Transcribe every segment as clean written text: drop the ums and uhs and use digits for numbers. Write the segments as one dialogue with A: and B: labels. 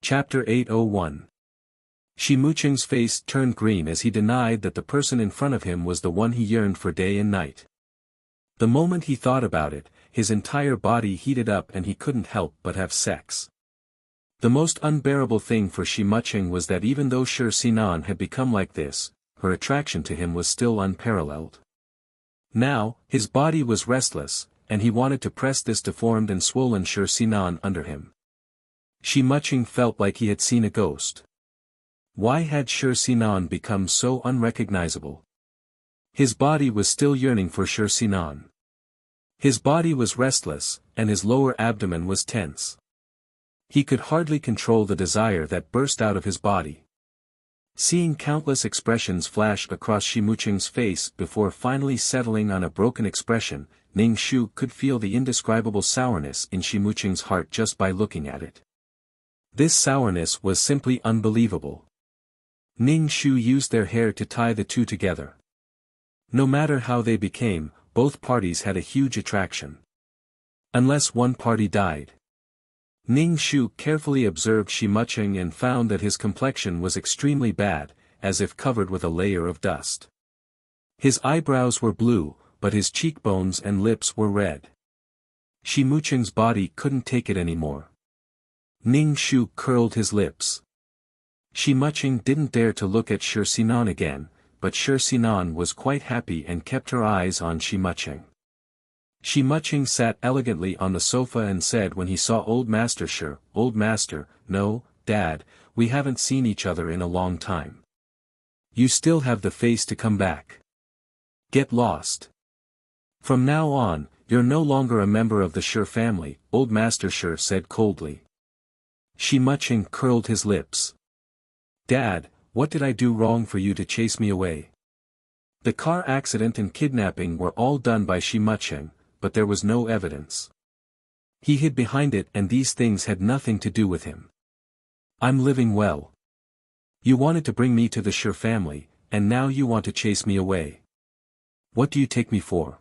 A: Chapter 801. Shimucheng's face turned green as he denied that the person in front of him was the one he yearned for day and night. The moment he thought about it, his entire body heated up and he couldn't help but have sex. The most unbearable thing for Shimucheng was that even though Shi Sinan had become like this, her attraction to him was still unparalleled. Now, his body was restless, and he wanted to press this deformed and swollen Shi Sinan under him. Shimucheng felt like he had seen a ghost. Why had Shi Sinan become so unrecognizable? His body was still yearning for Shi Sinan. His body was restless, and his lower abdomen was tense. He could hardly control the desire that burst out of his body. Seeing countless expressions flash across Shimucheng's face before finally settling on a broken expression, Ning Shu could feel the indescribable sourness in Shimucheng's heart just by looking at it. This sourness was simply unbelievable. Ning Shu used their hair to tie the two together. No matter how they became, both parties had a huge attraction. Unless one party died. Ning Shu carefully observed Shimucheng and found that his complexion was extremely bad, as if covered with a layer of dust. His eyebrows were blue, but his cheekbones and lips were red. Shimucheng's body couldn't take it anymore. Ning Shu curled his lips. Shimucheng didn't dare to look at Shi Sinan again, but Shi Sinan was quite happy and kept her eyes on Shimucheng. Shimucheng sat elegantly on the sofa and said when he saw Old Master Shi, "Old Master, no, Dad, we haven't seen each other in a long time. You still have the face to come back. Get lost. From now on, you're no longer a member of the Shi family," Old Master Shi said coldly. Shimucheng curled his lips. "Dad, what did I do wrong for you to chase me away?" The car accident and kidnapping were all done by Shimucheng, but there was no evidence. He hid behind it and these things had nothing to do with him. "I'm living well. You wanted to bring me to the Shi family, and now you want to chase me away. What do you take me for?"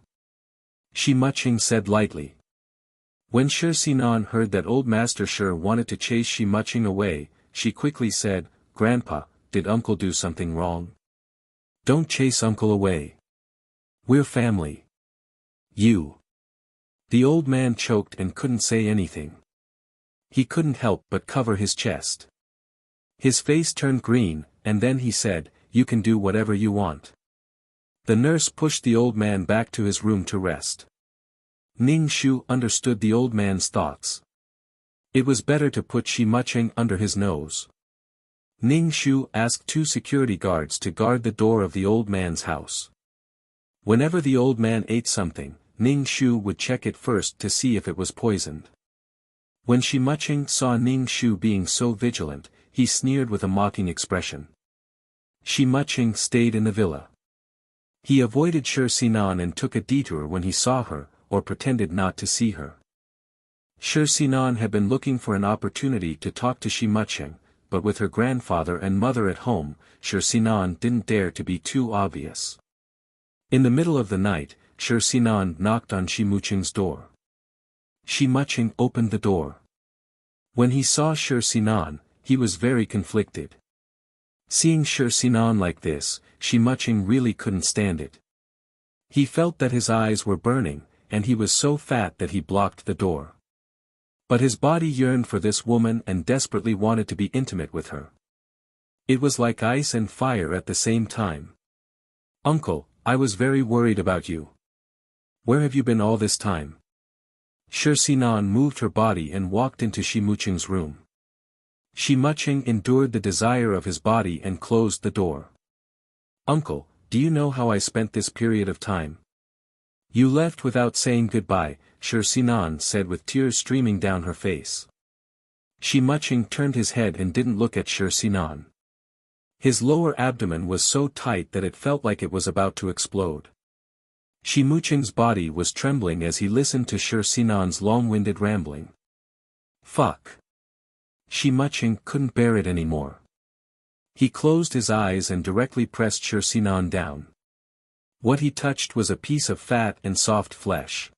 A: Shimucheng said lightly. When Shi Sinan heard that Old Master Shi wanted to chase Shimucheng away, she quickly said, "Grandpa, did Uncle do something wrong? Don't chase Uncle away. We're family." "You." The old man choked and couldn't say anything. He couldn't help but cover his chest. His face turned green, and then he said, "You can do whatever you want." The nurse pushed the old man back to his room to rest. Ning Shu understood the old man's thoughts. It was better to put Shimucheng under his nose. Ning Shu asked 2 security guards to guard the door of the old man's house. Whenever the old man ate something, Ning Shu would check it first to see if it was poisoned. When Shimucheng saw Ning Shu being so vigilant, he sneered with a mocking expression. Shimucheng stayed in the villa. He avoided Shi Sinan and took a detour when he saw her, or pretended not to see her. Shi Sinan had been looking for an opportunity to talk to Shimucheng, but with her grandfather and mother at home, Shi Sinan didn't dare to be too obvious. In the middle of the night, Shi Sinan knocked on Shimucheng's door. Shimucheng opened the door. When he saw Shi Sinan, he was very conflicted. Seeing Shi Sinan like this, Shimucheng really couldn't stand it. He felt that his eyes were burning, and he was so fat that he blocked the door. But his body yearned for this woman and desperately wanted to be intimate with her. It was like ice and fire at the same time. "Uncle, I was very worried about you. Where have you been all this time?" Shi Sinan moved her body and walked into Shimucheng's room. Shimucheng endured the desire of his body and closed the door. "Uncle, do you know how I spent this period of time?" "You left without saying goodbye," Shi Sinan said with tears streaming down her face. Shimucheng turned his head and didn't look at Shi Sinan. His lower abdomen was so tight that it felt like it was about to explode. Shimucheng's body was trembling as he listened to Shi Sinan's long-winded rambling. Fuck. Shimucheng couldn't bear it anymore. He closed his eyes and directly pressed Shi Sinan down. What he touched was a piece of fat and soft flesh.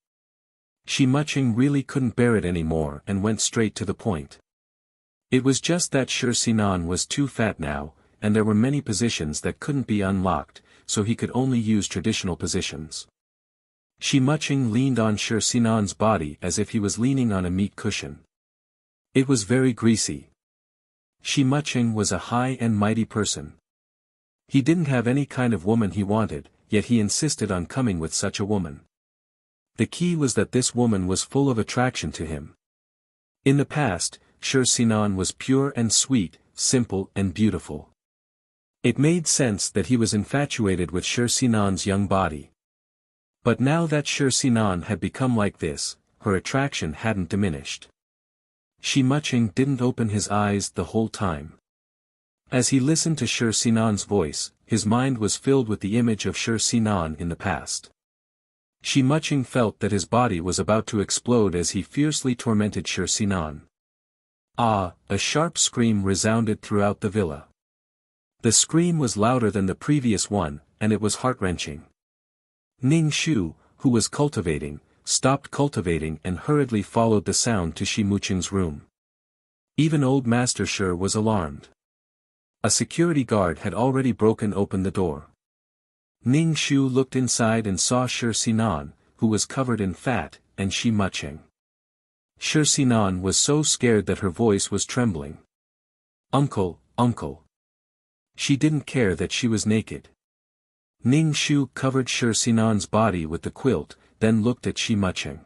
A: Shimucheng really couldn't bear it anymore and went straight to the point. It was just that Shi Sinan was too fat now, and there were many positions that couldn't be unlocked, so he could only use traditional positions. Shi Muqing leaned on Shi Sinan's body as if he was leaning on a meat cushion. It was very greasy. Shi Muqing was a high and mighty person. He didn't have any kind of woman he wanted, yet he insisted on coming with such a woman. The key was that this woman was full of attraction to him. In the past, Shi Sinan was pure and sweet, simple and beautiful. It made sense that he was infatuated with Shi Sinan's young body. But now that Shi Sinan had become like this, her attraction hadn't diminished. Shi Muqing didn't open his eyes the whole time. As he listened to Shi Sinan's voice, his mind was filled with the image of Shi Sinan in the past. Shi Muqing felt that his body was about to explode as he fiercely tormented Shi Sinan. Ah! A sharp scream resounded throughout the villa. The scream was louder than the previous one, and it was heart-wrenching. Ning Shu, who was cultivating, stopped cultivating and hurriedly followed the sound to Shi Muqing's room. Even old Master Shi was alarmed. A security guard had already broken open the door. Ning Shu looked inside and saw Shi Sinan, who was covered in fat, and Shi Muqing. Shi Sinan was so scared that her voice was trembling. "Uncle, uncle." She didn't care that she was naked. Ning Shu covered Shi Sinan's body with the quilt, then looked at Shi Muqing.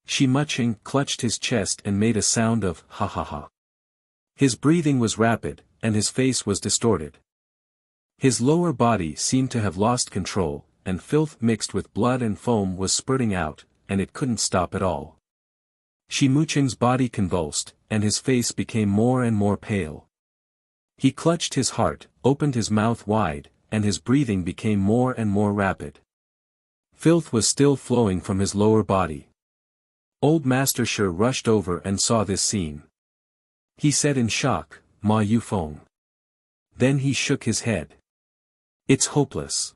A: Shi Muqing clutched his chest and made a sound of ha ha ha. His breathing was rapid, and his face was distorted. His lower body seemed to have lost control, and filth mixed with blood and foam was spurting out, and it couldn't stop at all. Shi Muqing's body convulsed, and his face became more and more pale. He clutched his heart, opened his mouth wide, and his breathing became more and more rapid. Filth was still flowing from his lower body. Old Master Shi rushed over and saw this scene. He said in shock, "Ma Yufeng." Then he shook his head. "It's hopeless."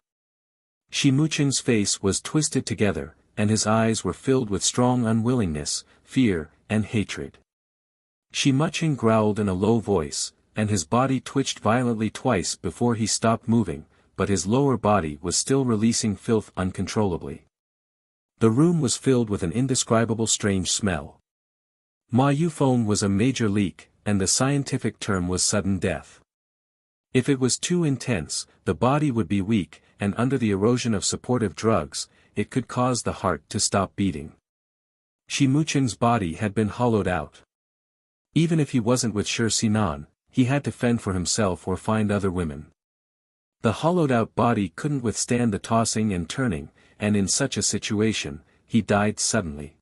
A: Shi Muqing's face was twisted together, and his eyes were filled with strong unwillingness, fear, and hatred. Shi Muqing growled in a low voice, and his body twitched violently twice before he stopped moving, but his lower body was still releasing filth uncontrollably. The room was filled with an indescribable strange smell. Ma Yufeng was a major leak, and the scientific term was sudden death. If it was too intense, the body would be weak, and under the erosion of supportive drugs, it could cause the heart to stop beating. Shi Muqing's body had been hollowed out. Even if he wasn't with Shi Sinan, he had to fend for himself or find other women. The hollowed-out body couldn't withstand the tossing and turning, and in such a situation, he died suddenly.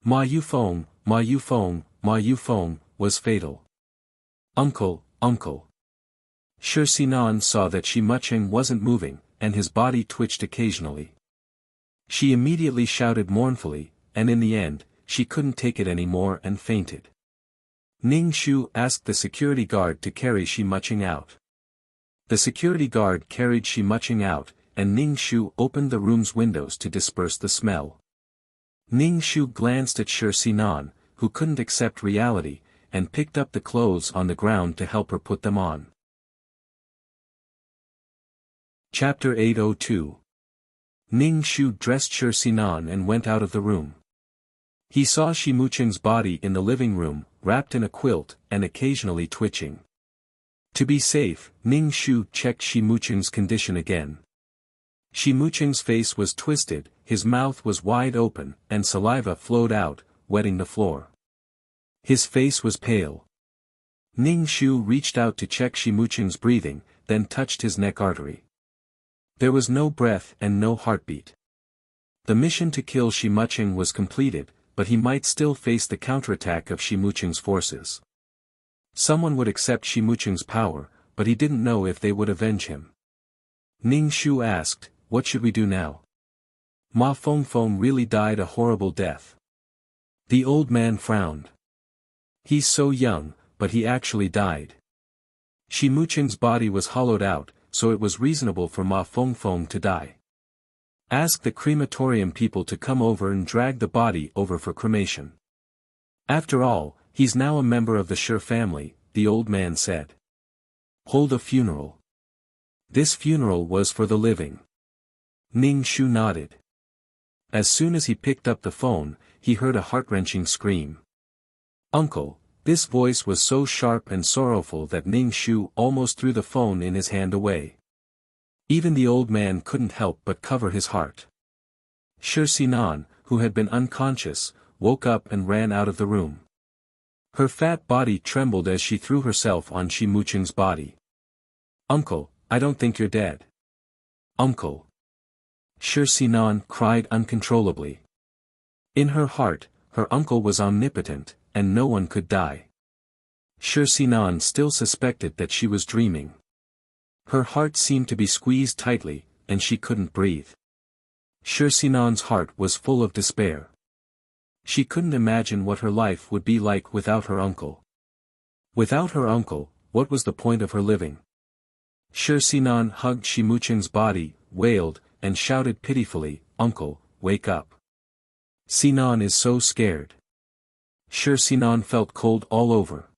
A: Ma Yufeng, Ma Yufeng, Ma Yufeng, was fatal. "Uncle, uncle." Shi Sinan saw that Shi Muqing wasn't moving, and his body twitched occasionally. She immediately shouted mournfully, and in the end, she couldn't take it anymore and fainted. Ning Shu asked the security guard to carry Shi Muqing out. The security guard carried Shi Muqing out, and Ning Shu opened the room's windows to disperse the smell. Ning Shu glanced at Shi Sinan, who couldn't accept reality, and picked up the clothes on the ground to help her put them on. Chapter 802. Ning Shu dressed Shi Sinan and went out of the room. He saw Shi Muqing's body in the living room, wrapped in a quilt, and occasionally twitching. To be safe, Ning Shu checked Shi Muqing's condition again. Shi Muqing's face was twisted, his mouth was wide open, and saliva flowed out, wetting the floor. His face was pale. Ning Shu reached out to check Shi Muqing's breathing, then touched his neck artery. There was no breath and no heartbeat. The mission to kill Shi Muqing was completed, but he might still face the counterattack of Shi Muqing's forces. Someone would accept Shi Muqing's power, but he didn't know if they would avenge him. Ning Shu asked, "What should we do now?" Ma Fengfeng really died a horrible death. The old man frowned. He's so young, but he actually died. Shi Muqing's body was hollowed out, so it was reasonable for Ma Fengfeng to die. Ask the crematorium people to come over and drag the body over for cremation. After all, He's now a member of the Shi family, the old man said. Hold a funeral. This funeral was for the living. Ning Shu nodded. As soon as he picked up the phone, he heard a heart-wrenching scream. Uncle! This voice was so sharp and sorrowful that Ning Shu almost threw the phone in his hand away. Even the old man couldn't help but cover his heart. Shi Sinan, who had been unconscious, woke up and ran out of the room. Her fat body trembled as she threw herself on Shi Mucheng's body. Uncle, I don't think you're dead. Uncle! Shi Sinan cried uncontrollably. In her heart, her uncle was omnipotent, and no one could die. Shi Sinan still suspected that she was dreaming. Her heart seemed to be squeezed tightly, and she couldn't breathe. Shi Sinan's heart was full of despair. She couldn't imagine what her life would be like without her uncle. Without her uncle, what was the point of her living? Shi Sinan hugged Shi Mucheng's body, wailed, and shouted pitifully, Uncle, wake up. Sinan is so scared. Shi Sinan felt cold all over.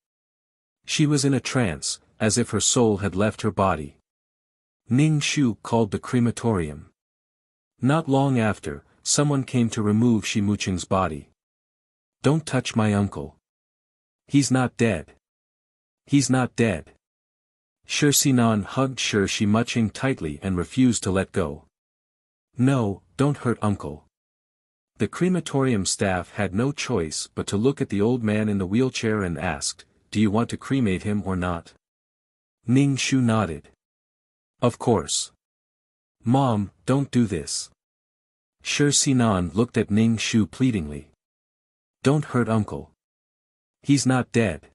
A: She was in a trance, as if her soul had left her body. Ning Shu called the crematorium. Not long after, someone came to remove Shi Mucheng's body. Don't touch my uncle. He's not dead. He's not dead. Shi Sinan hugged Shi Mucheng tightly and refused to let go. No, don't hurt uncle. The crematorium staff had no choice but to look at the old man in the wheelchair and asked, Do you want to cremate him or not? Ning Shu nodded. Of course. Mom, don't do this. Shi Sinan looked at Ning Shu pleadingly. Don't hurt uncle. He's not dead.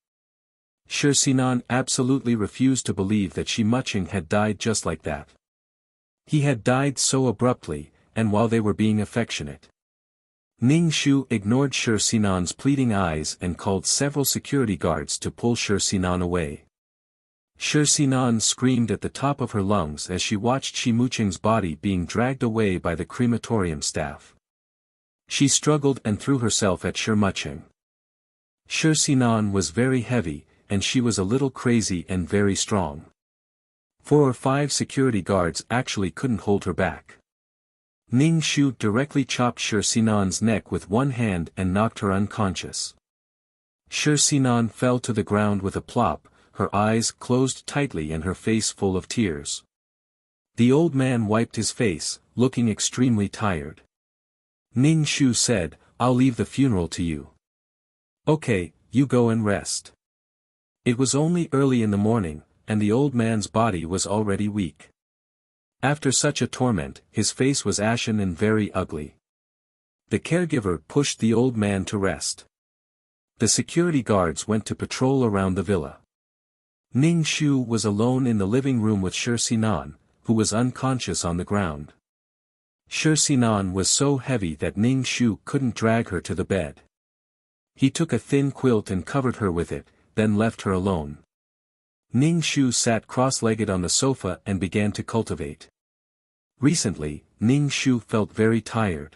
A: Shi Sinan absolutely refused to believe that Shi Mucheng had died just like that. He had died so abruptly, and while they were being affectionate. Ning Shu ignored Shi Sinan's pleading eyes and called several security guards to pull Shi Sinan away. Shi Sinan screamed at the top of her lungs as she watched Shi Mucheng's body being dragged away by the crematorium staff. She struggled and threw herself at Shi Mucheng. Shi Sinan was very heavy, and she was a little crazy and very strong. 4 or 5 security guards actually couldn't hold her back. Ning Shu directly chopped Shi Sinan's neck with one hand and knocked her unconscious. Shi Sinan fell to the ground with a plop, her eyes closed tightly and her face full of tears. The old man wiped his face, looking extremely tired. Ning Shu said, I'll leave the funeral to you. Okay, you go and rest. It was only early in the morning, and the old man's body was already weak. After such a torment, his face was ashen and very ugly. The caregiver pushed the old man to rest. The security guards went to patrol around the villa. Ning Shu was alone in the living room with Shi Sinan, who was unconscious on the ground. Shi Sinan was so heavy that Ning Shu couldn't drag her to the bed. He took a thin quilt and covered her with it, then left her alone. Ning Shu sat cross-legged on the sofa and began to cultivate. Recently, Ning Shu felt very tired.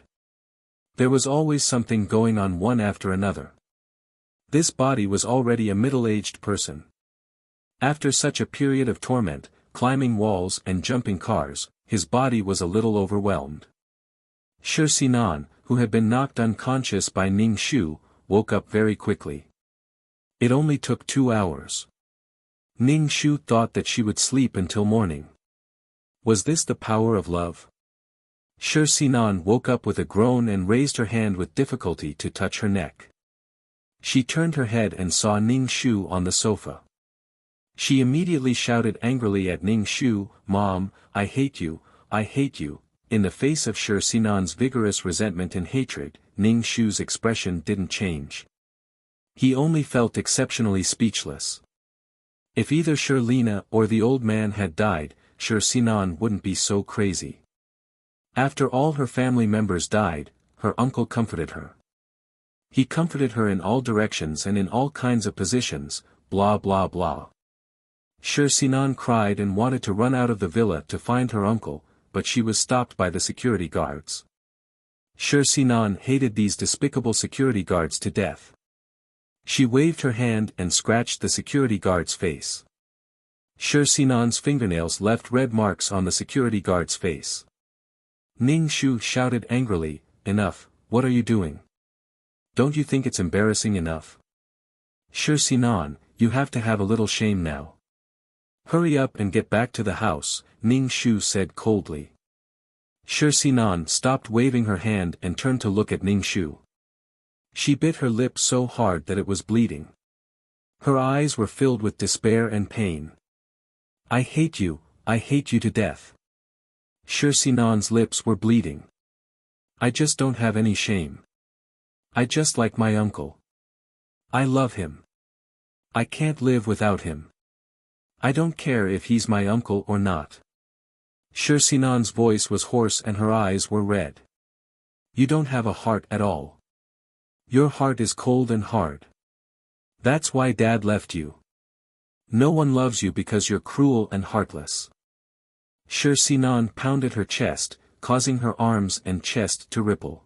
A: There was always something going on one after another. This body was already a middle-aged person. After such a period of torment, climbing walls and jumping cars, his body was a little overwhelmed. Shi Sinan, who had been knocked unconscious by Ning Shu, woke up very quickly. It only took 2 hours. Ning Shu thought that she would sleep until morning. Was this the power of love? Shi Sinan woke up with a groan and raised her hand with difficulty to touch her neck. She turned her head and saw Ning Shu on the sofa. She immediately shouted angrily at Ning Shu, Mom, I hate you, I hate you. In the face of Shi Sinan's vigorous resentment and hatred, Ning Shu's expression didn't change. He only felt exceptionally speechless. If either Shi Lina or the old man had died, Shi Sinan wouldn't be so crazy. After all her family members died, her uncle comforted her. He comforted her in all directions and in all kinds of positions, blah blah blah. Shi Sinan cried and wanted to run out of the villa to find her uncle, but she was stopped by the security guards. Shi Sinan hated these despicable security guards to death. She waved her hand and scratched the security guard's face. Shi Sinan's fingernails left red marks on the security guard's face. Ning Shu shouted angrily, "Enough, what are you doing? Don't you think it's embarrassing enough? Shi Sinan, you have to have a little shame now. Hurry up and get back to the house," Ning Shu said coldly. Shi Sinan stopped waving her hand and turned to look at Ning Shu. She bit her lip so hard that it was bleeding. Her eyes were filled with despair and pain. I hate you to death." Shi Sinan's lips were bleeding. "I just don't have any shame. I just like my uncle. I love him. I can't live without him. I don't care if he's my uncle or not." Shi Sinan's voice was hoarse and her eyes were red. "You don't have a heart at all. Your heart is cold and hard. That's why Dad left you. No one loves you because you're cruel and heartless." Shi Sinan pounded her chest, causing her arms and chest to ripple.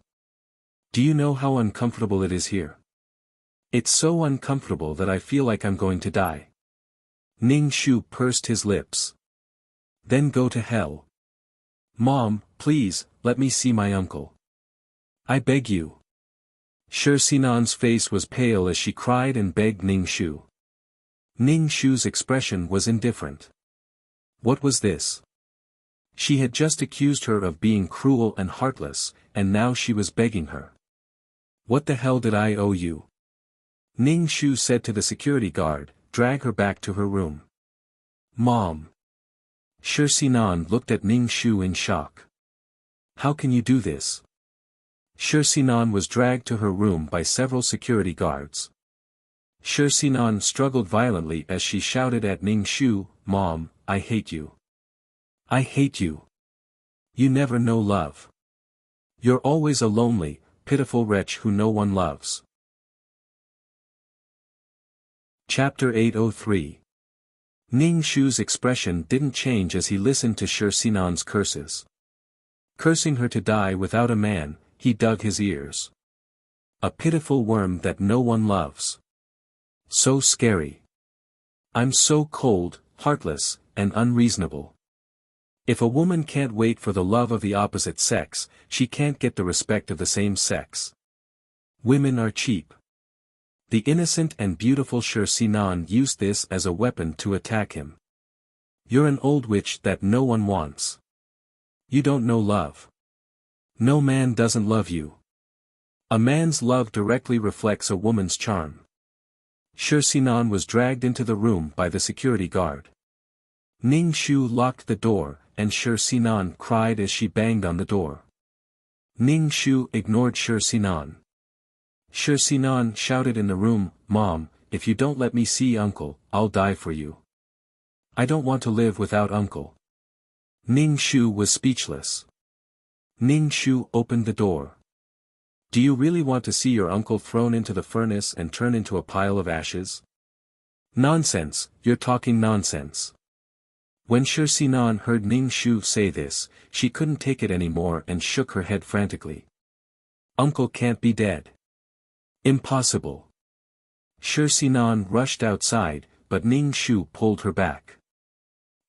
A: "Do you know how uncomfortable it is here? It's so uncomfortable that I feel like I'm going to die." Ning Shu pursed his lips. "Then go to hell. Mom, please, let me see my uncle. I beg you." Shi Sinan's face was pale as she cried and begged Ning Shu. Ning Shu's expression was indifferent. What was this? She had just accused her of being cruel and heartless, and now she was begging her. "What the hell did I owe you?" Ning Shu said to the security guard, "Drag her back to her room." "Mom." Shi Sinan looked at Ning Shu in shock. "How can you do this?" Shi Sinan was dragged to her room by several security guards. Shi Sinan struggled violently as she shouted at Ning Shu, "Mom, I hate you. I hate you. You never know love. You're always a lonely, pitiful wretch who no one loves." Chapter 803. Ning Shu's expression didn't change as he listened to Shi Sinan's curses. Cursing her to die without a man, he dug his ears. A pitiful worm that no one loves. So scary. I'm so cold, heartless, and unreasonable. If a woman can't wait for the love of the opposite sex, she can't get the respect of the same sex. Women are cheap. The innocent and beautiful Shi Sinan used this as a weapon to attack him. You're an old witch that no one wants. You don't know love. No man doesn't love you. A man's love directly reflects a woman's charm. Shi Sinan was dragged into the room by the security guard. Ning Shu locked the door, and Shi Sinan cried as she banged on the door. Ning Shu ignored Shi Sinan. Shi Sinan shouted in the room, "Mom, if you don't let me see Uncle, I'll die for you. I don't want to live without Uncle." Ning Shu was speechless. Ning Shu opened the door. "Do you really want to see your uncle thrown into the furnace and turn into a pile of ashes?" "Nonsense, you're talking nonsense." When Shi Sinan heard Ning Shu say this, she couldn't take it anymore and shook her head frantically. "Uncle can't be dead. Impossible." Shi Sinan rushed outside, but Ning Shu pulled her back.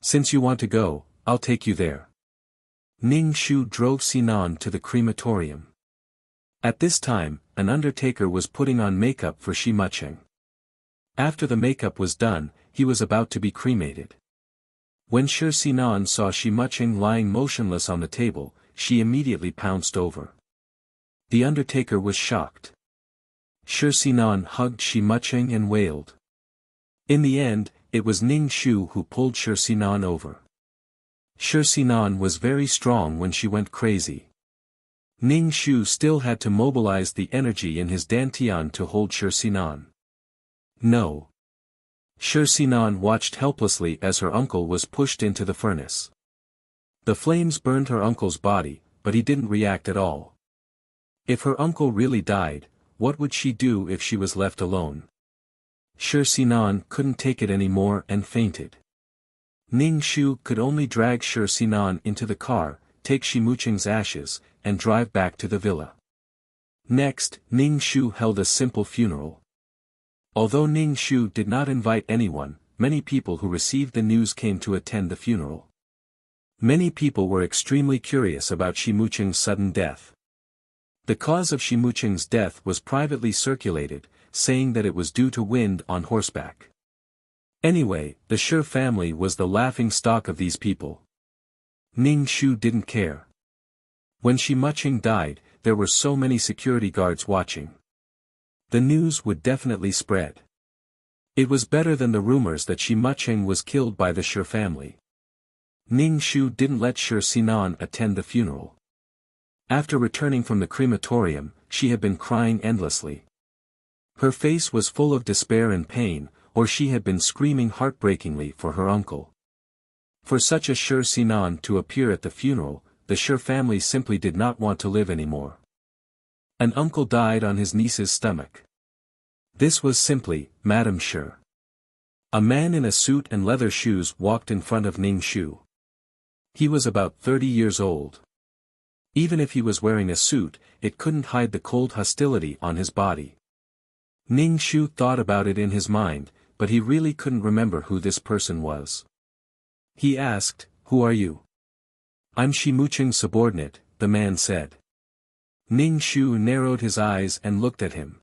A: "Since you want to go, I'll take you there." Ning Shu drove Sinan to the crematorium. At this time, an undertaker was putting on makeup for Shi Mucheng. After the makeup was done, he was about to be cremated. When Shi Sinan saw Shi Mucheng lying motionless on the table, she immediately pounced over. The undertaker was shocked. Shi Sinan hugged Shi Mucheng and wailed. In the end, it was Ning Shu who pulled Shi Sinan over. Shi Sinan was very strong when she went crazy. Ning Shu still had to mobilize the energy in his dantian to hold Shi Sinan. No. Shi Sinan watched helplessly as her uncle was pushed into the furnace. The flames burned her uncle's body, but he didn't react at all. If her uncle really died, what would she do if she was left alone? Shi Sinan couldn't take it anymore and fainted. Ning Shu could only drag Shi Sinan into the car, take Shi Mucheng's ashes, and drive back to the villa. Next, Ning Shu held a simple funeral. Although Ning Shu did not invite anyone, many people who received the news came to attend the funeral. Many people were extremely curious about Shimucheng's sudden death. The cause of Shimucheng's death was privately circulated, saying that it was due to wind on horseback. Anyway, the Shi family was the laughing stock of these people. Ning Shu didn't care. When Shimucheng died, there were so many security guards watching. The news would definitely spread. It was better than the rumors that Shimucheng was killed by the Shi family. Ning Shu didn't let Shi Sinan attend the funeral. After returning from the crematorium, she had been crying endlessly. Her face was full of despair and pain, or she had been screaming heartbreakingly for her uncle. For such a Shi Sinan to appear at the funeral, the Shi family simply did not want to live anymore. An uncle died on his niece's stomach. This was simply, Madame Shi. A man in a suit and leather shoes walked in front of Ning Shu. He was about 30 years old. Even if he was wearing a suit, it couldn't hide the cold hostility on his body. Ning Shu thought about it in his mind, but he really couldn't remember who this person was. He asked, "Who are you?" "I'm Shimucheng's subordinate," the man said. Ning Shu narrowed his eyes and looked at him.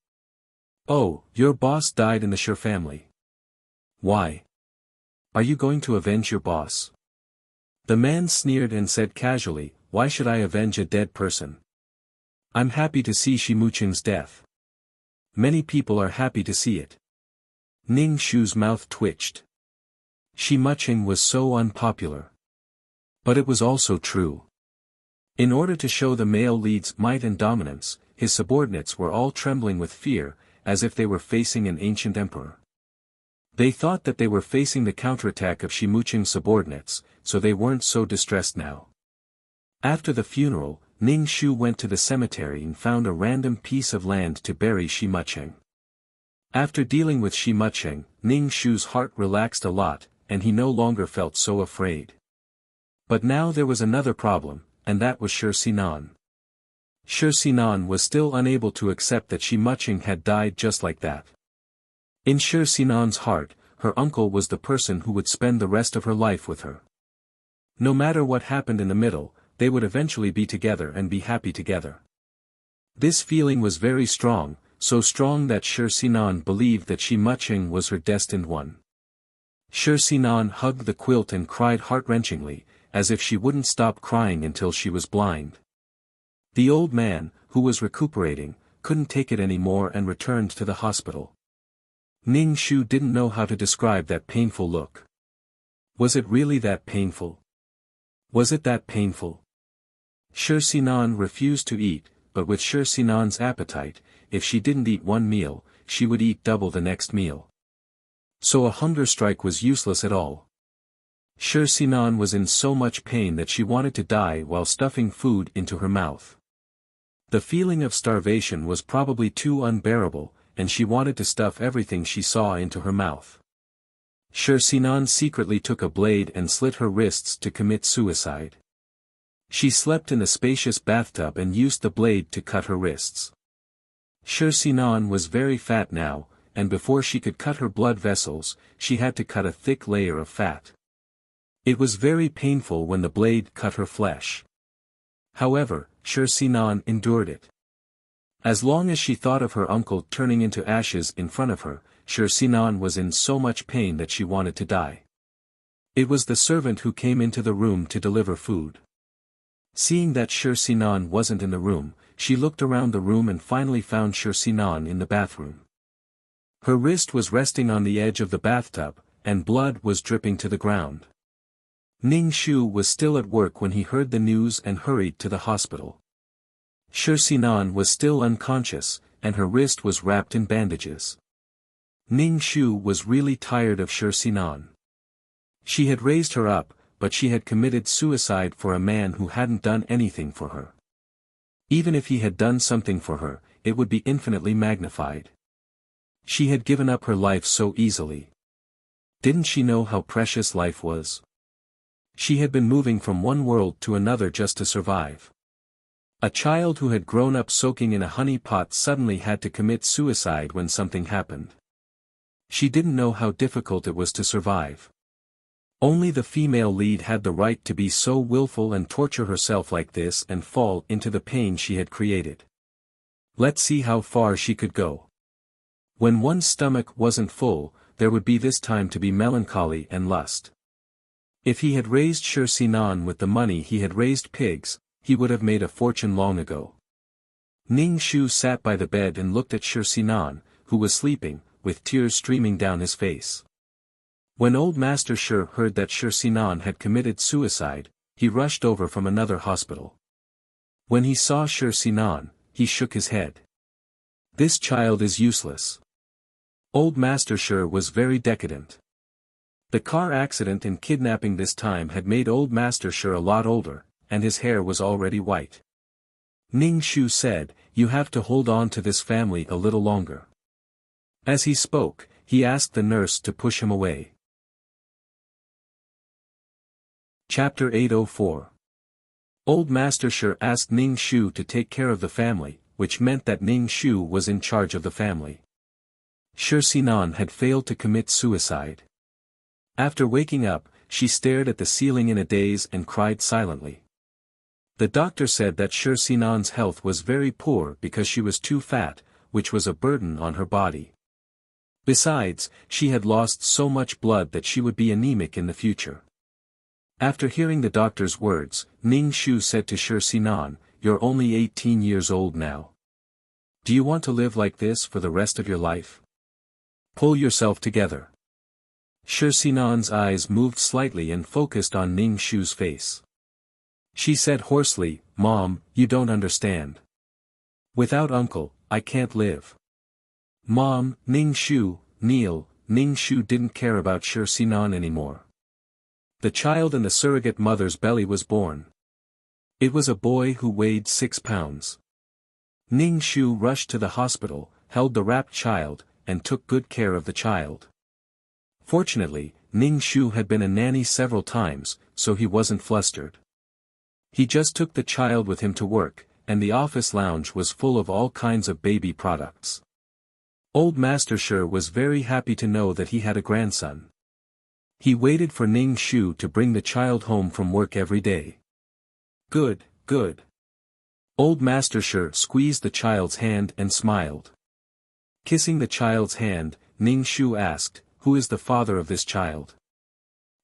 A: "Oh, your boss died in the Shi family. Why? Are you going to avenge your boss?" The man sneered and said casually, "Why should I avenge a dead person? I'm happy to see Shimucheng's death. Many people are happy to see it." Ning Shu's mouth twitched. Shimucheng was so unpopular. But it was also true. In order to show the male lead's might and dominance, his subordinates were all trembling with fear, as if they were facing an ancient emperor. They thought that they were facing the counterattack of Shimucheng's subordinates, so they weren't so distressed now. After the funeral, Ning Shu went to the cemetery and found a random piece of land to bury Shimucheng. After dealing with Shimucheng, Ning Shu's heart relaxed a lot, and he no longer felt so afraid. But now there was another problem, and that was Shi Sinan. Shi Sinan was still unable to accept that Shimucheng had died just like that. In Shi Sinan's heart, her uncle was the person who would spend the rest of her life with her. No matter what happened in the middle, they would eventually be together and be happy together. This feeling was very strong, so strong that Shi Sinan believed that Shimucheng was her destined one. Shi Sinan hugged the quilt and cried heart-wrenchingly, as if she wouldn't stop crying until she was blind. The old man, who was recuperating, couldn't take it anymore and returned to the hospital. Ning Shu didn't know how to describe that painful look. Was it really that painful? Was it that painful? Shi Sinan refused to eat, but with Shi Sinan's appetite, if she didn't eat one meal, she would eat double the next meal. So a hunger strike was useless at all. Shi Sinan was in so much pain that she wanted to die while stuffing food into her mouth. The feeling of starvation was probably too unbearable, and she wanted to stuff everything she saw into her mouth. Shi Sinan secretly took a blade and slit her wrists to commit suicide. She slept in a spacious bathtub and used the blade to cut her wrists. Shi Sinan was very fat now, and before she could cut her blood vessels, she had to cut a thick layer of fat. It was very painful when the blade cut her flesh. However, Shi Sinan endured it. As long as she thought of her uncle turning into ashes in front of her, Shi Sinan was in so much pain that she wanted to die. It was the servant who came into the room to deliver food. Seeing that Shi Sinan wasn't in the room, she looked around the room and finally found Shi Sinan in the bathroom. Her wrist was resting on the edge of the bathtub, and blood was dripping to the ground. Ning Shu was still at work when he heard the news and hurried to the hospital. Shi Sinan was still unconscious, and her wrist was wrapped in bandages. Ning Shu was really tired of Shi Sinan. She had raised her up, but she had committed suicide for a man who hadn't done anything for her. Even if he had done something for her, it would be infinitely magnified. She had given up her life so easily. Didn't she know how precious life was? She had been moving from one world to another just to survive. A child who had grown up soaking in a honey pot suddenly had to commit suicide when something happened. She didn't know how difficult it was to survive. Only the female lead had the right to be so willful and torture herself like this and fall into the pain she had created. Let's see how far she could go. When one's stomach wasn't full, there would be this time to be melancholy and lust. If he had raised Shi Sinan with the money he had raised pigs, he would have made a fortune long ago. Ning Shu sat by the bed and looked at Shi Sinan, who was sleeping, with tears streaming down his face. When old Master Shi heard that Shi Sinan had committed suicide, he rushed over from another hospital. When he saw Shi Sinan, he shook his head. This child is useless. Old Master Shi was very decadent. The car accident and kidnapping this time had made old Master Shi a lot older, and his hair was already white. Ning Shu said, "You have to hold on to this family a little longer." As he spoke, he asked the nurse to push him away. Chapter 804. Old Master Shi asked Ning Shu to take care of the family, which meant that Ning Shu was in charge of the family. Shi Sinan had failed to commit suicide. After waking up, she stared at the ceiling in a daze and cried silently. The doctor said that Shi Sinan's health was very poor because she was too fat, which was a burden on her body. Besides, she had lost so much blood that she would be anemic in the future. After hearing the doctor's words, Ning Shu said to Shi Sinan, "You're only 18 years old now. Do you want to live like this for the rest of your life? Pull yourself together." Shi Sinan's eyes moved slightly and focused on Ning Shu's face. She said hoarsely, "Mom, you don't understand. Without uncle, I can't live." Mom, Ning Shu, kneel. Ning Shu didn't care about Shi Sinan anymore. The child in the surrogate mother's belly was born. It was a boy who weighed 6 pounds. Ning Shu rushed to the hospital, held the wrapped child, and took good care of the child. Fortunately, Ning Shu had been a nanny several times, so he wasn't flustered. He just took the child with him to work, and the office lounge was full of all kinds of baby products. Old Master Shi was very happy to know that he had a grandson. He waited for Ning Shu to bring the child home from work every day. "Good, good." Old Master Shi squeezed the child's hand and smiled. Kissing the child's hand, Ning Shu asked, "Who is the father of this child?"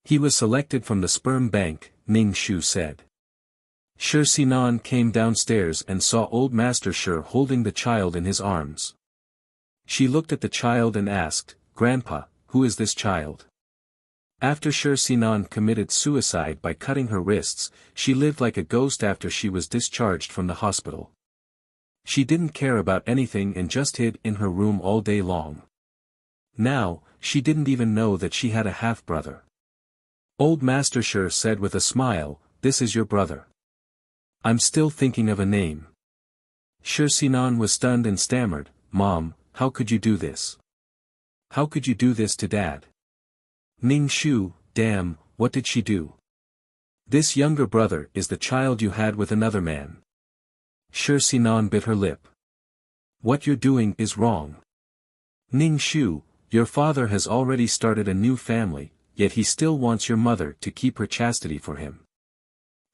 A: "He was selected from the sperm bank," Ning Shu said. Shi Sinan came downstairs and saw Old Master Shi holding the child in his arms. She looked at the child and asked, "Grandpa, who is this child?" After Shi Sinan committed suicide by cutting her wrists, she lived like a ghost after she was discharged from the hospital. She didn't care about anything and just hid in her room all day long. Now, she didn't even know that she had a half-brother. Old Master Shi said with a smile, "This is your brother. I'm still thinking of a name." Shi Sinan was stunned and stammered, "Mom, how could you do this? How could you do this to Dad?" Ning Shu, "Damn, what did she do? This younger brother is the child you had with another man." Shi Sinan bit her lip. "What you're doing is wrong. Ning Shu, your father has already started a new family, yet he still wants your mother to keep her chastity for him.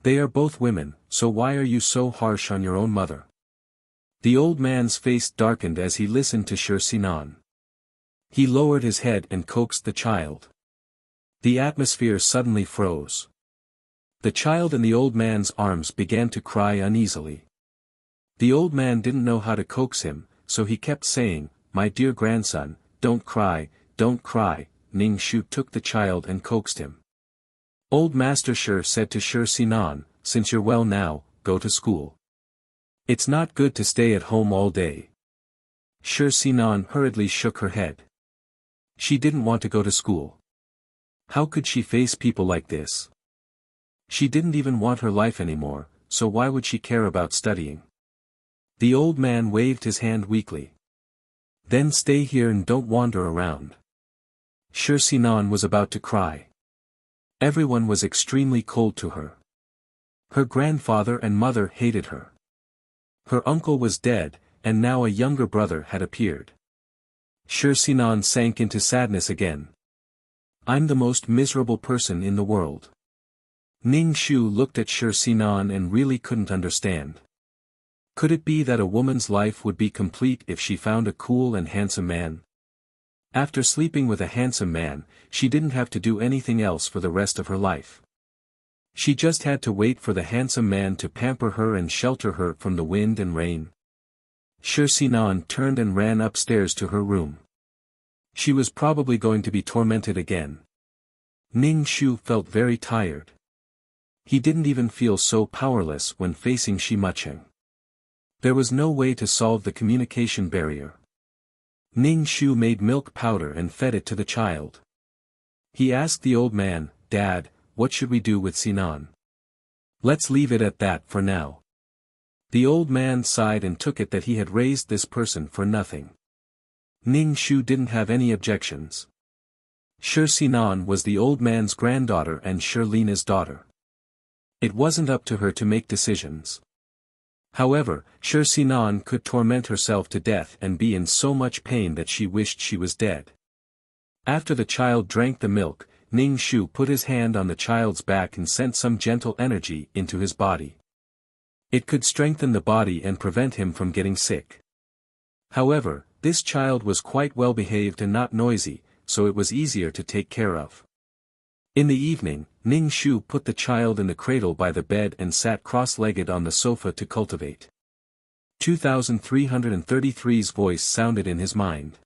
A: They are both women, so why are you so harsh on your own mother?" The old man's face darkened as he listened to Shi Sinan. He lowered his head and coaxed the child. The atmosphere suddenly froze. The child in the old man's arms began to cry uneasily. The old man didn't know how to coax him, so he kept saying, "My dear grandson, don't cry, don't cry." Ning Shu took the child and coaxed him. Old Master Shi said to Shi Sinan, "Since you're well now, go to school. It's not good to stay at home all day." Shi Sinan hurriedly shook her head. She didn't want to go to school. How could she face people like this? She didn't even want her life anymore, so why would she care about studying? The old man waved his hand weakly. "Then stay here and don't wander around." Shi Sinan was about to cry. Everyone was extremely cold to her. Her grandfather and mother hated her. Her uncle was dead, and now a younger brother had appeared. Shi Sinan sank into sadness again. I'm the most miserable person in the world. Ning Shu looked at Shi Sinan and really couldn't understand. Could it be that a woman's life would be complete if she found a cool and handsome man? After sleeping with a handsome man, she didn't have to do anything else for the rest of her life. She just had to wait for the handsome man to pamper her and shelter her from the wind and rain. Shi Sinan turned and ran upstairs to her room. She was probably going to be tormented again. Ning Shu felt very tired. He didn't even feel so powerless when facing Shi Mucheng. There was no way to solve the communication barrier. Ning Shu made milk powder and fed it to the child. He asked the old man, "Dad, what should we do with Sinan?" "Let's leave it at that for now." The old man sighed and took it that he had raised this person for nothing. Ning Shu didn't have any objections. Shi Sinan was the old man's granddaughter and Shi Lina's daughter. It wasn't up to her to make decisions. However, Shi Sinan could torment herself to death and be in so much pain that she wished she was dead. After the child drank the milk, Ning Shu put his hand on the child's back and sent some gentle energy into his body. It could strengthen the body and prevent him from getting sick. However, this child was quite well behaved and not noisy, so it was easier to take care of. In the evening, Ning Shu put the child in the cradle by the bed and sat cross-legged on the sofa to cultivate. 2333's voice sounded in his mind.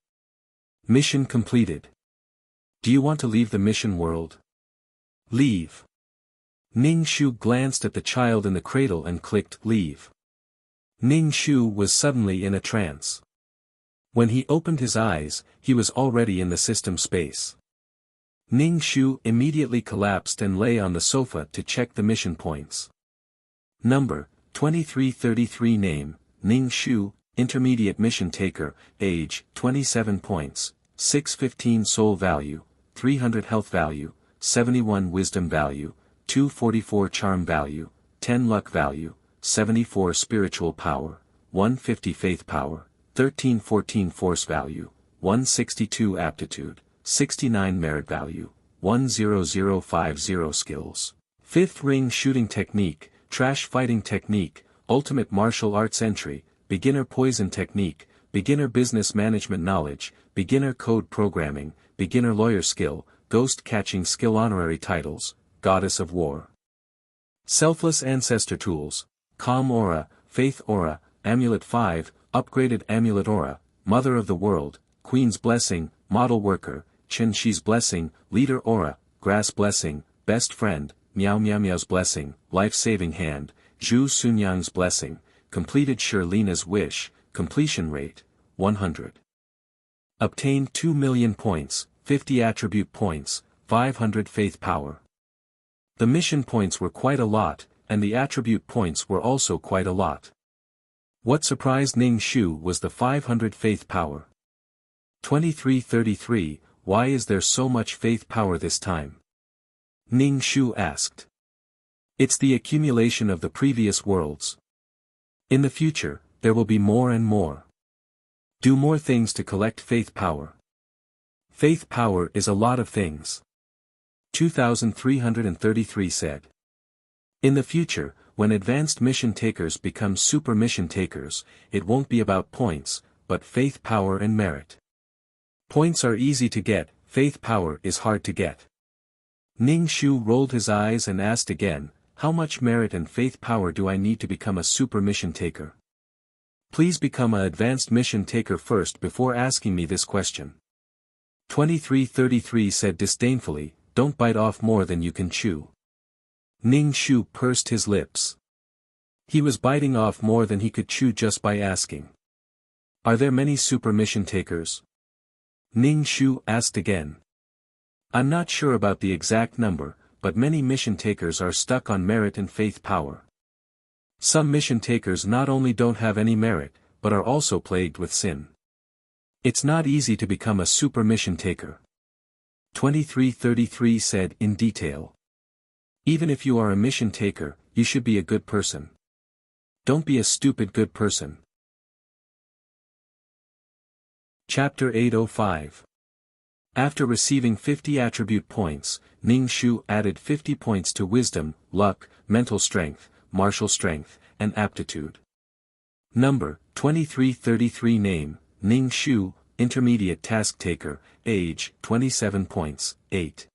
A: Mission completed. Do you want to leave the mission world? Leave. Ning Shu glanced at the child in the cradle and clicked leave. Ning Shu was suddenly in a trance. When he opened his eyes, he was already in the system space. Ning Shu immediately collapsed and lay on the sofa to check the mission points. Number, 2333. Name, Ning Shu, Intermediate Mission Taker, Age, 27 points, 615 Soul Value, 300 Health Value, 71 Wisdom Value, 244 Charm Value, 10 Luck Value, 74 Spiritual Power, 150 Faith Power, 1314 Force Value, 162 Aptitude, 69 Merit Value, 10050 Skills. 5th Ring Shooting Technique, Trash Fighting Technique, Ultimate Martial Arts Entry, Beginner Poison Technique, Beginner Business Management Knowledge, Beginner Code Programming, Beginner Lawyer Skill, Ghost Catching Skill. Honorary Titles, Goddess of War. Selfless Ancestor Tools, Calm Aura, Faith Aura, Amulet 5, Upgraded Amulet Aura, Mother of the World, Queen's Blessing, Model Worker, Chen Shi's Blessing, Leader Aura, Grass Blessing, Best Friend, Miao Miao Miao's Blessing, Life-Saving Hand, Zhu Sunyang's Blessing, Completed Shirlina's Wish, Completion Rate, 100. Obtained 2 million points, 50 Attribute Points, 500 Faith Power. The mission points were quite a lot, and the attribute points were also quite a lot. What surprised Ning Shu was the 500 Faith Power. 2333, why is there so much faith power this time? Ning Shu asked. It's the accumulation of the previous worlds. In the future, there will be more and more. Do more things to collect faith power. Faith power is a lot of things. 2333 said. In the future, when advanced mission takers become super mission takers, it won't be about points, but faith power and merit. Points are easy to get, faith power is hard to get. Ning Shu rolled his eyes and asked again, how much merit and faith power do I need to become a super mission taker? Please become an advanced mission taker first before asking me this question. 2333 said disdainfully, don't bite off more than you can chew. Ning Shu pursed his lips. He was biting off more than he could chew just by asking. Are there many super mission takers? Ning Shu asked again. I'm not sure about the exact number, but many mission takers are stuck on merit and faith power. Some mission takers not only don't have any merit, but are also plagued with sin. It's not easy to become a super mission taker. 2333 said in detail. Even if you are a mission taker, you should be a good person. Don't be a stupid good person. Chapter 805. After receiving 50 attribute points, Ning Shu added 50 points to wisdom, luck, mental strength, martial strength, and aptitude. Number, 2333. Name, Ning Shu, intermediate task taker, age, 27 points, 8.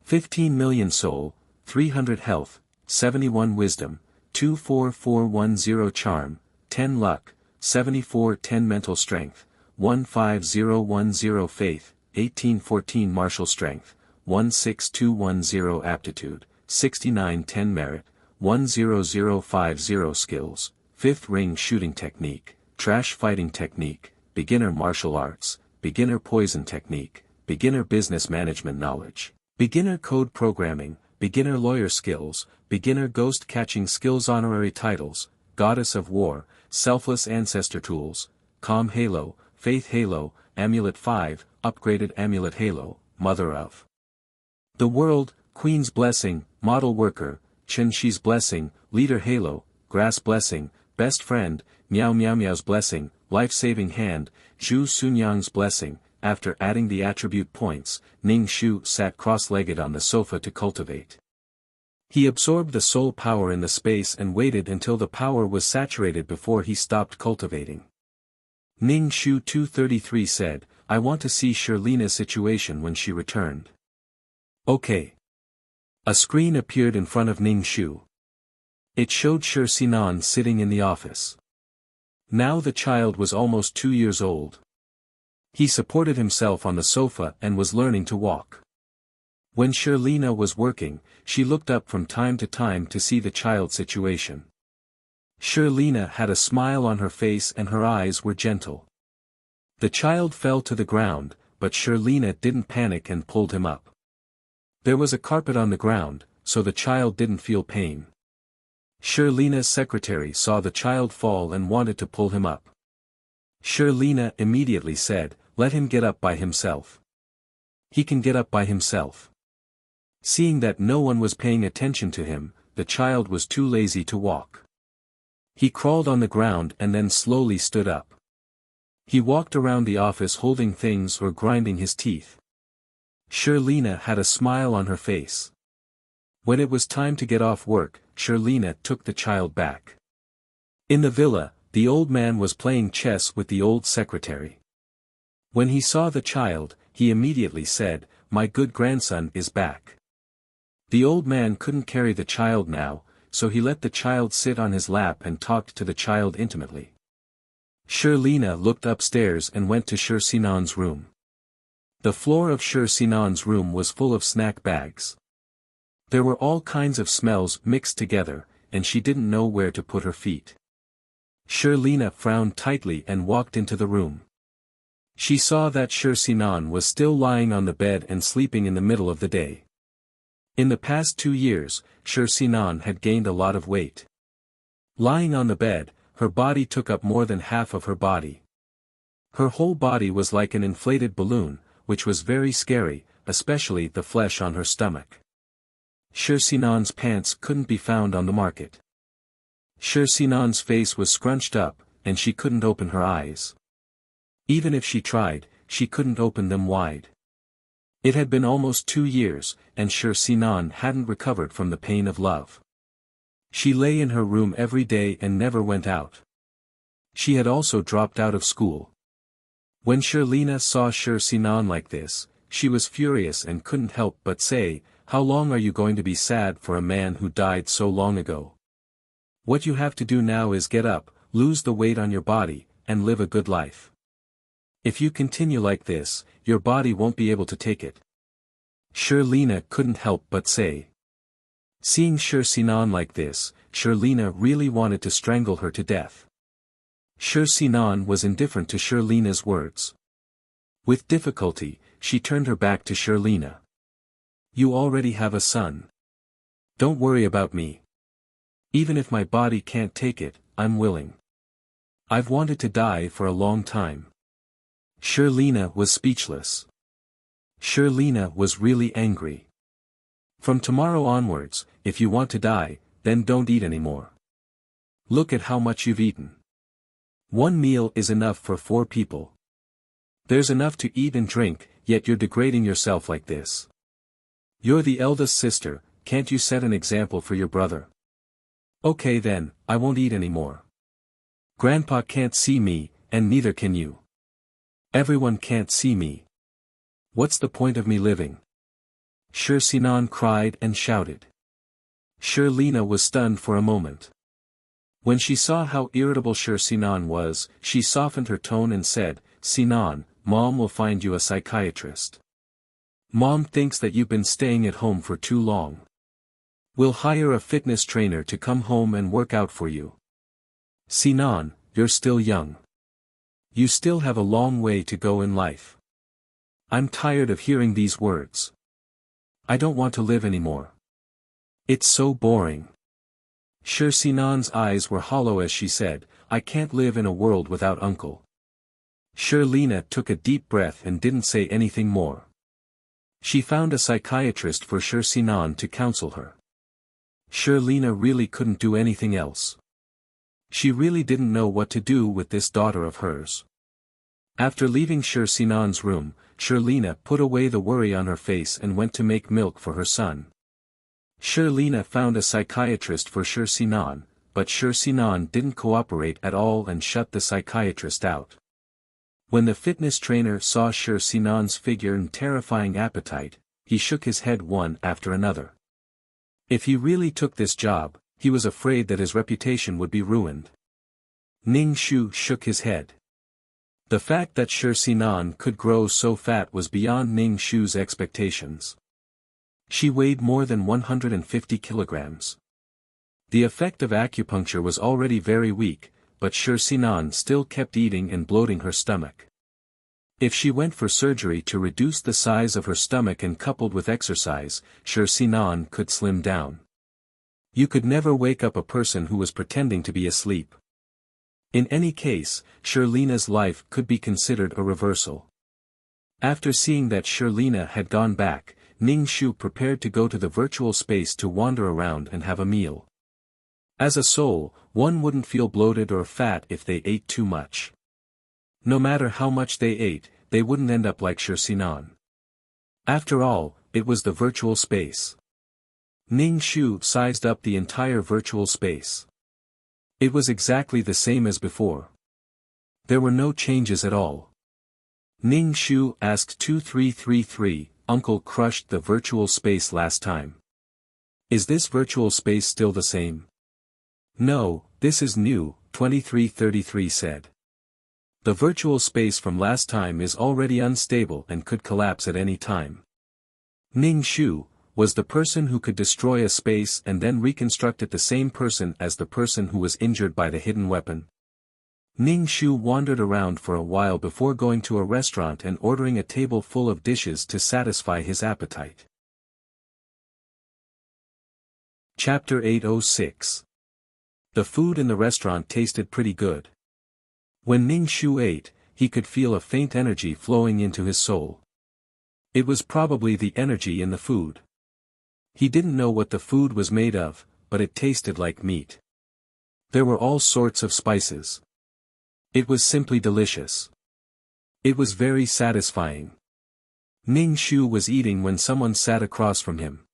A: 15 million soul, 300 health, 71 wisdom, 24410 charm, 10 luck, 7410 mental strength, 15010 faith, 1814 martial strength, 16210 aptitude, 6910 merit, 10050 skills, 5th ring shooting technique, trash fighting technique, beginner martial arts, beginner poison technique, beginner business management knowledge, beginner code programming, beginner lawyer skills, beginner ghost catching skills. Honorary titles, Goddess of War, Selfless Ancestor Tools, Calm Halo, Faith Halo, Amulet 5, Upgraded Amulet Halo, Mother of the World, Queen's Blessing, Model Worker, Chen Shi's Blessing, Leader Halo, Grass Blessing, Best Friend, Miao Miao Miao's Blessing, Life-Saving Hand, Zhu Sunyang's Blessing. After adding the attribute points, Ning Shu sat cross-legged on the sofa to cultivate. He absorbed the soul power in the space and waited until the power was saturated before he stopped cultivating. Ning Shu 233 said, I want to see Shirlina's situation when she returned. Okay. A screen appeared in front of Ning Shu. It showed Sinan sitting in the office. Now the child was almost 2 years old. He supported himself on the sofa and was learning to walk. When Shirlina was working, she looked up from time to time to see the child's situation. Shirlina had a smile on her face and her eyes were gentle. The child fell to the ground, but Shirlina didn't panic and pulled him up. There was a carpet on the ground, so the child didn't feel pain. Shirlina's secretary saw the child fall and wanted to pull him up. Shirlina immediately said, let him get up by himself. He can get up by himself. Seeing that no one was paying attention to him, the child was too lazy to walk. He crawled on the ground and then slowly stood up. He walked around the office holding things or grinding his teeth. Shirlina had a smile on her face. When it was time to get off work, Shirlina took the child back. In the villa, the old man was playing chess with the old secretary. When he saw the child, he immediately said, my good grandson is back. The old man couldn't carry the child now, so he let the child sit on his lap and talked to the child intimately. Shirlina looked upstairs and went to Sinan's room. The floor of Sinan's room was full of snack bags. There were all kinds of smells mixed together, and she didn't know where to put her feet. Shirlina frowned tightly and walked into the room. She saw that Sinan was still lying on the bed and sleeping in the middle of the day. In the past 2 years, Sinan had gained a lot of weight. Lying on the bed, her body took up more than half of her body. Her whole body was like an inflated balloon, which was very scary, especially the flesh on her stomach. Sinan's pants couldn't be found on the market. Sinan's face was scrunched up, and she couldn't open her eyes. Even if she tried, she couldn't open them wide. It had been almost 2 years, and Sinan hadn't recovered from the pain of love. She lay in her room every day and never went out. She had also dropped out of school. When Shirlina saw Sinan like this, she was furious and couldn't help but say, how long are you going to be sad for a man who died so long ago? What you have to do now is get up, lose the weight on your body, and live a good life. If you continue like this, your body won't be able to take it. Shirlina couldn't help but say. Seeing Sinan like this, Shirlina really wanted to strangle her to death. Sinan was indifferent to Shirlina's words. With difficulty, she turned her back to Shirlina. You already have a son. Don't worry about me. Even if my body can't take it, I'm willing. I've wanted to die for a long time. Shirlina was speechless. Shirlina was really angry. From tomorrow onwards, if you want to die, then don't eat anymore. Look at how much you've eaten. 1 meal is enough for 4 people. There's enough to eat and drink, yet you're degrading yourself like this. You're the eldest sister, can't you set an example for your brother? Okay then, I won't eat anymore. Grandpa can't see me, and neither can you. Everyone can't see me. What's the point of me living? Sher Sinan cried and shouted. Sher Lina was stunned for a moment. When she saw how irritable Sher Sinan was, she softened her tone and said, Sinan, Mom will find you a psychiatrist. Mom thinks that you've been staying at home for too long. We'll hire a fitness trainer to come home and work out for you. Sinan, you're still young. You still have a long way to go in life. I'm tired of hearing these words. I don't want to live anymore. It's so boring. Sher Sinan's eyes were hollow as she said, I can't live in a world without uncle. Sher Lina took a deep breath and didn't say anything more. She found a psychiatrist for Sher Sinan to counsel her. Sher Lina really couldn't do anything else. She really didn't know what to do with this daughter of hers. After leaving Sher Sinan's room, Sher Lina put away the worry on her face and went to make milk for her son. Sher Lina found a psychiatrist for Sher Sinan, but Sher Sinan didn't cooperate at all and shut the psychiatrist out. When the fitness trainer saw Sher Sinan's figure and terrifying appetite, he shook his head one after another. If he really took this job, he was afraid that his reputation would be ruined. Ning Shu shook his head. The fact that Sher Sinan could grow so fat was beyond Ning Shu's expectations. She weighed more than 150 kilograms. The effect of acupuncture was already very weak, but Sher Sinan still kept eating and bloating her stomach. If she went for surgery to reduce the size of her stomach and coupled with exercise, Sher Sinan could slim down. You could never wake up a person who was pretending to be asleep. In any case, Sher Lina's life could be considered a reversal. After seeing that Sher Lina had gone back, Ning Shu prepared to go to the virtual space to wander around and have a meal. As a soul, one wouldn't feel bloated or fat if they ate too much. No matter how much they ate, they wouldn't end up like Sher Sinan. After all, it was the virtual space. Ning Shu sized up the entire virtual space. It was exactly the same as before. There were no changes at all. Ning Shu asked 2333, Uncle crushed the virtual space last time. Is this virtual space still the same? No, this is new, 2333 said. The virtual space from last time is already unstable and could collapse at any time. Ning Shu was the person who could destroy a space and then reconstruct it, the same person as the person who was injured by the hidden weapon. Ning Shu wandered around for a while before going to a restaurant and ordering a table full of dishes to satisfy his appetite. Chapter 806. The food in the restaurant tasted pretty good. When Ning Shu ate, he could feel a faint energy flowing into his soul. It was probably the energy in the food. He didn't know what the food was made of, but it tasted like meat. There were all sorts of spices. It was simply delicious. It was very satisfying. Ning Shu was eating when someone sat across from him.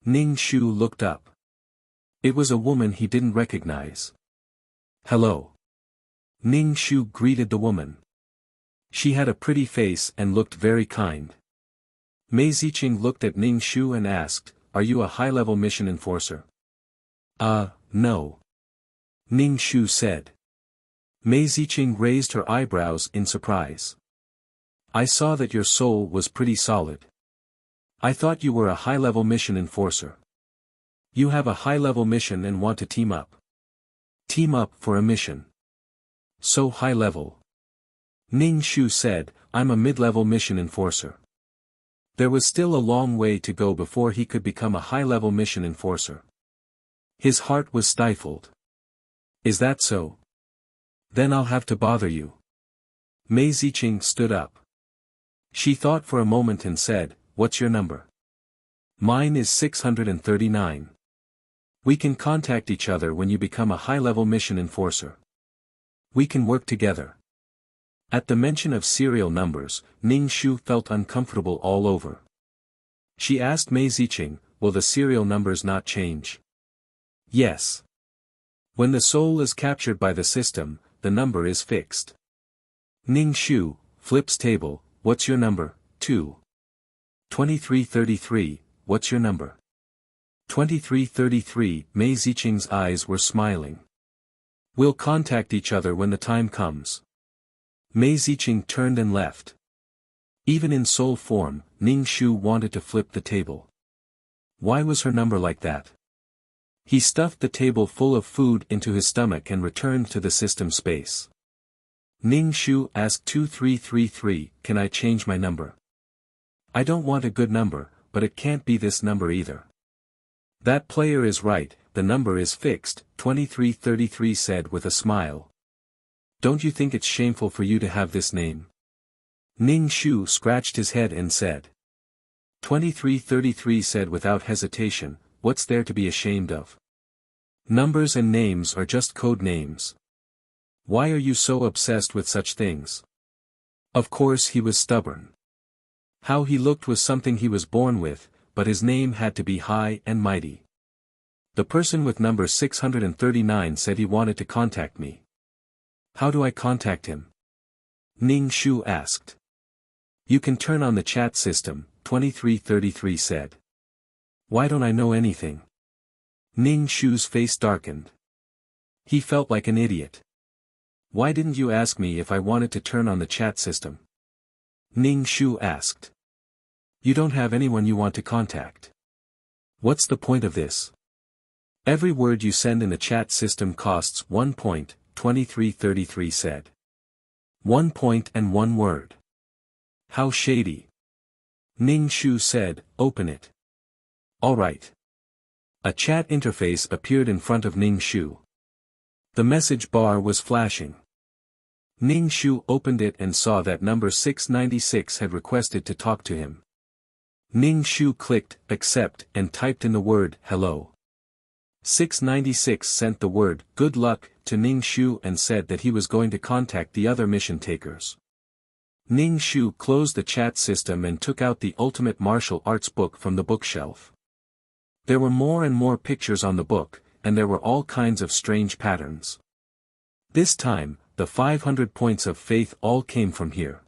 A: Ning Shu looked up. It was a woman he didn't recognize. Hello. Ning Shu greeted the woman. She had a pretty face and looked very kind. Mei Ziqing looked at Ning Shu and asked, Are you a high-level mission enforcer? No. Ning Shu said. Mei Ziqing raised her eyebrows in surprise. I saw that your soul was pretty solid. I thought you were a high-level mission enforcer. You have a high-level mission and want to team up. Team up for a mission. So high-level. Ning Shu said, I'm a mid-level mission enforcer. There was still a long way to go before he could become a high-level mission enforcer. His heart was stifled. Is that so? Then I'll have to bother you. Mei Ziqing stood up. She thought for a moment and said, What's your number? Mine is 639. We can contact each other when you become a high-level mission enforcer. We can work together. At the mention of serial numbers, Ning Shu felt uncomfortable all over. She asked Mei Ziqing, will the serial numbers not change? Yes. When the soul is captured by the system, the number is fixed. Ning Shu, flips table, what's your number? 2. 2333, what's your number? 2333, Mei Ziqing's eyes were smiling. We'll contact each other when the time comes. Mei Ziqing turned and left. Even in soul form, Ning Shu wanted to flip the table. Why was her number like that? He stuffed the table full of food into his stomach and returned to the system space. Ning Shu asked 2333, can I change my number? I don't want a good number, but it can't be this number either. That player is right, the number is fixed, 2333 said with a smile. Don't you think it's shameful for you to have this name? Ning Shu scratched his head and said. 2333 said without hesitation, what's there to be ashamed of? Numbers and names are just code names. Why are you so obsessed with such things? Of course he was stubborn. How he looked was something he was born with, but his name had to be high and mighty. The person with number 639 said he wanted to contact me. How do I contact him? Ning Shu asked. You can turn on the chat system, 2333 said. Why don't I know anything? Ning Shu's face darkened. He felt like an idiot. Why didn't you ask me if I wanted to turn on the chat system? Ning Shu asked. You don't have anyone you want to contact. What's the point of this? Every word you send in the chat system costs 1 point, 2333 said. 1 point and 1 word. How shady. Ning Shu said, open it. Alright. A chat interface appeared in front of Ning Shu. The message bar was flashing. Ning Shu opened it and saw that number 696 had requested to talk to him. Ning Shu clicked, accept, and typed in the word, hello. 696 sent the word, good luck, to Ning Shu and said that he was going to contact the other mission takers. Ning Shu closed the chat system and took out the Ultimate Martial Arts book from the bookshelf. There were more and more pictures on the book, and there were all kinds of strange patterns. This time, the 500 points of faith all came from here.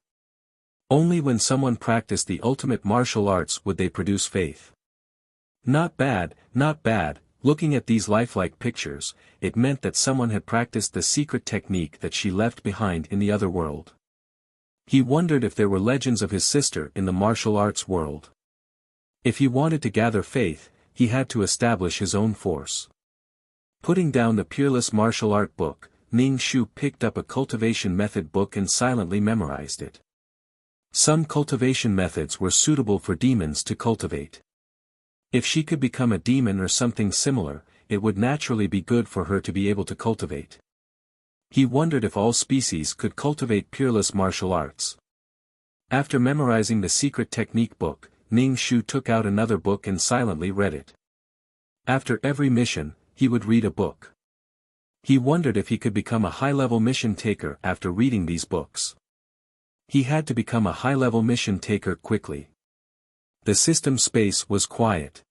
A: Only when someone practiced the ultimate martial arts would they produce faith. Not bad, not bad. Looking at these lifelike pictures, it meant that someone had practiced the secret technique that she left behind in the other world. He wondered if there were legends of his sister in the martial arts world. If he wanted to gather faith, he had to establish his own force. Putting down the Peerless Martial Art book, Ning Shu picked up a cultivation method book and silently memorized it. Some cultivation methods were suitable for demons to cultivate. If she could become a demon or something similar, it would naturally be good for her to be able to cultivate. He wondered if all species could cultivate peerless martial arts. After memorizing the secret technique book, Ning Shu took out another book and silently read it. After every mission, he would read a book. He wondered if he could become a high-level mission taker after reading these books. He had to become a high-level mission taker quickly. The system space was quiet.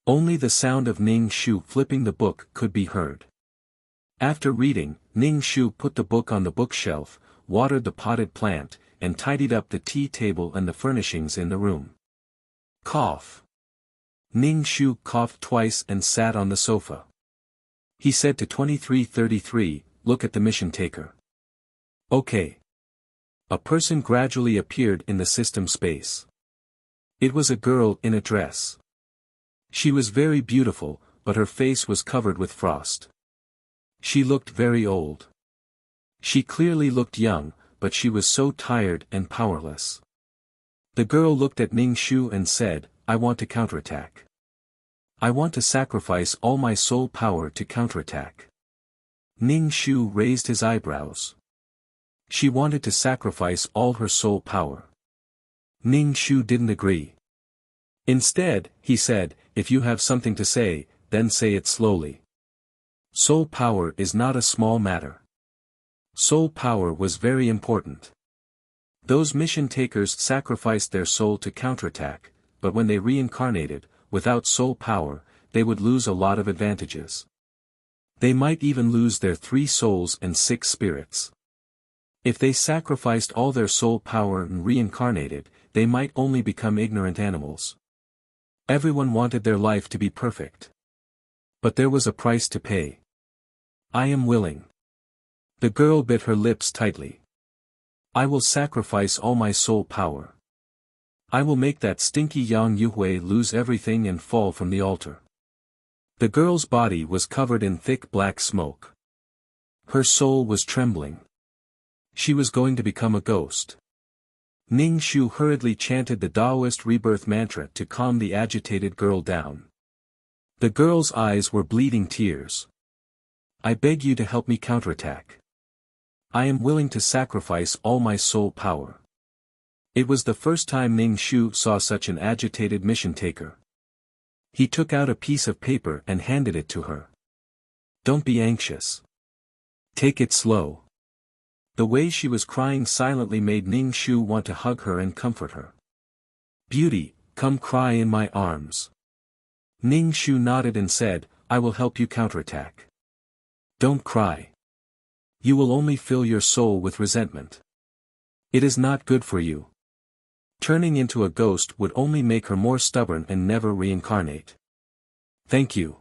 A: Only the sound of Ning Shu flipping the book could be heard. After reading, Ning Shu put the book on the bookshelf, watered the potted plant, and tidied up the tea table and the furnishings in the room. Cough. Ning Shu coughed twice and sat on the sofa. He said to 2333, look at the mission taker. Okay. A person gradually appeared in the system space. It was a girl in a dress. She was very beautiful, but her face was covered with frost. She looked very old. She clearly looked young, but she was so tired and powerless. The girl looked at Ning Shu and said, I want to counterattack. I want to sacrifice all my soul power to counterattack. Ning Shu raised his eyebrows. She wanted to sacrifice all her soul power. Ning Shu didn't agree. Instead, he said, if you have something to say, then say it slowly. Soul power is not a small matter. Soul power was very important. Those mission takers sacrificed their soul to counterattack, but when they reincarnated, without soul power, they would lose a lot of advantages. They might even lose their 3 souls and 6 spirits. If they sacrificed all their soul power and reincarnated, they might only become ignorant animals. Everyone wanted their life to be perfect. But there was a price to pay. I am willing. The girl bit her lips tightly. I will sacrifice all my soul power. I will make that stinky Yang Yuhui lose everything and fall from the altar. The girl's body was covered in thick black smoke. Her soul was trembling. She was going to become a ghost. Ning Shu hurriedly chanted the Taoist rebirth mantra to calm the agitated girl down. The girl's eyes were bleeding tears. I beg you to help me counterattack. I am willing to sacrifice all my soul power. It was the first time Ning Shu saw such an agitated mission taker. He took out a piece of paper and handed it to her. Don't be anxious. Take it slow. The way she was crying silently made Ning Shu want to hug her and comfort her. Beauty, come cry in my arms. Ning Shu nodded and said, I will help you counterattack. Don't cry. You will only fill your soul with resentment. It is not good for you. Turning into a ghost would only make her more stubborn and never reincarnate. Thank you.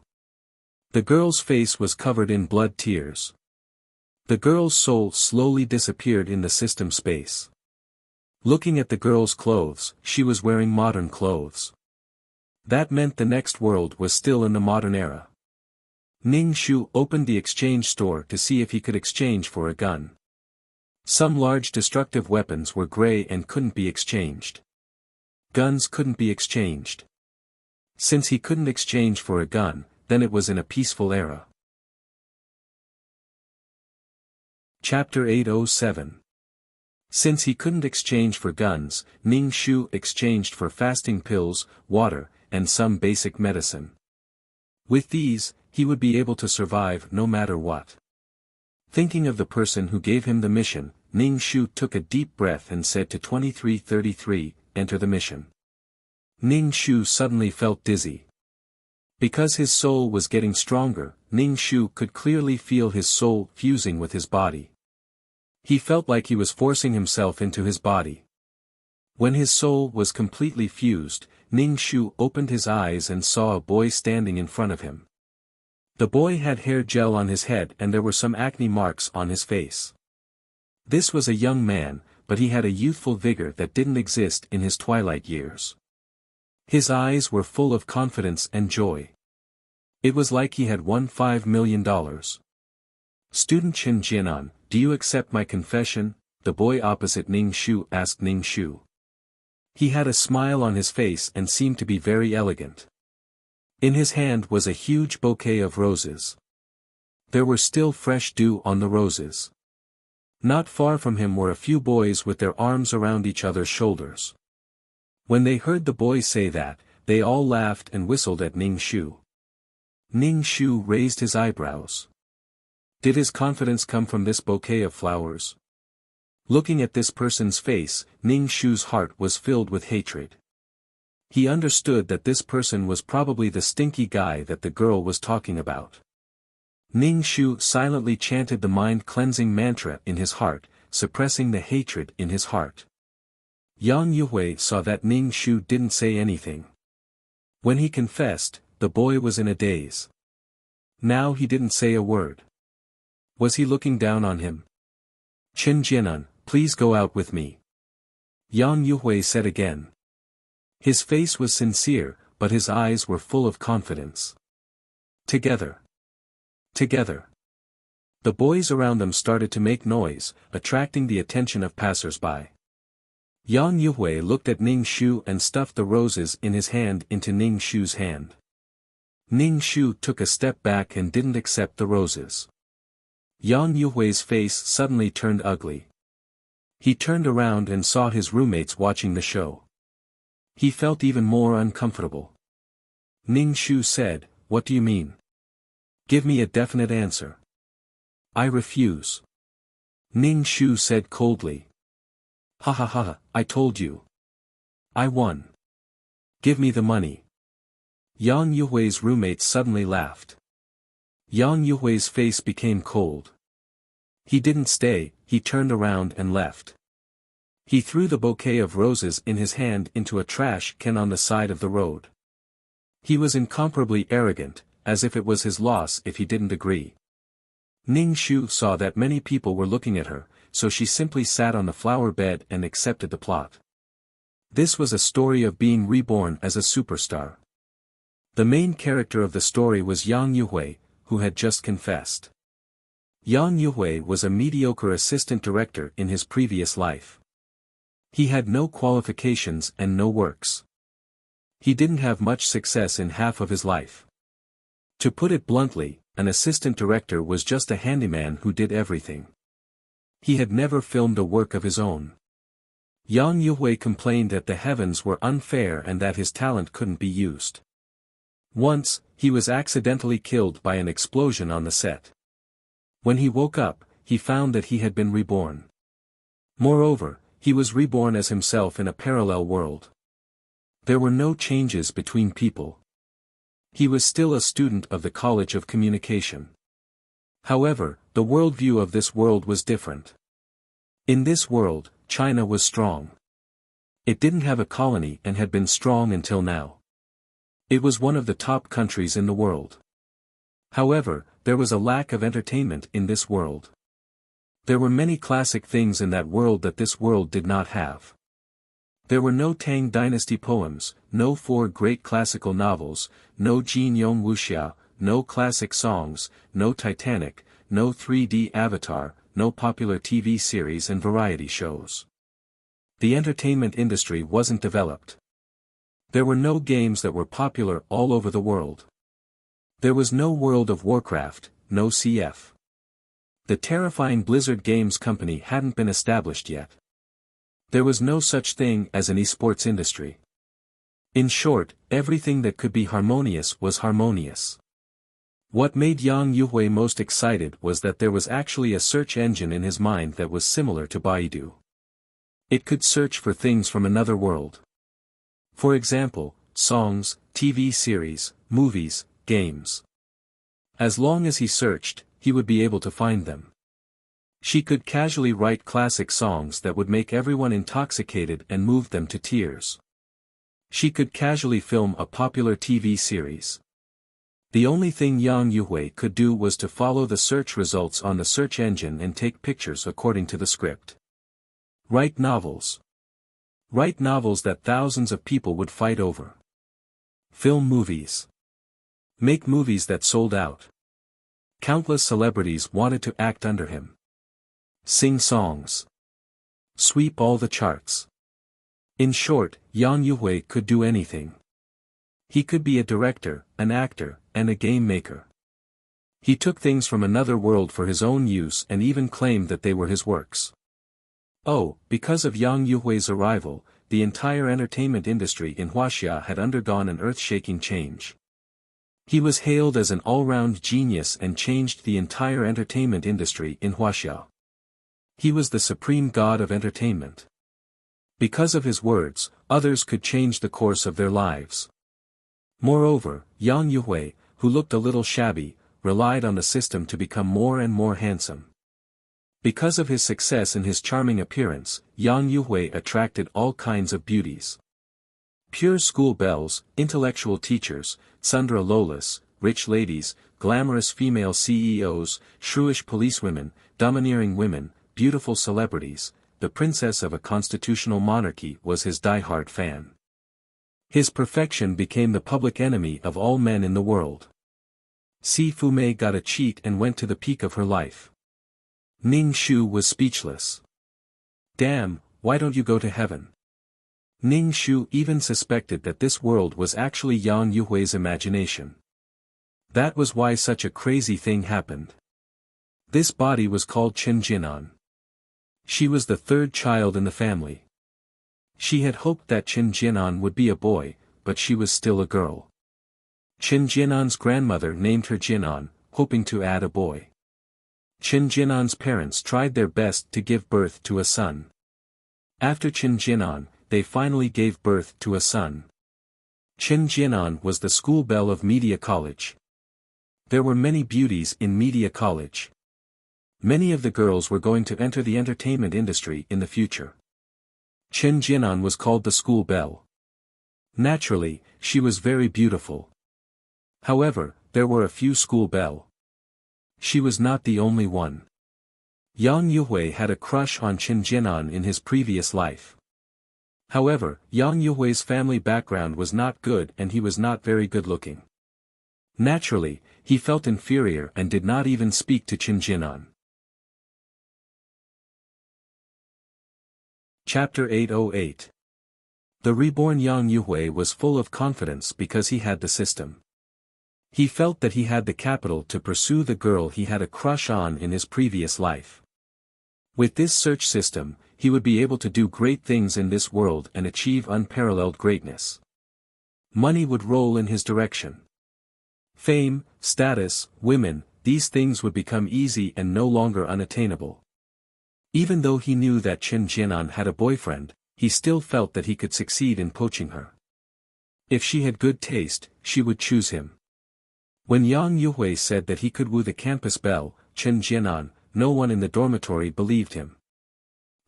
A: The girl's face was covered in blood tears. The girl's soul slowly disappeared in the system space. Looking at the girl's clothes, she was wearing modern clothes. That meant the next world was still in the modern era. Ning Shu opened the exchange store to see if he could exchange for a gun. Some large destructive weapons were gray and couldn't be exchanged. Guns couldn't be exchanged. Since he couldn't exchange for a gun, then it was in a peaceful era. Chapter 807. Since he couldn't exchange for guns, Ning Shu exchanged for fasting pills, water, and some basic medicine. With these, he would be able to survive no matter what. Thinking of the person who gave him the mission, Ning Shu took a deep breath and said to 2333, enter the mission. Ning Shu suddenly felt dizzy. Because his soul was getting stronger, Ning Shu could clearly feel his soul fusing with his body. He felt like he was forcing himself into his body. When his soul was completely fused, Ning Shu opened his eyes and saw a boy standing in front of him. The boy had hair gel on his head and there were some acne marks on his face. This was a young man, but he had a youthful vigor that didn't exist in his twilight years. His eyes were full of confidence and joy. It was like he had won $5 million. Student Chen Jianan, do you accept my confession? The boy opposite Ning Shu asked Ning Shu. He had a smile on his face and seemed to be very elegant. In his hand was a huge bouquet of roses. There were still fresh dew on the roses. Not far from him were a few boys with their arms around each other's shoulders. When they heard the boy say that, they all laughed and whistled at Ning Shu. Ning Shu raised his eyebrows. Did his confidence come from this bouquet of flowers? Looking at this person's face, Ning Shu's heart was filled with hatred. He understood that this person was probably the stinky guy that the girl was talking about. Ning Shu silently chanted the mind-cleansing mantra in his heart, suppressing the hatred in his heart. Yang Yuhui saw that Ning Shu didn't say anything. When he confessed, the boy was in a daze. Now he didn't say a word. Was he looking down on him? Chen Jianan, please go out with me. Yang Yuhui said again. His face was sincere, but his eyes were full of confidence. Together. Together. The boys around them started to make noise, attracting the attention of passers-by. Yang Yuhui looked at Ning Shu and stuffed the roses in his hand into Ning Shu's hand. Ning Shu took a step back and didn't accept the roses. Yang Yuhui's face suddenly turned ugly. He turned around and saw his roommates watching the show. He felt even more uncomfortable. Ning Shu said, "What do you mean? Give me a definite answer." "I refuse." Ning Shu said coldly. Ha ha ha, I told you. I won. Give me the money. Yang Yuhui's roommate suddenly laughed. Yang Yuhui's face became cold. He didn't stay, he turned around and left. He threw the bouquet of roses in his hand into a trash can on the side of the road. He was incomparably arrogant, as if it was his loss if he didn't agree. Ning Shu saw that many people were looking at her, so she simply sat on the flower bed and accepted the plot. This was a story of being reborn as a superstar. The main character of the story was Yang Yuhui, who had just confessed. Yang Yuhui was a mediocre assistant director in his previous life. He had no qualifications and no works. He didn't have much success in half of his life. To put it bluntly, an assistant director was just a handyman who did everything. He had never filmed a work of his own. Yang Yuhui complained that the heavens were unfair and that his talent couldn't be used. Once, he was accidentally killed by an explosion on the set. When he woke up, he found that he had been reborn. Moreover, he was reborn as himself in a parallel world. There were no changes between people. He was still a student of the College of Communication. However, the worldview of this world was different. In this world, China was strong. It didn't have a colony and had been strong until now. It was one of the top countries in the world. However, there was a lack of entertainment in this world. There were many classic things in that world that this world did not have. There were no Tang Dynasty poems, no 4 great classical novels, no Jin Yong Wuxia, no classic songs, no Titanic, no 3D Avatar, no popular TV series and variety shows. The entertainment industry wasn't developed. There were no games that were popular all over the world. There was no World of Warcraft, no CF. The terrifying Blizzard Games company hadn't been established yet. There was no such thing as an esports industry. In short, everything that could be harmonious was harmonious. What made Yang Yuhui most excited was that there was actually a search engine in his mind that was similar to Baidu. It could search for things from another world. For example, songs, TV series, movies, games. As long as he searched, he would be able to find them. She could casually write classic songs that would make everyone intoxicated and move them to tears. She could casually film a popular TV series. The only thing Yang Yuhui could do was to follow the search results on the search engine and take pictures according to the script. Write novels. Write novels that thousands of people would fight over. Film movies. Make movies that sold out. Countless celebrities wanted to act under him. Sing songs. Sweep all the charts. In short, Yang Yuhui could do anything. He could be a director, an actor, and a game maker. He took things from another world for his own use and even claimed that they were his works. Oh, because of Yang Yuhui's arrival, the entire entertainment industry in Wuxia had undergone an earth-shaking change. He was hailed as an all-round genius and changed the entire entertainment industry in Wuxia. He was the supreme god of entertainment. Because of his words, others could change the course of their lives. Moreover, Yang Yuhui, who looked a little shabby, relied on the system to become more and more handsome. Because of his success and his charming appearance, Yang Yuhui attracted all kinds of beauties. Pure school belles, intellectual teachers, Sundra Lolas, rich ladies, glamorous female CEOs, shrewish policewomen, domineering women, beautiful celebrities, the princess of a constitutional monarchy was his die-hard fan. His perfection became the public enemy of all men in the world. Si Fumei got a cheat and went to the peak of her life. Ning Shu was speechless. Damn, why don't you go to heaven? Ning Shu even suspected that this world was actually Yang Yuhui's imagination. That was why such a crazy thing happened. This body was called Chen Jinan. She was the 3rd child in the family. She had hoped that Chen Jinan would be a boy, but she was still a girl. Chen Jinan's grandmother named her Jinan, hoping to add a boy. Qin Jinan's parents tried their best to give birth to a son. After Qin Jinan, they finally gave birth to a son. Qin Jinan was the school belle of Media College. There were many beauties in Media College. Many of the girls were going to enter the entertainment industry in the future. Qin Jinan was called the school belle. Naturally, she was very beautiful. However, there were a few school belle. She was not the only one. Yang Yuhui had a crush on Qin Jinan in his previous life. However, Yang Yuhui's family background was not good and he was not very good looking. Naturally, he felt inferior and did not even speak to Qin Jinan. Chapter 808. The reborn Yang Yuhui was full of confidence because he had the system. He felt that he had the capital to pursue the girl he had a crush on in his previous life. With this search system, he would be able to do great things in this world and achieve unparalleled greatness. Money would roll in his direction. Fame, status, women, these things would become easy and no longer unattainable. Even though he knew that Qin Jinan had a boyfriend, he still felt that he could succeed in poaching her. If she had good taste, she would choose him. When Yang Yuhui said that he could woo the campus belle, Qin Jinan, no one in the dormitory believed him.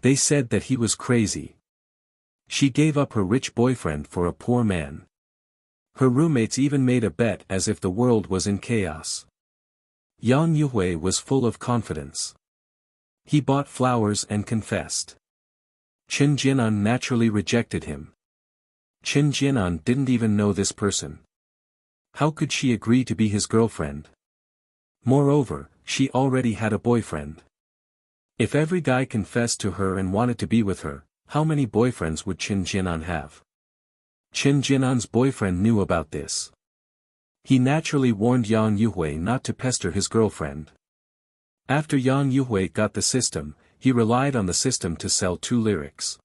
A: They said that he was crazy. She gave up her rich boyfriend for a poor man. Her roommates even made a bet as if the world was in chaos. Yang Yuhui was full of confidence. He bought flowers and confessed. Qin Jinan naturally rejected him. Qin Jinan didn't even know this person. How could she agree to be his girlfriend? Moreover, she already had a boyfriend. If every guy confessed to her and wanted to be with her, how many boyfriends would Qin Jinan have? Qin Jinan's boyfriend knew about this. He naturally warned Yang Yuhui not to pester his girlfriend. After Yang Yuhui got the system, he relied on the system to sell 2 lyrics.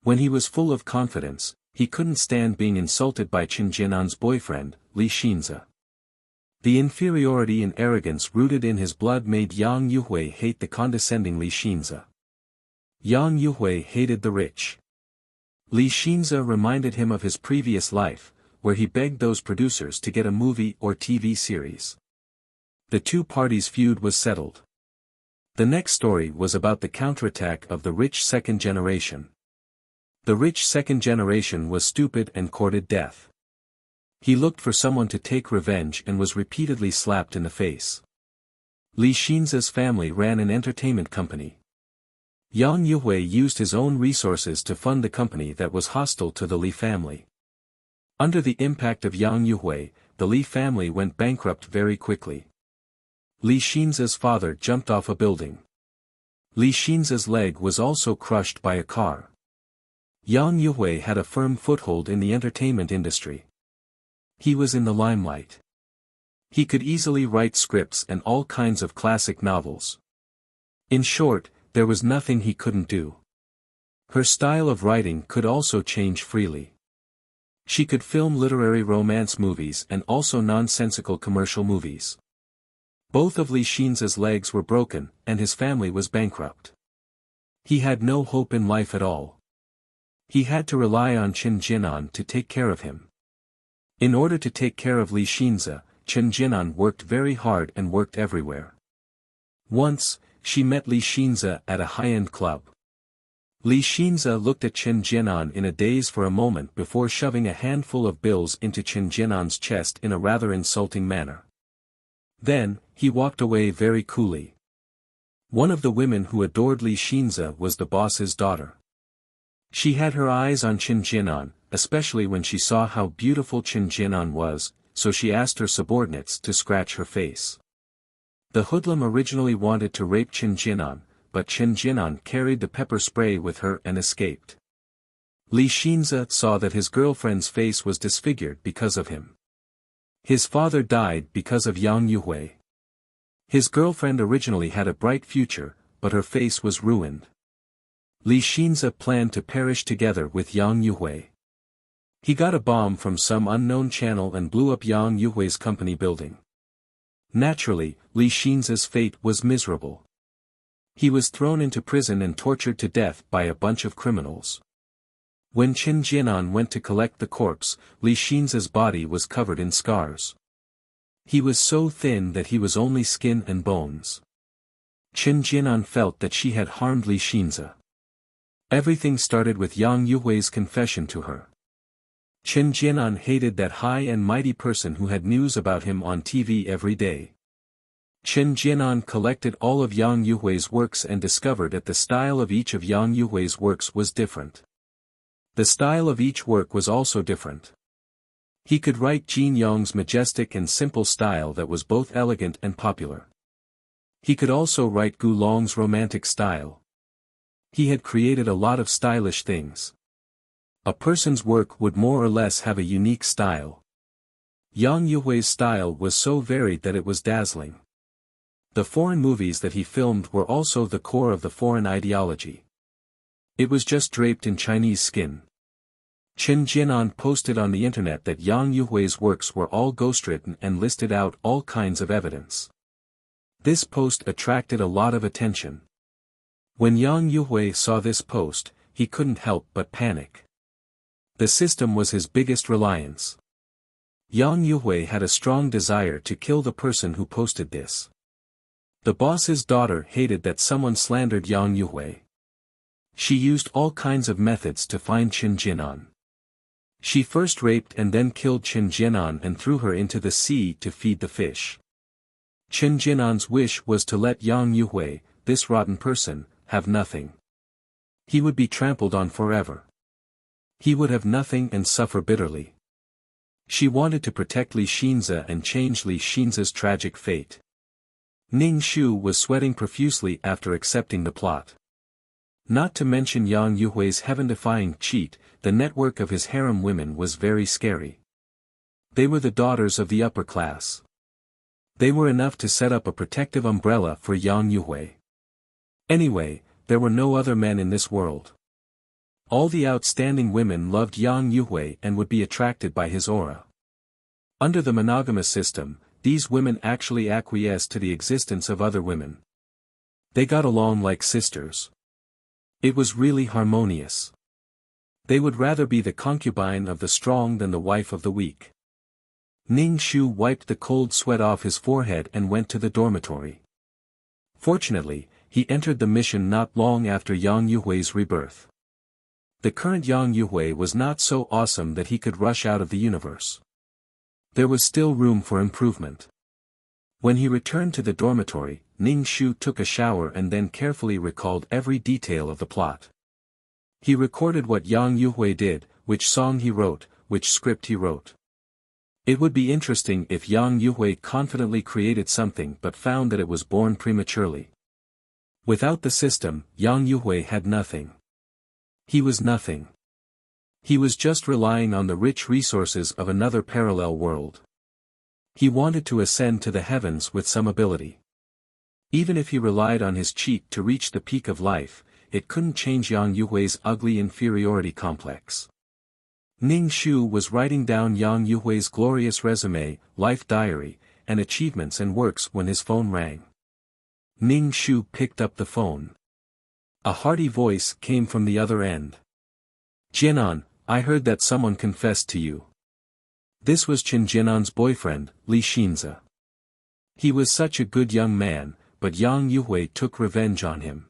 A: When he was full of confidence, he couldn't stand being insulted by Qin Jinan's boyfriend, Li Xinze. The inferiority and arrogance rooted in his blood made Yang Yuhui hate the condescending Li Xinze. Yang Yuhui hated the rich. Li Xinze reminded him of his previous life, where he begged those producers to get a movie or TV series. The two parties' feud was settled. The next story was about the counterattack of the rich second generation. The rich second generation was stupid and courted death. He looked for someone to take revenge and was repeatedly slapped in the face. Li Xinze's family ran an entertainment company. Yang Yuhui used his own resources to fund the company that was hostile to the Li family. Under the impact of Yang Yuhui, the Li family went bankrupt very quickly. Li Xinze's father jumped off a building. Li Xinze's leg was also crushed by a car. Yang Yuhui had a firm foothold in the entertainment industry. He was in the limelight. He could easily write scripts and all kinds of classic novels. In short, there was nothing he couldn't do. Her style of writing could also change freely. She could film literary romance movies and also nonsensical commercial movies. Both of Li Xinze's legs were broken, and his family was bankrupt. He had no hope in life at all. He had to rely on Qin Jinan to take care of him. In order to take care of Li Xinze, Qin Jinan worked very hard and worked everywhere. Once, she met Li Xinze at a high-end club. Li Xinze looked at Qin Jinan in a daze for a moment before shoving a handful of bills into Qin Jinan's chest in a rather insulting manner. Then, he walked away very coolly. One of the women who adored Li Xinze was the boss's daughter. She had her eyes on Qin Jinan, especially when she saw how beautiful Qin Jinan was, so she asked her subordinates to scratch her face. The hoodlum originally wanted to rape Qin Jinan, but Qin Jinan carried the pepper spray with her and escaped. Li Xinze saw that his girlfriend's face was disfigured because of him. His father died because of Yang Yuhui. His girlfriend originally had a bright future, but her face was ruined. Li Xinze planned to perish together with Yang Yuhui. He got a bomb from some unknown channel and blew up Yang Yuhui's company building. Naturally, Li Xinza's fate was miserable. He was thrown into prison and tortured to death by a bunch of criminals. When Qin Jianan went to collect the corpse, Li Xinza's body was covered in scars. He was so thin that he was only skin and bones. Qin Jianan felt that she had harmed Li Xinza. Everything started with Yang Yuhui's confession to her. Qin Jianan hated that high and mighty person who had news about him on TV every day. Qin Jianan collected all of Yang Yuhui's works and discovered that the style of each of Yang Yuhui's works was different. The style of each work was also different. He could write Jin Yong's majestic and simple style that was both elegant and popular. He could also write Gu Long's romantic style. He had created a lot of stylish things. A person's work would more or less have a unique style. Yang Yuhui's style was so varied that it was dazzling. The foreign movies that he filmed were also the core of the foreign ideology. It was just draped in Chinese skin. Qin Jianan posted on the internet that Yang Yuhui's works were all ghostwritten and listed out all kinds of evidence. This post attracted a lot of attention. When Yang Yuhui saw this post, he couldn't help but panic. The system was his biggest reliance. Yang Yuhui had a strong desire to kill the person who posted this. The boss's daughter hated that someone slandered Yang Yuhui. She used all kinds of methods to find Qin Jianan. She first raped and then killed Qin Jianan and threw her into the sea to feed the fish. Qin Jianan's wish was to let Yang Yuhui, this rotten person, have nothing. He would be trampled on forever. He would have nothing and suffer bitterly. She wanted to protect Li Xinza and change Li Xinza's tragic fate. Ning Shu was sweating profusely after accepting the plot. Not to mention Yang Yuhui's heaven-defying cheat, the network of his harem women was very scary. They were the daughters of the upper class. They were enough to set up a protective umbrella for Yang Yuhui. Anyway, there were no other men in this world. All the outstanding women loved Yang Yuhui and would be attracted by his aura. Under the monogamous system, these women actually acquiesced to the existence of other women. They got along like sisters. It was really harmonious. They would rather be the concubine of the strong than the wife of the weak. Ning Shu wiped the cold sweat off his forehead and went to the dormitory. Fortunately, he entered the mission not long after Yang Yuhui's rebirth. The current Yang Yuhui was not so awesome that he could rush out of the universe. There was still room for improvement. When he returned to the dormitory, Ning Shu took a shower and then carefully recalled every detail of the plot. He recorded what Yang Yuhui did, which song he wrote, which script he wrote. It would be interesting if Yang Yuhui confidently created something but found that it was born prematurely. Without the system, Yang Yuhui had nothing. He was nothing. He was just relying on the rich resources of another parallel world. He wanted to ascend to the heavens with some ability. Even if he relied on his cheat to reach the peak of life, it couldn't change Yang Yuhui's ugly inferiority complex. Ning Shu was writing down Yang Yuhui's glorious resume, life diary, and achievements and works when his phone rang. Ning Shu picked up the phone. A hearty voice came from the other end. Jianan, I heard that someone confessed to you. This was Qin Jianan's boyfriend, Li Xinza. He was such a good young man, but Yang Yuhui took revenge on him.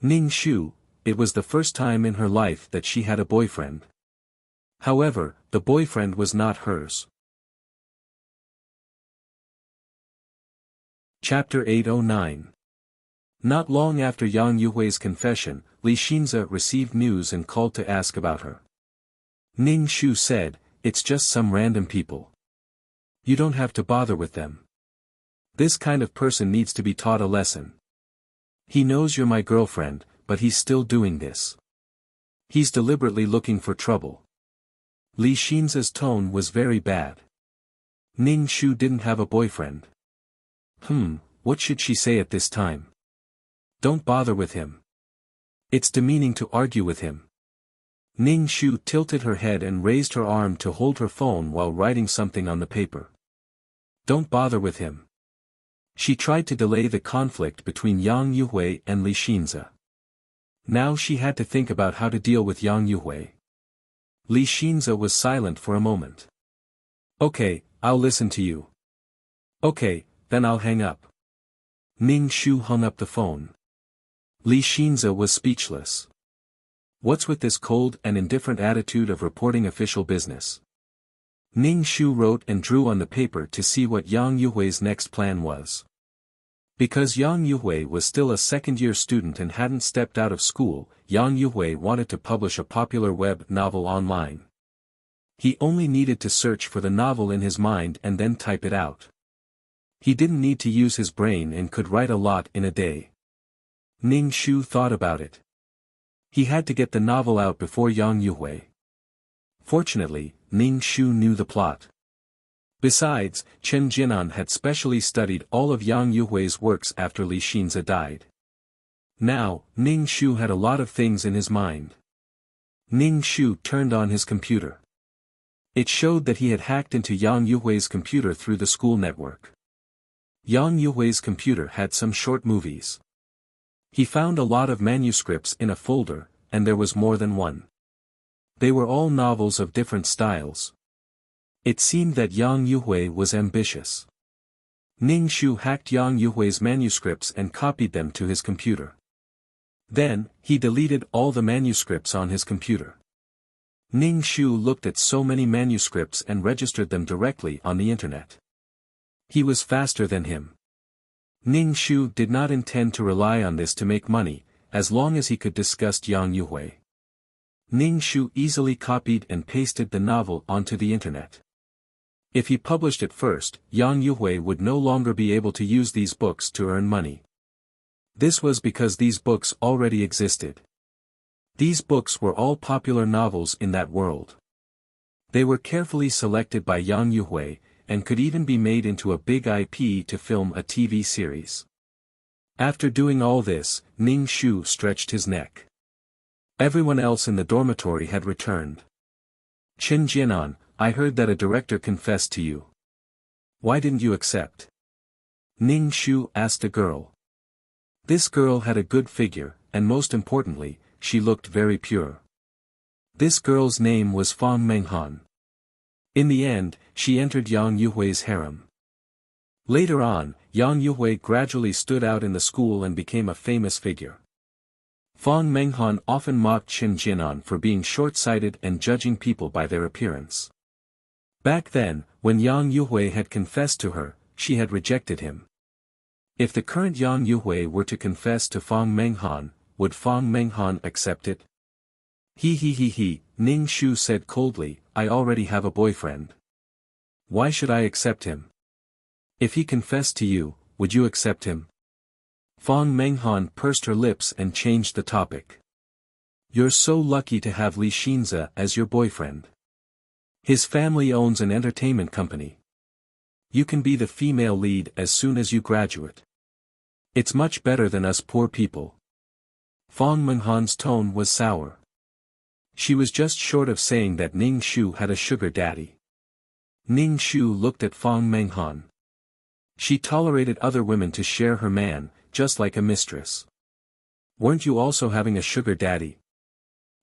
A: Ning Shu, it was the first time in her life that she had a boyfriend. However, the boyfriend was not hers. Chapter 809. Not long after Yang Yuhui's confession, Li Xinza received news and called to ask about her. Ning Shu said, "It's just some random people. You don't have to bother with them. This kind of person needs to be taught a lesson. He knows you're my girlfriend, but he's still doing this. He's deliberately looking for trouble." Li Xinza's tone was very bad. Ning Shu didn't have a boyfriend. What should she say at this time? Don't bother with him. It's demeaning to argue with him. Ning Shu tilted her head and raised her arm to hold her phone while writing something on the paper. Don't bother with him. She tried to delay the conflict between Yang Yuhui and Li Xinze. Now she had to think about how to deal with Yang Yuhui. Li Xinze was silent for a moment. Okay, I'll listen to you. Okay, then I'll hang up. Ning Shu hung up the phone. Li Xinze was speechless. What's with this cold and indifferent attitude of reporting official business? Ning Shu wrote and drew on the paper to see what Yang Yuhui's next plan was. Because Yang Yuhui was still a second-year student and hadn't stepped out of school, Yang Yuhui wanted to publish a popular web novel online. He only needed to search for the novel in his mind and then type it out. He didn't need to use his brain and could write a lot in a day. Ning Shu thought about it. He had to get the novel out before Yang Yuhui. Fortunately, Ning Shu knew the plot. Besides, Chen Jinan had specially studied all of Yang Yuhui's works after Li Xinze died. Now, Ning Shu had a lot of things in his mind. Ning Shu turned on his computer. It showed that he had hacked into Yang Yuhui's computer through the school network. Yang Yuhui's computer had some short movies. He found a lot of manuscripts in a folder, and there was more than one. They were all novels of different styles. It seemed that Yang Yuhui was ambitious. Ning Shu hacked Yang Yuhui's manuscripts and copied them to his computer. Then, he deleted all the manuscripts on his computer. Ning Shu looked at so many manuscripts and registered them directly on the internet. He was faster than him. Ning Shu did not intend to rely on this to make money, as long as he could disgust Yang Yuhui. Ning Shu easily copied and pasted the novel onto the internet. If he published it first, Yang Yuhui would no longer be able to use these books to earn money. This was because these books already existed. These books were all popular novels in that world. They were carefully selected by Yang Yuhui, and could even be made into a big IP to film a TV series. After doing all this, Ning Shu stretched his neck. Everyone else in the dormitory had returned. Chen Jianan, I heard that a director confessed to you. Why didn't you accept? Ning Shu asked a girl. This girl had a good figure, and most importantly, she looked very pure. This girl's name was Fang Menghan. In the end, she entered Yang Yuhui's harem. Later on, Yang Yuhui gradually stood out in the school and became a famous figure. Fang Menghan often mocked Chen Jianan for being short-sighted and judging people by their appearance. Back then, when Yang Yuhui had confessed to her, she had rejected him. If the current Yang Yuhui were to confess to Fang Menghan, would Fang Menghan accept it? He, Ning Shu said coldly, I already have a boyfriend. Why should I accept him? If he confessed to you, would you accept him? Fang Menghan pursed her lips and changed the topic. You're so lucky to have Li Xinze as your boyfriend. His family owns an entertainment company. You can be the female lead as soon as you graduate. It's much better than us poor people. Fang Menghan's tone was sour. She was just short of saying that Ning Shu had a sugar daddy. Ning Shu looked at Fang Menghan. She tolerated other women to share her man, just like a mistress. Weren't you also having a sugar daddy?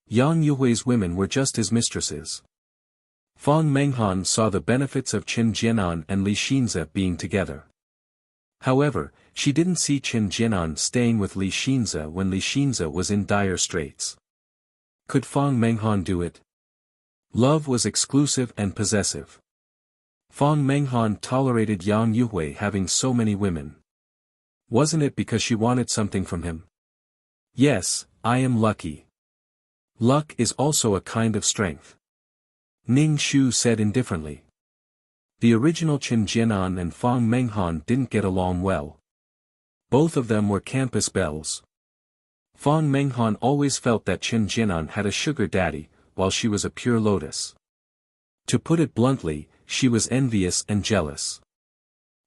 A: Yang Yuhui's women were just his mistresses. Fang Menghan saw the benefits of Chen Jianan and Li Xinze being together. However, she didn't see Chen Jianan staying with Li Xinze when Li Xinze was in dire straits. Could Fang Menghan do it? Love was exclusive and possessive. Fang Menghan tolerated Yang Yuhui having so many women. Wasn't it because she wanted something from him? Yes, I am lucky. Luck is also a kind of strength. Ning Shu said indifferently. The original Chen Jianan and Fang Menghan didn't get along well. Both of them were campus belles. Fang Menghan always felt that Chen Jianan had a sugar daddy, while she was a pure lotus. To put it bluntly, she was envious and jealous.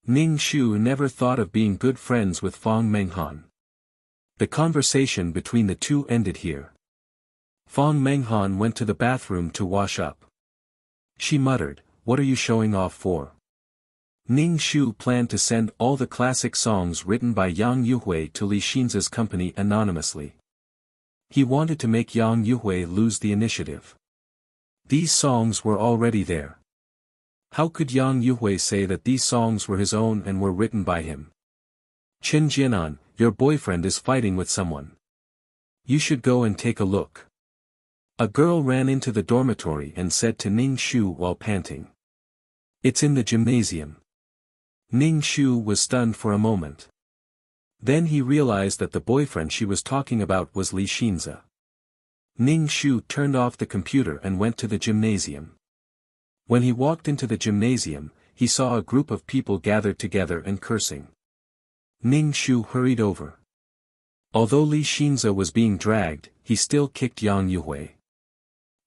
A: Ning Shu never thought of being good friends with Fang Menghan. The conversation between the two ended here. Fang Menghan went to the bathroom to wash up. She muttered, "What are you showing off for?" Ning Shu planned to send all the classic songs written by Yang Yuhui to Li Xinza's company anonymously. He wanted to make Yang Yuhui lose the initiative. These songs were already there. How could Yang Yuhui say that these songs were his own and were written by him? Chen Jianan, your boyfriend is fighting with someone. You should go and take a look. A girl ran into the dormitory and said to Ning Shu while panting. It's in the gymnasium. Ning Shu was stunned for a moment. Then he realized that the boyfriend she was talking about was Li Xinza. Ning Shu turned off the computer and went to the gymnasium. When he walked into the gymnasium, he saw a group of people gathered together and cursing. Ning Shu hurried over. Although Li Xinza was being dragged, he still kicked Yang Yuhui.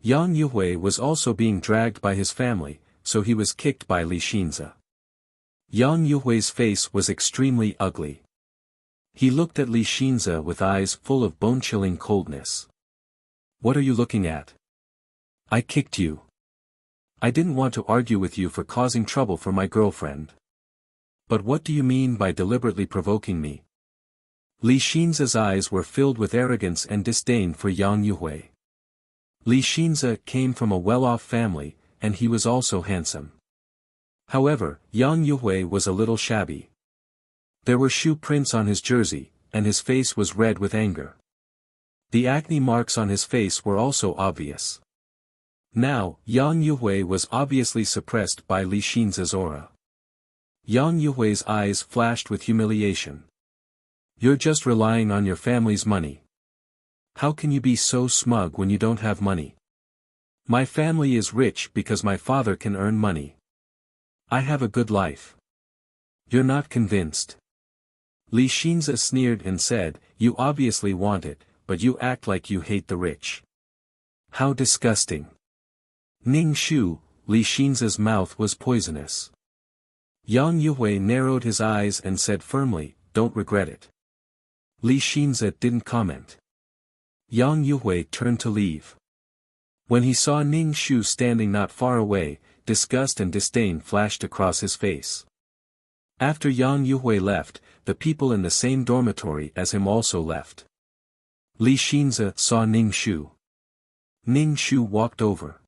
A: Yang Yuhui was also being dragged by his family, so he was kicked by Li Xinza. Yang Yuhui's face was extremely ugly. He looked at Li Xinza with eyes full of bone-chilling coldness. What are you looking at? I kicked you. I didn't want to argue with you for causing trouble for my girlfriend. But what do you mean by deliberately provoking me? Li Xinza's eyes were filled with arrogance and disdain for Yang Yuhui. Li Xinza came from a well-off family, and he was also handsome. However, Yang Yuhui was a little shabby. There were shoe prints on his jersey, and his face was red with anger. The acne marks on his face were also obvious. Now, Yang Yuhui was obviously suppressed by Li Xinza's aura. Yang Yuhui's eyes flashed with humiliation. You're just relying on your family's money. How can you be so smug when you don't have money? My family is rich because my father can earn money. I have a good life. You're not convinced. Li Xinza sneered and said, you obviously want it, but you act like you hate the rich. How disgusting. Ning Shu, Li Xinza's mouth was poisonous. Yang Yuhui narrowed his eyes and said firmly, don't regret it. Li Xinza didn't comment. Yang Yuhui turned to leave. When he saw Ning Shu standing not far away, disgust and disdain flashed across his face. After Yang Yuhui left, the people in the same dormitory as him also left. Li Xinza saw Ning Shu. Ning Shu walked over.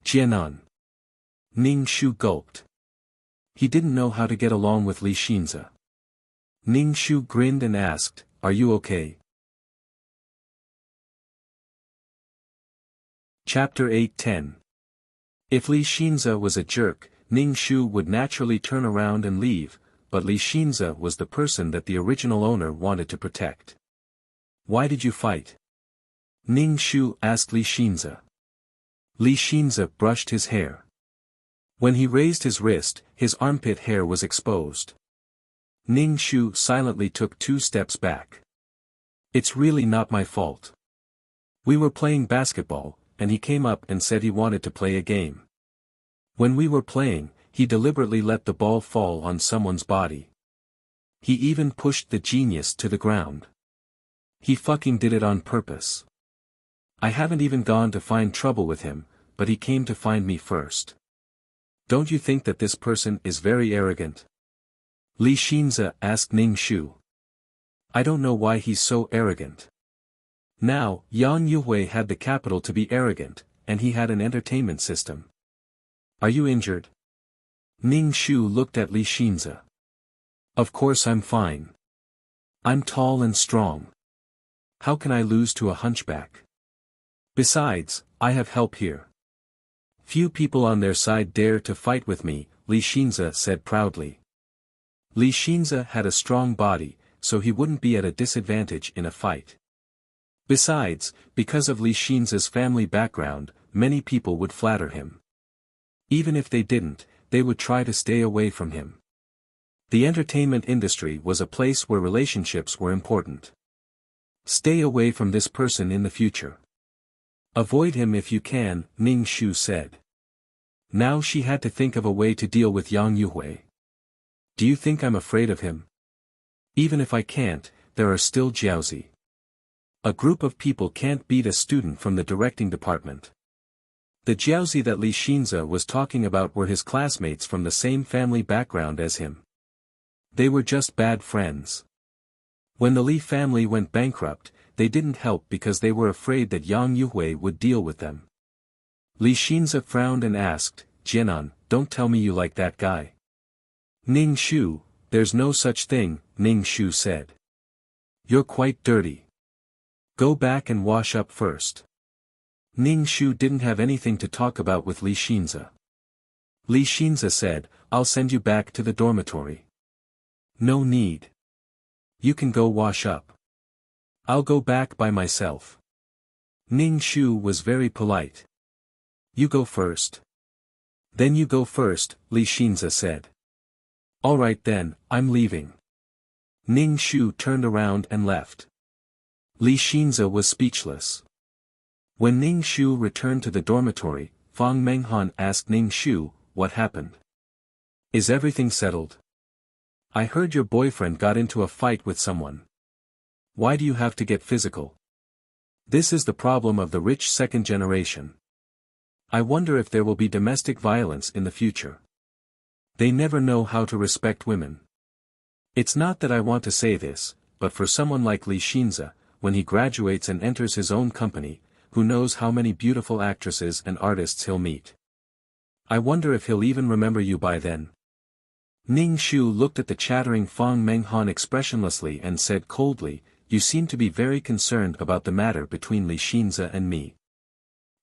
A: Jianan. Ning Shu gulped. He didn't know how to get along with Li Xinza. Ning Shu grinned and asked, are you okay? Chapter 8:10. If Li Xinza was a jerk, Ning Shu would naturally turn around and leave, but Li Xinza was the person that the original owner wanted to protect. Why did you fight? Ning Shu asked Li Xinza. Li Xinza brushed his hair. When he raised his wrist, his armpit hair was exposed. Ning Shu silently took 2 steps back. It's really not my fault. We were playing basketball, and he came up and said he wanted to play a game. When we were playing, he deliberately let the ball fall on someone's body. He even pushed the genius to the ground. He fucking did it on purpose. I haven't even gone to find trouble with him, but he came to find me first. Don't you think that this person is very arrogant? Li Xinza asked Ning Shu. I don't know why he's so arrogant. Now, Yang Yuhui had the capital to be arrogant, and he had an entertainment system. Are you injured? Ning Shu looked at Li Xinza. Of course I'm fine. I'm tall and strong. How can I lose to a hunchback? Besides, I have help here. Few people on their side dare to fight with me, Li Xinza said proudly. Li Xinza had a strong body, so he wouldn't be at a disadvantage in a fight. Besides, because of Li Xinza's family background, many people would flatter him. Even if they didn't, they would try to stay away from him. The entertainment industry was a place where relationships were important. Stay away from this person in the future. Avoid him if you can, Ning Shu said. Now she had to think of a way to deal with Yang Yuhui. Do you think I'm afraid of him? Even if I can't, there are still Jiaozi. A group of people can't beat a student from the directing department. The Jiaozi that Li Xinze was talking about were his classmates from the same family background as him. They were just bad friends. When the Li family went bankrupt, they didn't help because they were afraid that Yang Yuhui would deal with them. Li Xinze frowned and asked, "Jianan, don't tell me you like that guy." "Ning Shu, there's no such thing," Ning Shu said. "You're quite dirty. Go back and wash up first." Ning Shu didn't have anything to talk about with Li Xinze. Li Xinze said, "I'll send you back to the dormitory." "No need. You can go wash up. I'll go back by myself." Ning Shu was very polite. "You go first." "Then you go first," Li Xinze said. "All right then, I'm leaving." Ning Shu turned around and left. Li Xinze was speechless. When Ning Shu returned to the dormitory, Fang Menghan asked Ning Shu, "What happened? Is everything settled? I heard your boyfriend got into a fight with someone. Why do you have to get physical? This is the problem of the rich second generation. I wonder if there will be domestic violence in the future. They never know how to respect women." It's not that I want to say this, but for someone like Li Xinze, when he graduates and enters his own company, who knows how many beautiful actresses and artists he'll meet. I wonder if he'll even remember you by then. Ning Shu looked at the chattering Fang Menghan expressionlessly and said coldly, "You seem to be very concerned about the matter between Li Xinze and me."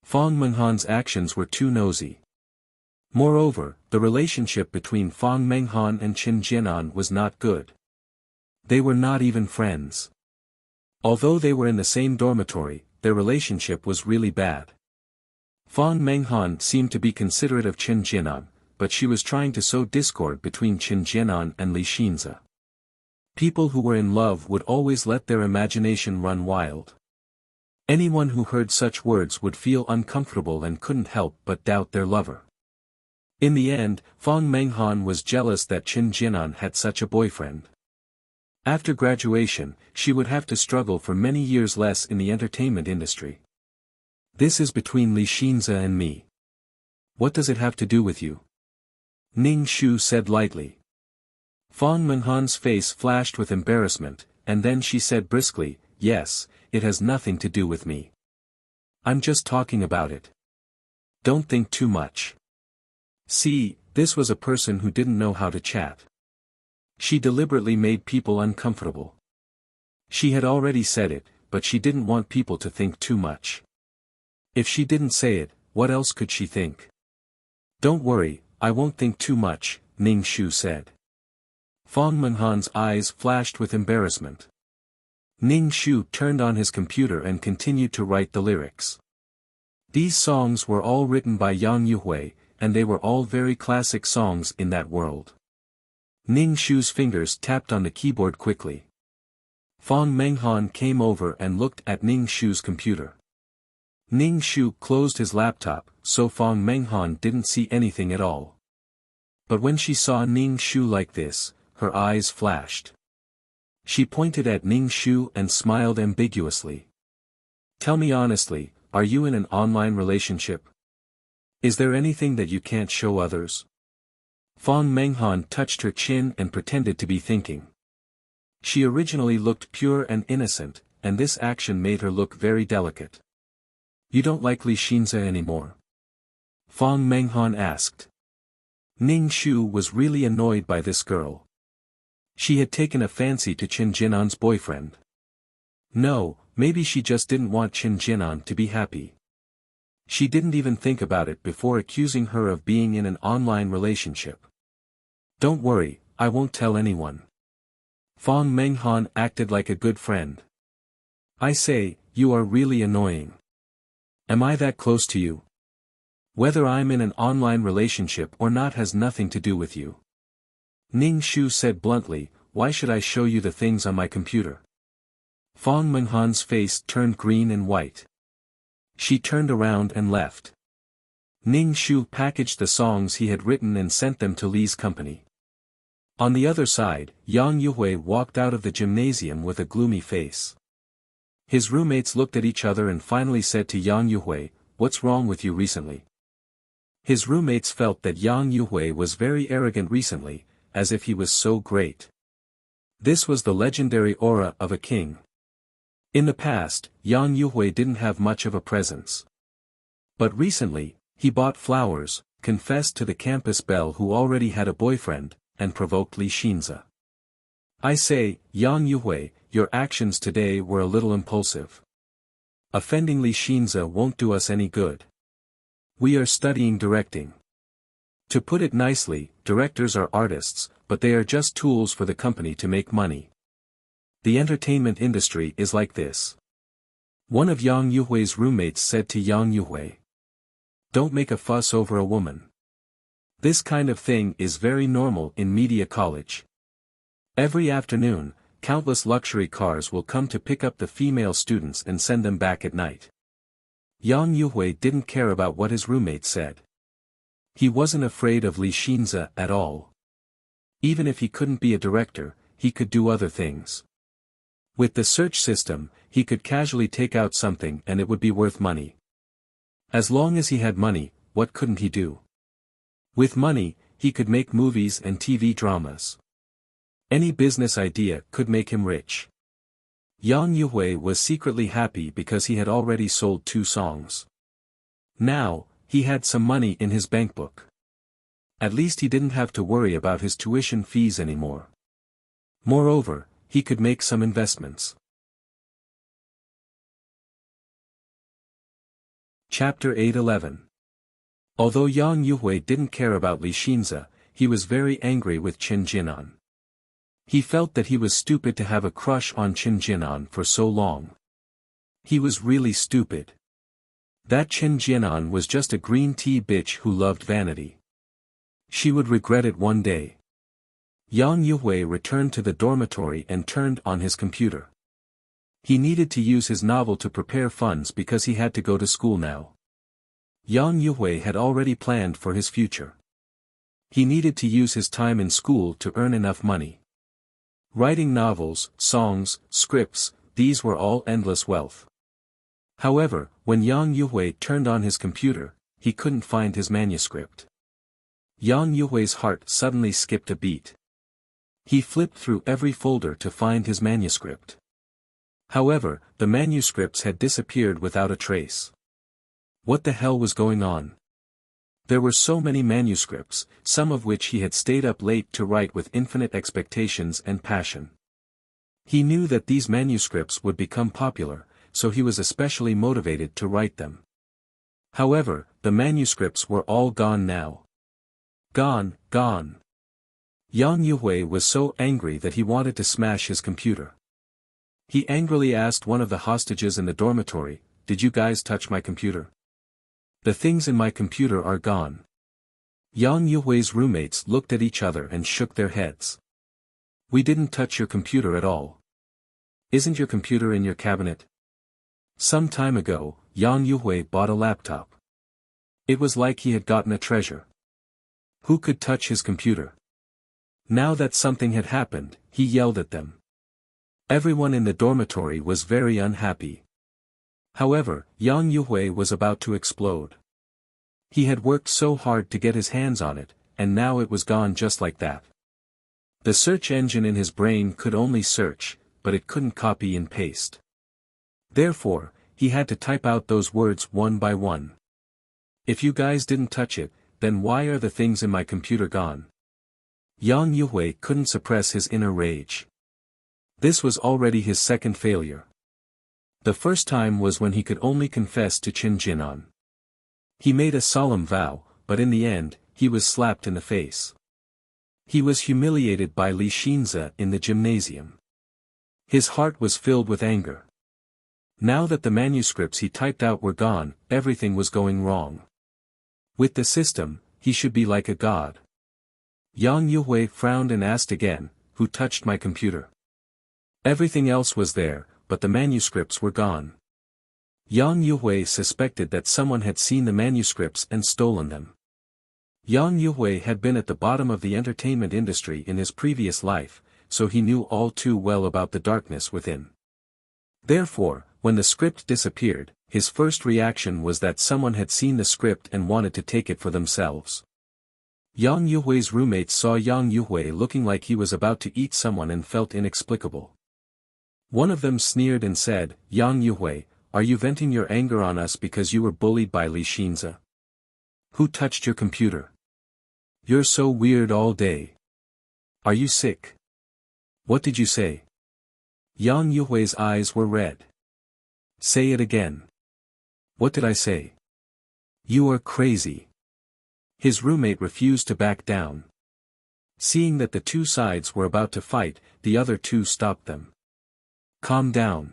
A: Fang Menghan's actions were too nosy. Moreover, the relationship between Fang Menghan and Qin Jianan was not good. They were not even friends. Although they were in the same dormitory, their relationship was really bad. Fang Menghan seemed to be considerate of Qin Jianan, but she was trying to sow discord between Qin Jianan and Li Xinze. People who were in love would always let their imagination run wild. Anyone who heard such words would feel uncomfortable and couldn't help but doubt their lover. In the end, Fang Menghan was jealous that Qin Jianan had such a boyfriend. After graduation, she would have to struggle for many years less in the entertainment industry. "This is between Li Xinze and me. What does it have to do with you?" Ning Shu said lightly. Fang Menghan's face flashed with embarrassment, and then she said briskly, "Yes, it has nothing to do with me. I'm just talking about it. Don't think too much." See, this was a person who didn't know how to chat. She deliberately made people uncomfortable. She had already said it, but she didn't want people to think too much. If she didn't say it, what else could she think? "Don't worry, I won't think too much," Ning Shu said. Fang Menghan's eyes flashed with embarrassment. Ning Shu turned on his computer and continued to write the lyrics. These songs were all written by Yang Yuhui, and they were all very classic songs in that world. Ning Shu's fingers tapped on the keyboard quickly. Fang Menghan came over and looked at Ning Shu's computer. Ning Shu closed his laptop, so Fang Menghan didn't see anything at all. But when she saw Ning Shu like this, her eyes flashed. She pointed at Ning Shu and smiled ambiguously. "Tell me honestly, are you in an online relationship? Is there anything that you can't show others?" Fang Menghan touched her chin and pretended to be thinking. She originally looked pure and innocent, and this action made her look very delicate. "You don't like Li Xinze anymore?" Fang Menghan asked. Ning Shu was really annoyed by this girl. She had taken a fancy to Qin Jianan's boyfriend. No, maybe she just didn't want Qin Jianan to be happy. She didn't even think about it before accusing her of being in an online relationship. "Don't worry, I won't tell anyone." Fang Menghan acted like a good friend. "I say, you are really annoying. Am I that close to you? Whether I'm in an online relationship or not has nothing to do with you." Ning Shu said bluntly, "Why should I show you the things on my computer?" Fang Menghan's face turned green and white. She turned around and left. Ning Shu packaged the songs he had written and sent them to Li's company. On the other side, Yang Yuhui walked out of the gymnasium with a gloomy face. His roommates looked at each other and finally said to Yang Yuhui, "What's wrong with you recently?" His roommates felt that Yang Yuhui was very arrogant recently, as if he was so great. This was the legendary aura of a king. In the past, Yang Yuhui didn't have much of a presence. But recently, he bought flowers, confessed to the campus belle who already had a boyfriend, and provoked Li Xinze. I say, Yang Yuhui, your actions today were a little impulsive. Offending Li Xinze won't do us any good. We are studying directing. To put it nicely, directors are artists, but they are just tools for the company to make money. The entertainment industry is like this. One of Yang Yuhui's roommates said to Yang Yuhui, "Don't make a fuss over a woman. This kind of thing is very normal in media college. Every afternoon, countless luxury cars will come to pick up the female students and send them back at night." Yang Yuhui didn't care about what his roommate said. He wasn't afraid of Li Xinze at all. Even if he couldn't be a director, he could do other things. With the search system, he could casually take out something and it would be worth money. As long as he had money, what couldn't he do? With money, he could make movies and TV dramas. Any business idea could make him rich. Yang Yuhui was secretly happy because he had already sold 2 songs. Now, he had some money in his bank book. At least he didn't have to worry about his tuition fees anymore. Moreover, he could make some investments. Chapter 8:11. Although Yang Yuhui didn't care about Li Xinze, he was very angry with Qin Jinan. He felt that he was stupid to have a crush on Qin Jinan for so long. He was really stupid. That Qin Jinan was just a green tea bitch who loved vanity. She would regret it one day. Yang Yuhui returned to the dormitory and turned on his computer. He needed to use his novel to prepare funds because he had to go to school now. Yang Yuhui had already planned for his future. He needed to use his time in school to earn enough money. Writing novels, songs, scripts, these were all endless wealth. However, when Yang Yuhui turned on his computer, he couldn't find his manuscript. Yang Yuhui's heart suddenly skipped a beat. He flipped through every folder to find his manuscript. However, the manuscripts had disappeared without a trace. What the hell was going on? There were so many manuscripts, some of which he had stayed up late to write with infinite expectations and passion. He knew that these manuscripts would become popular, so he was especially motivated to write them. However, the manuscripts were all gone now. Gone, gone. Yang Yuhui was so angry that he wanted to smash his computer. He angrily asked one of the hostages in the dormitory, "Did you guys touch my computer? The things in my computer are gone." Yang Yuhui's roommates looked at each other and shook their heads. "We didn't touch your computer at all. Isn't your computer in your cabinet?" Some time ago, Yang Yuhui bought a laptop. It was like he had gotten a treasure. Who could touch his computer? Now that something had happened, he yelled at them. Everyone in the dormitory was very unhappy. However, Yang Yuhui was about to explode. He had worked so hard to get his hands on it, and now it was gone just like that. The search engine in his brain could only search, but it couldn't copy and paste. Therefore, he had to type out those words one by one. "If you guys didn't touch it, then why are the things in my computer gone?" Yang Yuhui couldn't suppress his inner rage. This was already his second failure. The first time was when he could only confess to Qin Jinan. He made a solemn vow, but in the end, he was slapped in the face. He was humiliated by Li Xinze in the gymnasium. His heart was filled with anger. Now that the manuscripts he typed out were gone, everything was going wrong. With the system, he should be like a god. Yang Yuhui frowned and asked again, "Who touched my computer?" Everything else was there, but the manuscripts were gone. Yang Yuhui suspected that someone had seen the manuscripts and stolen them. Yang Yuhui had been at the bottom of the entertainment industry in his previous life, so he knew all too well about the darkness within. Therefore, when the script disappeared, his first reaction was that someone had seen the script and wanted to take it for themselves. Yang Yuhui's roommates saw Yang Yuhui looking like he was about to eat someone and felt inexplicable. One of them sneered and said, "Yang Yuhui, are you venting your anger on us because you were bullied by Li Xinze? Who touched your computer? You're so weird all day. Are you sick? What did you say?" Yang Yuhui's eyes were red. "Say it again. What did I say?" "You are crazy." His roommate refused to back down. Seeing that the two sides were about to fight, the other two stopped them. "Calm down.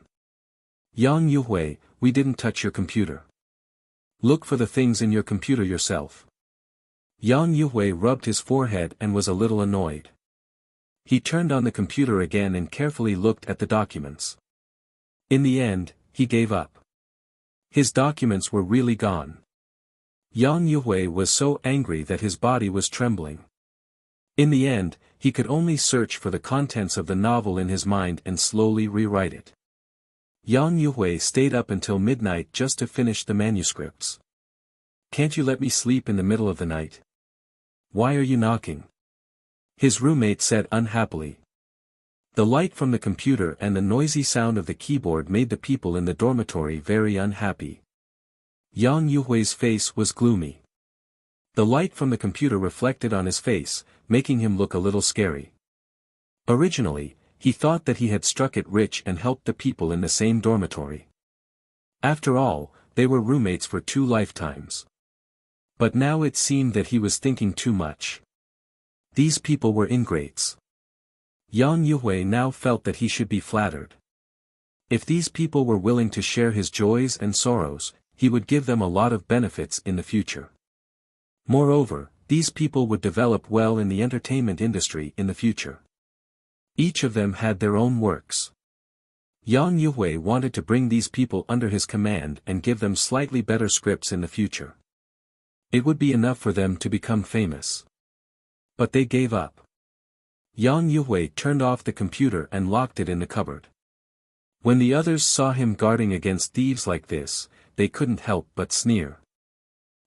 A: Yang Yuhui, we didn't touch your computer. Look for the things in your computer yourself." Yang Yuhui rubbed his forehead and was a little annoyed. He turned on the computer again and carefully looked at the documents. In the end, he gave up. His documents were really gone. Yang Yuhui was so angry that his body was trembling. In the end, he could only search for the contents of the novel in his mind and slowly rewrite it. Yang Yuhui stayed up until midnight just to finish the manuscripts. "Can't you let me sleep in the middle of the night? Why are you knocking?" his roommate said unhappily. The light from the computer and the noisy sound of the keyboard made the people in the dormitory very unhappy. Yang Yuhui's face was gloomy. The light from the computer reflected on his face, making him look a little scary. Originally, he thought that he had struck it rich and helped the people in the same dormitory. After all, they were roommates for 2 lifetimes. But now it seemed that he was thinking too much. These people were ingrates. Yang Yuhui now felt that he should be flattered. If these people were willing to share his joys and sorrows, he would give them a lot of benefits in the future. Moreover, these people would develop well in the entertainment industry in the future. Each of them had their own works. Yang Yuhui wanted to bring these people under his command and give them slightly better scripts in the future. It would be enough for them to become famous. But they gave up. Yang Yuhui turned off the computer and locked it in the cupboard. When the others saw him guarding against thieves like this, they couldn't help but sneer.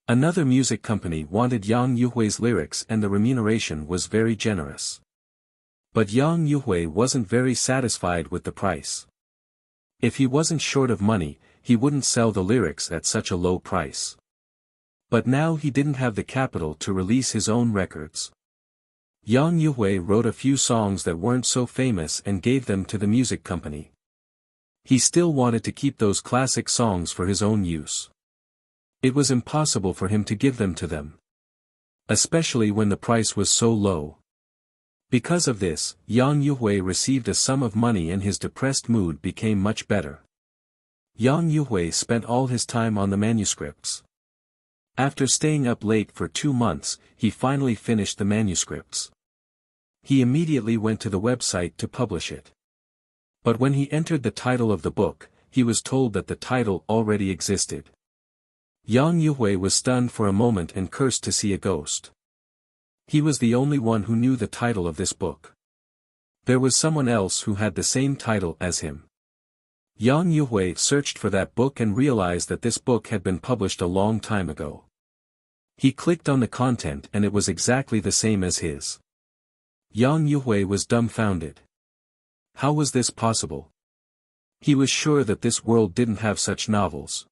A: Another music company wanted Yang Yuhui's lyrics and the remuneration was very generous. But Yang Yuhui wasn't very satisfied with the price. If he wasn't short of money, he wouldn't sell the lyrics at such a low price. But now he didn't have the capital to release his own records. Yang Yuhui wrote a few songs that weren't so famous and gave them to the music company. He still wanted to keep those classic songs for his own use. It was impossible for him to give them to them. Especially when the price was so low. Because of this, Yang Yuhui received a sum of money and his depressed mood became much better. Yang Yuhui spent all his time on the manuscripts. After staying up late for 2 months, he finally finished the manuscripts. He immediately went to the website to publish it. But when he entered the title of the book, he was told that the title already existed. Yang Yuhui was stunned for a moment and cursed to see a ghost. He was the only one who knew the title of this book. There was someone else who had the same title as him. Yang Yuhui searched for that book and realized that this book had been published a long time ago. He clicked on the content and it was exactly the same as his. Yang Yuhui was dumbfounded. How was this possible? He was sure that this world didn't have such novels.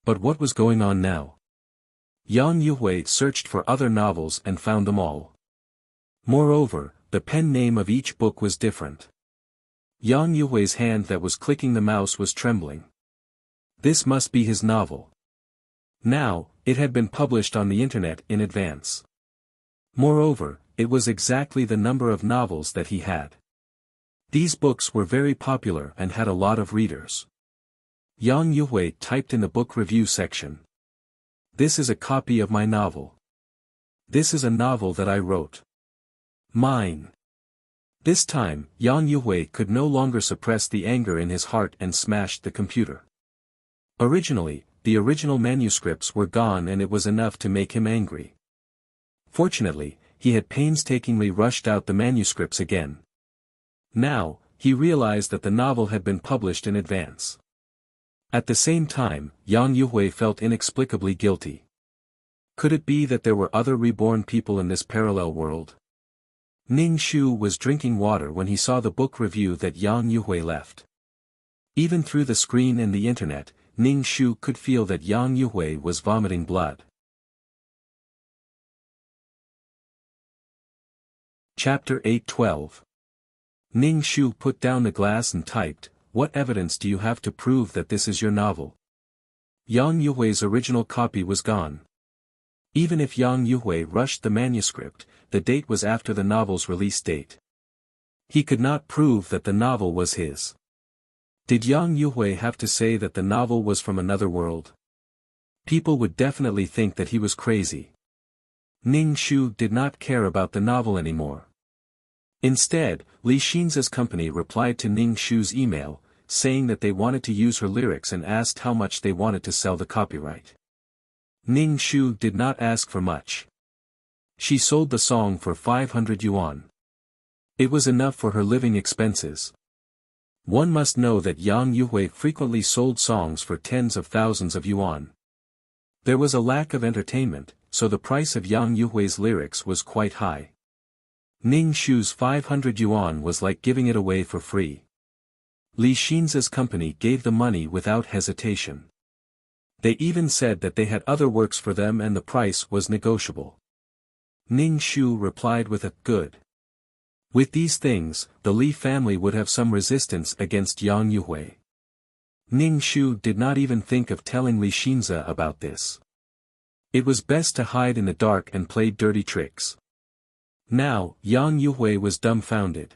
A: But what was going on now? Yang Yuhui searched for other novels and found them all. Moreover, the pen name of each book was different. Yang Yuhui's hand that was clicking the mouse was trembling. This must be his novel. Now, it had been published on the internet in advance. Moreover, it was exactly the number of novels that he had. These books were very popular and had a lot of readers. Yang Yuhui typed in the book review section. This is a copy of my novel. This is a novel that I wrote. Mine. This time, Yang Yuhui could no longer suppress the anger in his heart and smashed the computer. Originally, the original manuscripts were gone and it was enough to make him angry. Fortunately, he had painstakingly rushed out the manuscripts again. Now, he realized that the novel had been published in advance. At the same time, Yang Yuhui felt inexplicably guilty. Could it be that there were other reborn people in this parallel world? Ning Shu was drinking water when he saw the book review that Yang Yuhui left. Even through the screen and the internet, Ning Shu could feel that Yang Yuhui was vomiting blood. Chapter 8:12. Ning Shu put down the glass and typed, "What evidence do you have to prove that this is your novel?" Yang Yuhui's original copy was gone. Even if Yang Yuhui rushed the manuscript, the date was after the novel's release date. He could not prove that the novel was his. Did Yang Yuhui have to say that the novel was from another world? People would definitely think that he was crazy. Ning Shu did not care about the novel anymore. Instead, Li Xinza's company replied to Ning Shu's email, saying that they wanted to use her lyrics and asked how much they wanted to sell the copyright. Ning Shu did not ask for much. She sold the song for 500 yuan. It was enough for her living expenses. One must know that Yang Yuhui frequently sold songs for tens of thousands of yuan. There was a lack of entertainment, so the price of Yang Yuhui's lyrics was quite high. Ning Shu's 500 yuan was like giving it away for free. Li Xinza's company gave the money without hesitation. They even said that they had other works for them and the price was negotiable. Ning Shu replied with a good. With these things, the Li family would have some resistance against Yang Yuhui. Ning Shu did not even think of telling Li Xinza about this. It was best to hide in the dark and play dirty tricks. Now, Yang Yuhui was dumbfounded.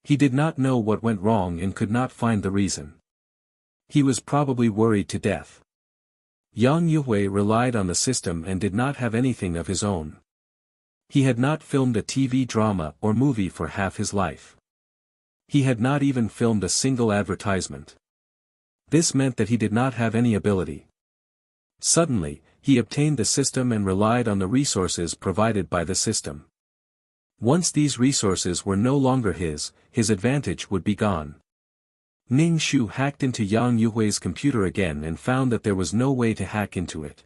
A: He did not know what went wrong and could not find the reason. He was probably worried to death. Yang Yuhui relied on the system and did not have anything of his own. He had not filmed a TV drama or movie for half his life. He had not even filmed a single advertisement. This meant that he did not have any ability. Suddenly, he obtained the system and relied on the resources provided by the system. Once these resources were no longer his advantage would be gone. Ning Shu hacked into Yang Yuhui's computer again and found that there was no way to hack into it.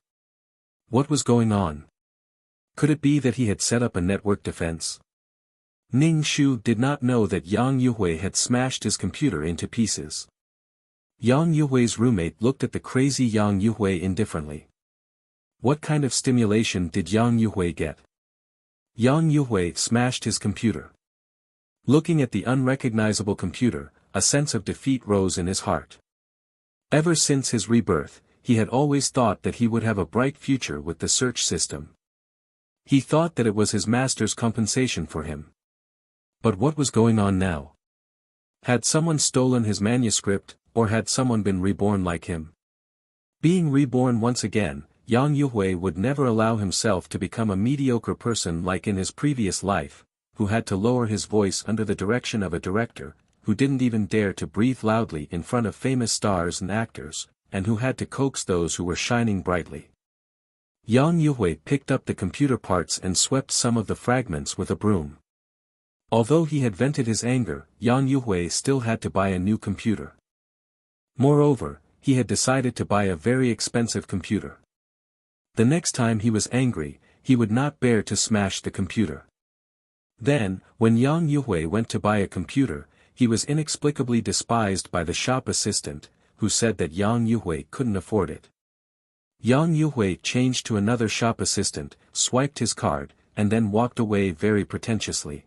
A: What was going on? Could it be that he had set up a network defense? Ning Shu did not know that Yang Yuhui had smashed his computer into pieces. Yang Yuhui's roommate looked at the crazy Yang Yuhui indifferently. What kind of stimulation did Yang Yuhui get? Yang Yuhui smashed his computer. Looking at the unrecognizable computer, a sense of defeat rose in his heart. Ever since his rebirth, he had always thought that he would have a bright future with the search system. He thought that it was his master's compensation for him. But what was going on now? Had someone stolen his manuscript, or had someone been reborn like him? Being reborn once again, Yang Yuhui would never allow himself to become a mediocre person like in his previous life, who had to lower his voice under the direction of a director, who didn't even dare to breathe loudly in front of famous stars and actors, and who had to coax those who were shining brightly. Yang Yuhui picked up the computer parts and swept some of the fragments with a broom. Although he had vented his anger, Yang Yuhui still had to buy a new computer. Moreover, he had decided to buy a very expensive computer. The next time he was angry, he would not bear to smash the computer. Then, when Yang Yuhui went to buy a computer, he was inexplicably despised by the shop assistant, who said that Yang Yuhui couldn't afford it. Yang Yuhui changed to another shop assistant, swiped his card, and then walked away very pretentiously.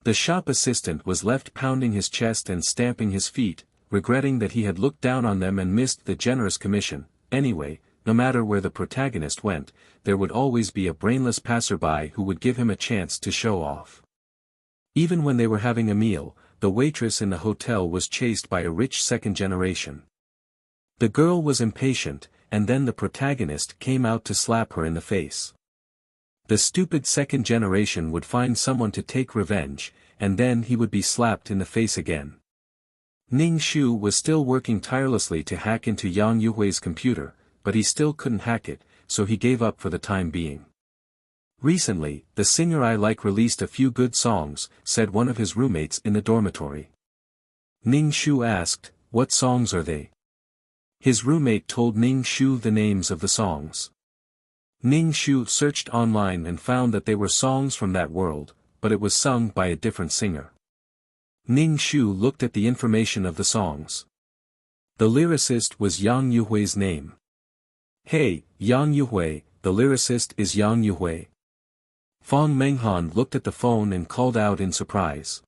A: The shop assistant was left pounding his chest and stamping his feet, regretting that he had looked down on them and missed the generous commission. Anyway, no matter where the protagonist went, there would always be a brainless passerby who would give him a chance to show off. Even when they were having a meal, the waitress in the hotel was chased by a rich second generation. The girl was impatient, and then the protagonist came out to slap her in the face. The stupid second generation would find someone to take revenge, and then he would be slapped in the face again. Ning Shu was still working tirelessly to hack into Yang Yuhui's computer, but he still couldn't hack it, so he gave up for the time being. Recently, the singer I like released a few good songs, said one of his roommates in the dormitory. Ning Shu asked, "What songs are they?" His roommate told Ning Shu the names of the songs. Ning Shu searched online and found that they were songs from that world, but it was sung by a different singer. Ning Shu looked at the information of the songs. The lyricist was Yang Yuhui's name. Hey, Yang Yuhui, the lyricist is Yang Yuhui. Fang Menghan looked at the phone and called out in surprise.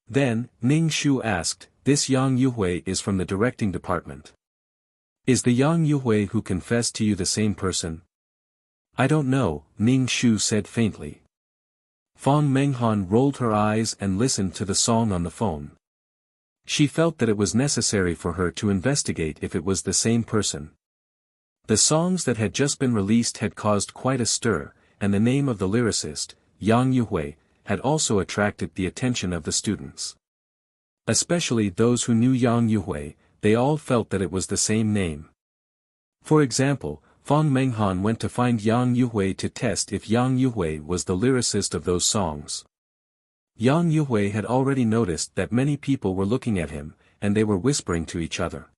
A: Then, Ning Shu asked, this Yang Yuhui is from the directing department. Is the Yang Yuhui who confessed to you the same person? I don't know, Ning Shu said faintly. Fang Menghan rolled her eyes and listened to the song on the phone. She felt that it was necessary for her to investigate if it was the same person. The songs that had just been released had caused quite a stir, and the name of the lyricist, Yang Yuhui, had also attracted the attention of the students. Especially those who knew Yang Yuhui, they all felt that it was the same name. For example, Fang Menghan went to find Yang Yuhui to test if Yang Yuhui was the lyricist of those songs. Yang Yuhui had already noticed that many people were looking at him, and they were whispering to each other.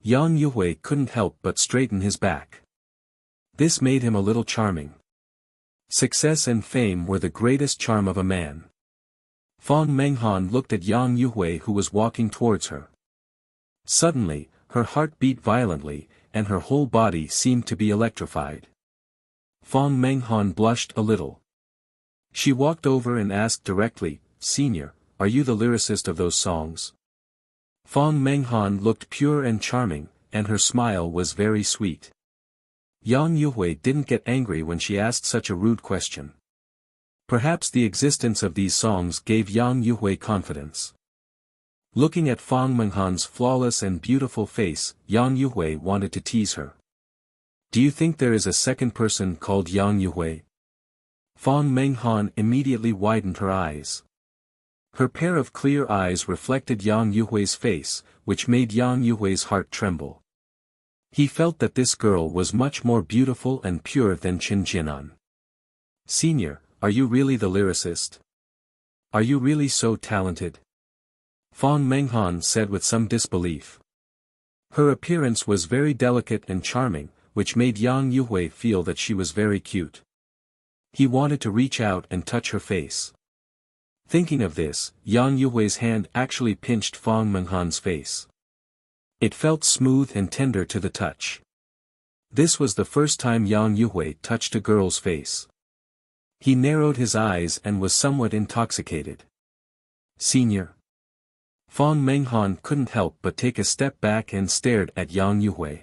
A: Yang Yuhui couldn't help but straighten his back. This made him a little charming. Success and fame were the greatest charm of a man. Fang Menghan looked at Yang Yuhui who was walking towards her. Suddenly, her heart beat violently, and her whole body seemed to be electrified. Fang Menghan blushed a little. She walked over and asked directly, Senior, are you the lyricist of those songs? Fang Menghan looked pure and charming, and her smile was very sweet. Yang Yuhui didn't get angry when she asked such a rude question. Perhaps the existence of these songs gave Yang Yuhui confidence. Looking at Fang Menghan's flawless and beautiful face, Yang Yuhui wanted to tease her. Do you think there is a second person called Yang Yuhui? Fang Menghan immediately widened her eyes. Her pair of clear eyes reflected Yang Yuhui's face, which made Yang Yuhui's heart tremble. He felt that this girl was much more beautiful and pure than Qin Jinan. Senior, are you really the lyricist? Are you really so talented? Fang Menghan said with some disbelief. Her appearance was very delicate and charming, which made Yang Yuhui feel that she was very cute. He wanted to reach out and touch her face. Thinking of this, Yang Yuhui's hand actually pinched Fang Menghan's face. It felt smooth and tender to the touch. This was the first time Yang Yuhui touched a girl's face. He narrowed his eyes and was somewhat intoxicated. Senior. Fang Menghan couldn't help but take a step back and stared at Yang Yuhui.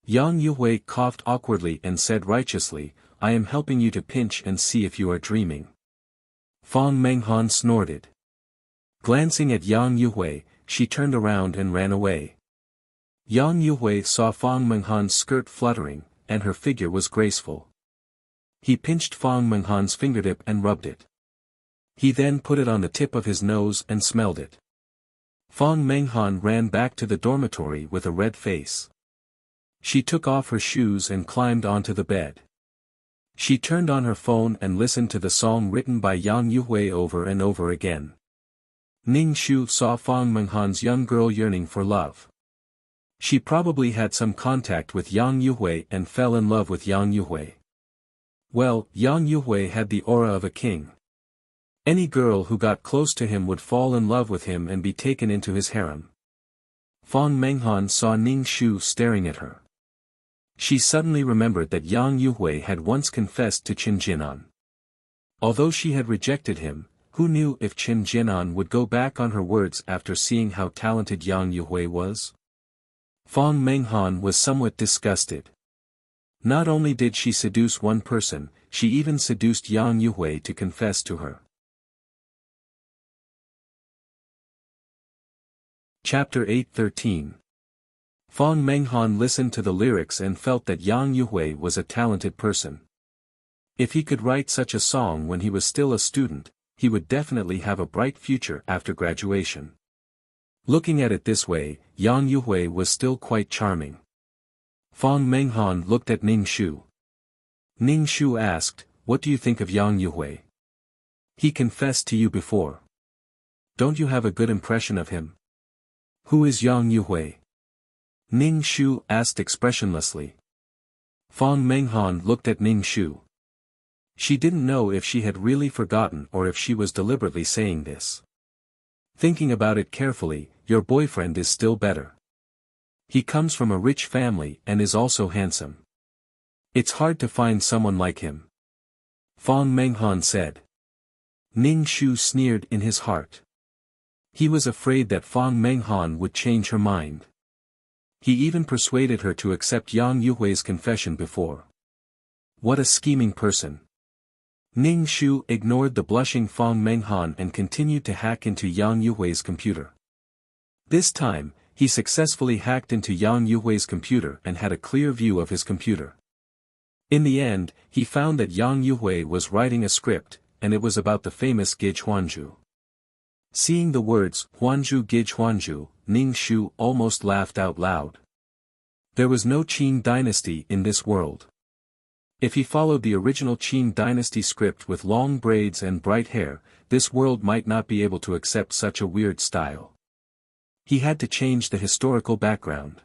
A: Yang Yuhui coughed awkwardly and said righteously, I am helping you to pinch and see if you are dreaming. Fang Menghan snorted. Glancing at Yang Yuhui, she turned around and ran away. Yang Yuhui saw Fang Menghan's skirt fluttering, and her figure was graceful. He pinched Fang Menghan's fingertip and rubbed it. He then put it on the tip of his nose and smelled it. Fang Menghan ran back to the dormitory with a red face. She took off her shoes and climbed onto the bed. She turned on her phone and listened to the song written by Yang Yuhui over and over again. Ning Shu saw Fang Menghan's young girl yearning for love. She probably had some contact with Yang Yuhui and fell in love with Yang Yuhui. Well, Yang Yuhui had the aura of a king. Any girl who got close to him would fall in love with him and be taken into his harem. Fang Menghan saw Ning Shu staring at her. She suddenly remembered that Yang Yuhui had once confessed to Qin Jinan. Although she had rejected him, who knew if Qin Jinan would go back on her words after seeing how talented Yang Yuhui was? Fang Menghan was somewhat disgusted. Not only did she seduce one person, she even seduced Yang Yuhui to confess to her. Chapter 8:13. Fang Menghan listened to the lyrics and felt that Yang Yuhui was a talented person. If he could write such a song when he was still a student, he would definitely have a bright future after graduation. Looking at it this way, Yang Yuhui was still quite charming. Fang Menghan looked at Ning Shu. Ning Shu asked, What do you think of Yang Yuhui? He confessed to you before. Don't you have a good impression of him? Who is Yang Yuhui? Ning Shu asked expressionlessly. Fang Menghan looked at Ning Shu. She didn't know if she had really forgotten or if she was deliberately saying this. Thinking about it carefully, your boyfriend is still better. He comes from a rich family and is also handsome. It's hard to find someone like him. Fang Menghan said. Ning Shu sneered in his heart. He was afraid that Fang Menghan would change her mind. He even persuaded her to accept Yang Yuhui's confession before. What a scheming person. Ning Shu ignored the blushing Fang Menghan and continued to hack into Yang Yuhui's computer. This time, he successfully hacked into Yang Yuhui's computer and had a clear view of his computer. In the end, he found that Yang Yuhui was writing a script, and it was about the famous Gij Huanju. Seeing the words, Huanju Gij Huanju, Ning Shu almost laughed out loud. There was no Qin dynasty in this world. If he followed the original Qin dynasty script with long braids and bright hair, this world might not be able to accept such a weird style. He had to change the historical background.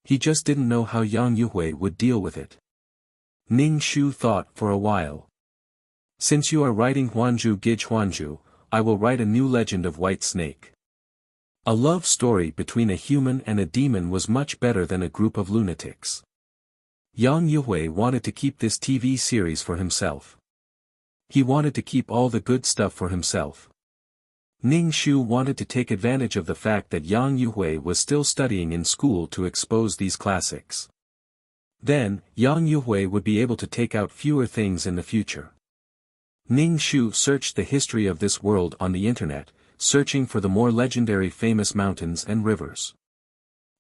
A: He just didn't know how Yang Yuhui would deal with it. Ning Shu thought for a while. Since you are writing Huanju Gij Huanju, I will write a new legend of White Snake. A love story between a human and a demon was much better than a group of lunatics. Yang Yuhui wanted to keep this TV series for himself. He wanted to keep all the good stuff for himself. Ning Shu wanted to take advantage of the fact that Yang Yuhui was still studying in school to expose these classics. Then, Yang Yuhui would be able to take out fewer things in the future. Ning Shu searched the history of this world on the internet, searching for the more legendary famous mountains and rivers.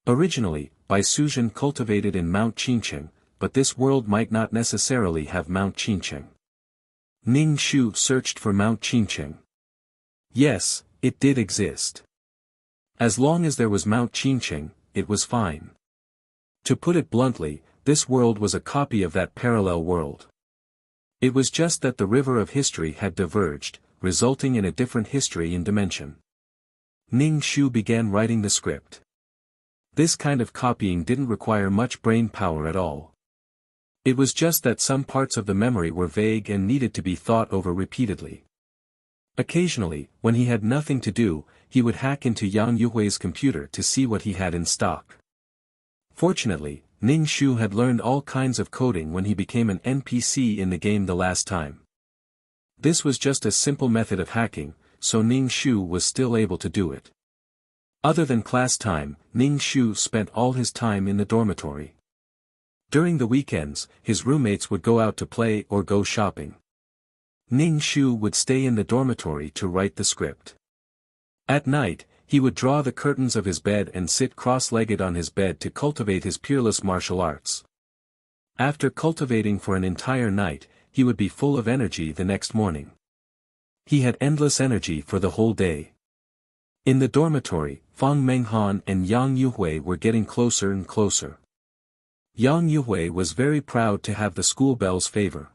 A: Originally, Bai Suzhen cultivated in Mount Qincheng, but this world might not necessarily have Mount Qincheng. Ning Shu searched for Mount Qincheng. Yes, it did exist. As long as there was Mount Qincheng, it was fine. To put it bluntly, this world was a copy of that parallel world. It was just that the river of history had diverged, resulting in a different history and dimension. Ning Shu began writing the script. This kind of copying didn't require much brain power at all. It was just that some parts of the memory were vague and needed to be thought over repeatedly. Occasionally, when he had nothing to do, he would hack into Yang Yuhui's computer to see what he had in stock. Fortunately, Ning Shu had learned all kinds of coding when he became an NPC in the game the last time. This was just a simple method of hacking, so Ning Shu was still able to do it. Other than class time, Ning Shu spent all his time in the dormitory. During the weekends, his roommates would go out to play or go shopping. Ning Shu would stay in the dormitory to write the script. At night, he would draw the curtains of his bed and sit cross-legged on his bed to cultivate his peerless martial arts. After cultivating for an entire night, he would be full of energy the next morning. He had endless energy for the whole day. In the dormitory, Fang Menghan and Yang Yuhui were getting closer and closer. Yang Yuhui was very proud to have the school bell's favor.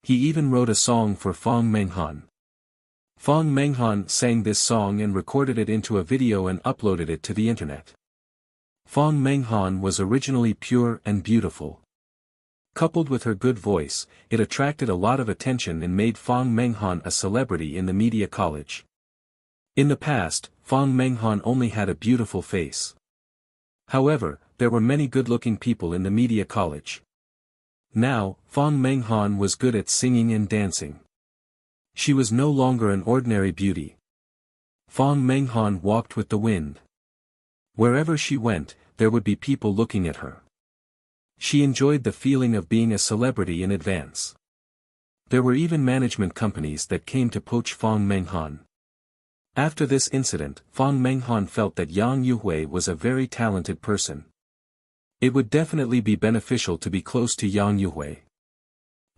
A: He even wrote a song for Fang Menghan. Fang Menghan sang this song and recorded it into a video and uploaded it to the internet. Fang Menghan was originally pure and beautiful. Coupled with her good voice, it attracted a lot of attention and made Fang Menghan a celebrity in the media college. In the past, Fang Menghan only had a beautiful face. However, there were many good-looking people in the media college. Now, Fang Menghan was good at singing and dancing. She was no longer an ordinary beauty. Fang Menghan walked with the wind. Wherever she went, there would be people looking at her. She enjoyed the feeling of being a celebrity in advance. There were even management companies that came to poach Fang Menghan. After this incident, Fang Menghan felt that Yang Yuhui was a very talented person. It would definitely be beneficial to be close to Yang Yuhui.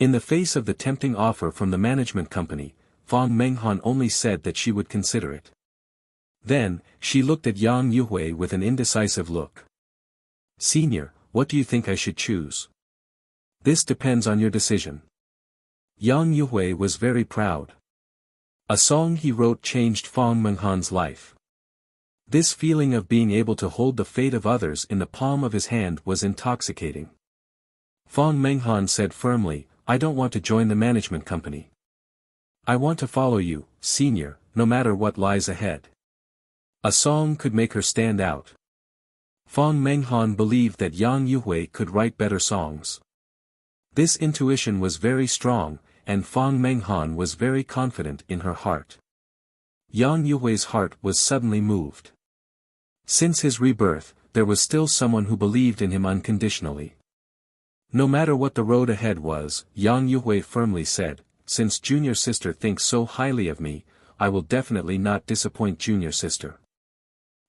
A: In the face of the tempting offer from the management company, Fang Menghan only said that she would consider it. Then, she looked at Yang Yuhui with an indecisive look. "Senior, what do you think I should choose?" "This depends on your decision." Yang Yuhui was very proud. A song he wrote changed Fang Menghan's life. This feeling of being able to hold the fate of others in the palm of his hand was intoxicating. Fong Menghan said firmly, "I don't want to join the management company. I want to follow you, senior, no matter what lies ahead." A song could make her stand out. Fong Menghan believed that Yang Yuhui could write better songs. This intuition was very strong, and Fong Menghan was very confident in her heart. Yang Yuhui's heart was suddenly moved. Since his rebirth, there was still someone who believed in him unconditionally. No matter what the road ahead was, Yang Yuhui firmly said, "Since junior sister thinks so highly of me, I will definitely not disappoint junior sister."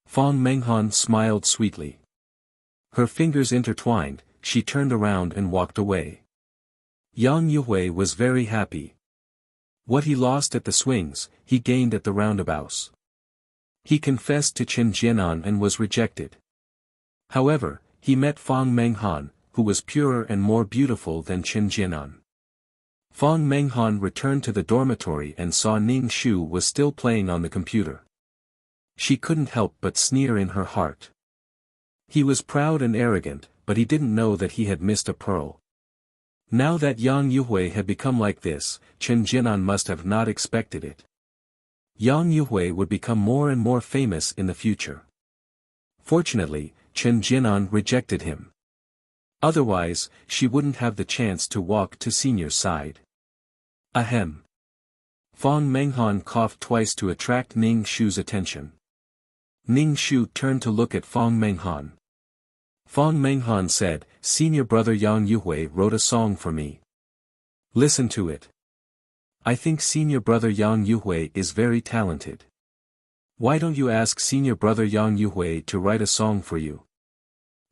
A: Fong Menghan smiled sweetly. Her fingers intertwined, she turned around and walked away. Yang Yuhui was very happy. What he lost at the swings, he gained at the roundabouts. He confessed to Chen Jianan and was rejected. However, he met Fong Menghan, who was purer and more beautiful than Chen Jianan. Fong Menghan returned to the dormitory and saw Ning Shu was still playing on the computer. She couldn't help but sneer in her heart. He was proud and arrogant, but he didn't know that he had missed a pearl. Now that Yang Yuhui had become like this, Chen Jianan must have not expected it. Yang Yuhui would become more and more famous in the future. Fortunately, Chen Jianan rejected him. Otherwise, she wouldn't have the chance to walk to senior's side. Ahem. Fong Menghan coughed twice to attract Ning Shu's attention. Ning Shu turned to look at Fong Menghan. Fong Menghan said, "Senior brother Yang Yuhui wrote a song for me. Listen to it. I think senior brother Yang Yuhui is very talented. Why don't you ask senior brother Yang Yuhui to write a song for you?"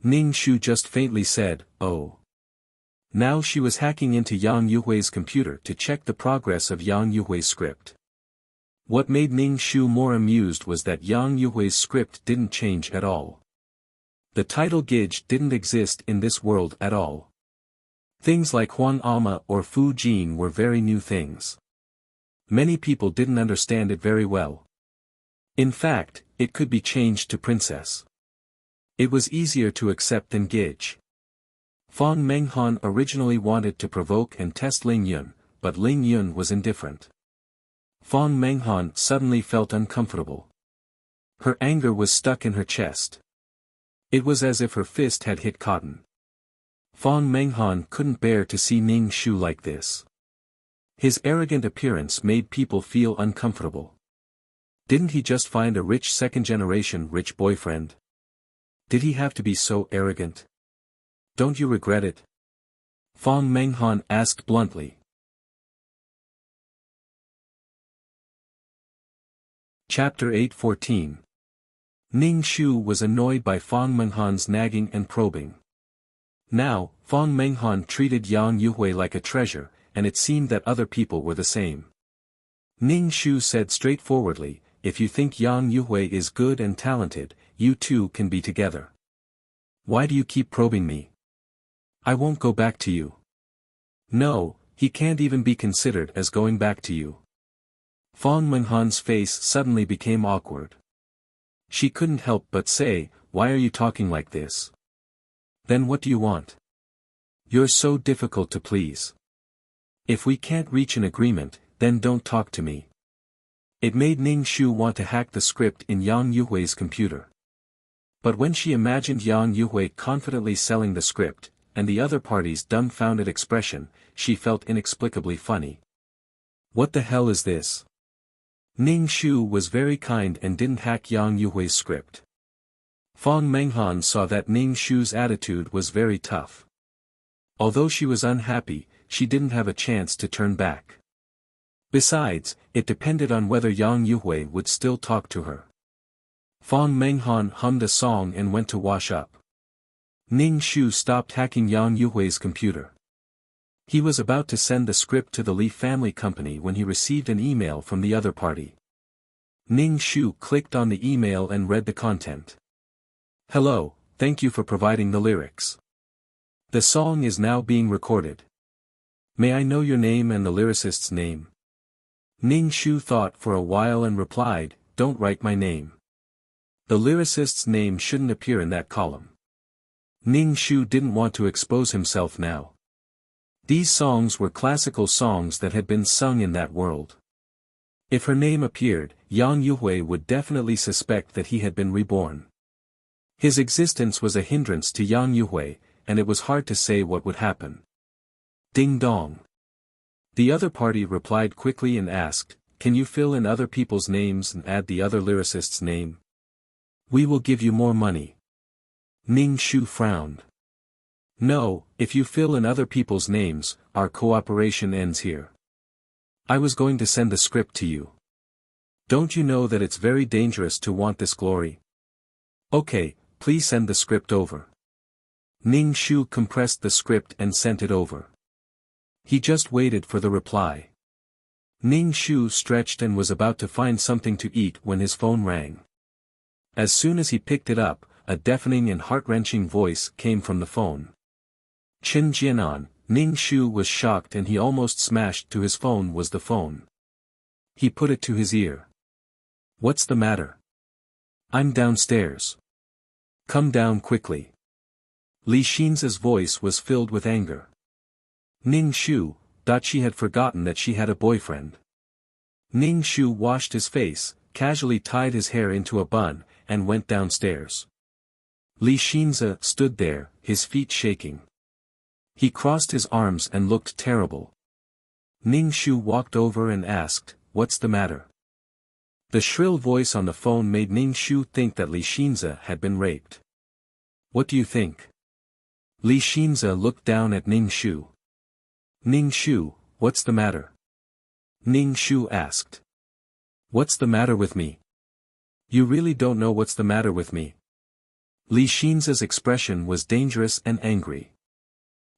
A: Ning Shu just faintly said, "Oh." Now she was hacking into Yang Yuhui's computer to check the progress of Yang Yuhui's script. What made Ning Shu more amused was that Yang Yuhui's script didn't change at all. The title Gij didn't exist in this world at all. Things like Huang Ama or Fu Jin were very new things. Many people didn't understand it very well. In fact, it could be changed to princess. It was easier to accept than Gij. Fong Menghan originally wanted to provoke and test Ling Yun, but Ling Yun was indifferent. Fong Menghan suddenly felt uncomfortable. Her anger was stuck in her chest. It was as if her fist had hit cotton. Fong Menghan couldn't bear to see Ning Shu like this. His arrogant appearance made people feel uncomfortable. Didn't he just find a rich second-generation rich boyfriend? Did he have to be so arrogant? Don't you regret it? Fong Menghan asked bluntly. Chapter 8:14. Ning Shu was annoyed by Fong Menghan's nagging and probing. Now, Fong Menghan treated Yang Yuhui like a treasure, and it seemed that other people were the same. Ning Shu said straightforwardly, "If you think Yang Yuhui is good and talented, you two can be together. Why do you keep probing me? I won't go back to you." "No, he can't even be considered as going back to you." Fong Menghan's face suddenly became awkward. She couldn't help but say, "Why are you talking like this? Then what do you want? You're so difficult to please. If we can't reach an agreement, then don't talk to me." It made Ning Shu want to hack the script in Yang Yuhui's computer. But when she imagined Yang Yuhui confidently selling the script, and the other party's dumbfounded expression, she felt inexplicably funny. What the hell is this? Ning Shu was very kind and didn't hack Yang Yuhui's script. Fong Menghan saw that Ning Shu's attitude was very tough. Although she was unhappy, she didn't have a chance to turn back. Besides, it depended on whether Yang Yuhui would still talk to her. Fong Menghan hummed a song and went to wash up. Ning Shu stopped hacking Yang Yuhui's computer. He was about to send the script to the Li family company when he received an email from the other party. Ning Shu clicked on the email and read the content. "Hello, thank you for providing the lyrics. The song is now being recorded. May I know your name and the lyricist's name?" Ning Shu thought for a while and replied, "Don't write my name. The lyricist's name shouldn't appear in that column. Ning Shu didn't want to expose himself now. These songs were classical songs that had been sung in that world. If her name appeared, Yang Yuhui would definitely suspect that he had been reborn. His existence was a hindrance to Yang Yuhui, and it was hard to say what would happen. Ding dong. The other party replied quickly and asked, "Can you fill in other people's names and add the other lyricist's name? We will give you more money." Ning Shu frowned. "No, if you fill in other people's names, our cooperation ends here. I was going to send the script to you. Don't you know that it's very dangerous to want this glory? Okay, please send the script over." Ning Shu compressed the script and sent it over. He just waited for the reply. Ning Shu stretched and was about to find something to eat when his phone rang. As soon as he picked it up, a deafening and heart-wrenching voice came from the phone. Chen Jianan. Ning Shu was shocked and he almost smashed to his phone was the phone. He put it to his ear. "What's the matter?" "I'm downstairs. Come down quickly." Li Xinza's voice was filled with anger. Ning Shu thought she had forgotten that she had a boyfriend. Ning Shu washed his face, casually tied his hair into a bun, and went downstairs. Li Xinza stood there, his feet shaking. He crossed his arms and looked terrible. Ning Shu walked over and asked, "What's the matter?" The shrill voice on the phone made Ning Shu think that Li Xinza had been raped. "What do you think?" Li Xinza looked down at Ning Shu. "Ning Shu, what's the matter?" Ning Shu asked. "What's the matter with me?" "You really don't know what's the matter with me?" Li Xinza's expression was dangerous and angry.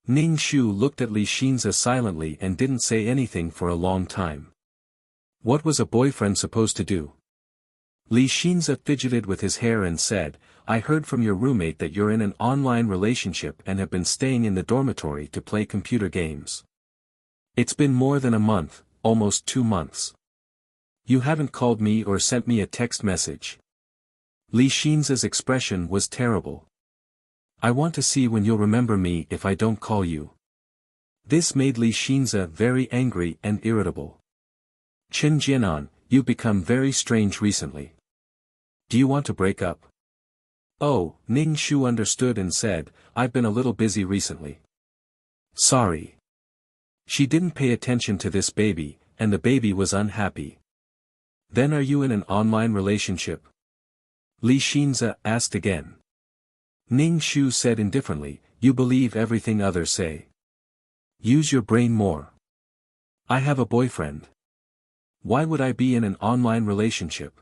A: Ning Shu looked at Li Xinza silently and didn't say anything for a long time. What was a boyfriend supposed to do? Li Xinza fidgeted with his hair and said, "I heard from your roommate that you're in an online relationship and have been staying in the dormitory to play computer games. It's been more than a month, almost 2 months. You haven't called me or sent me a text message." Li Xinza's expression was terrible. "I want to see when you'll remember me if I don't call you." This made Li Xinza very angry and irritable. "Chen Jianan, you've become very strange recently. Do you want to break up?" "Oh," Ning Shu understood and said, "I've been a little busy recently. Sorry." She didn't pay attention to this baby, and the baby was unhappy. "Then are you in an online relationship?" Li Xinza asked again. Ning Shu said indifferently, "You believe everything others say. Use your brain more. I have a boyfriend. Why would I be in an online relationship?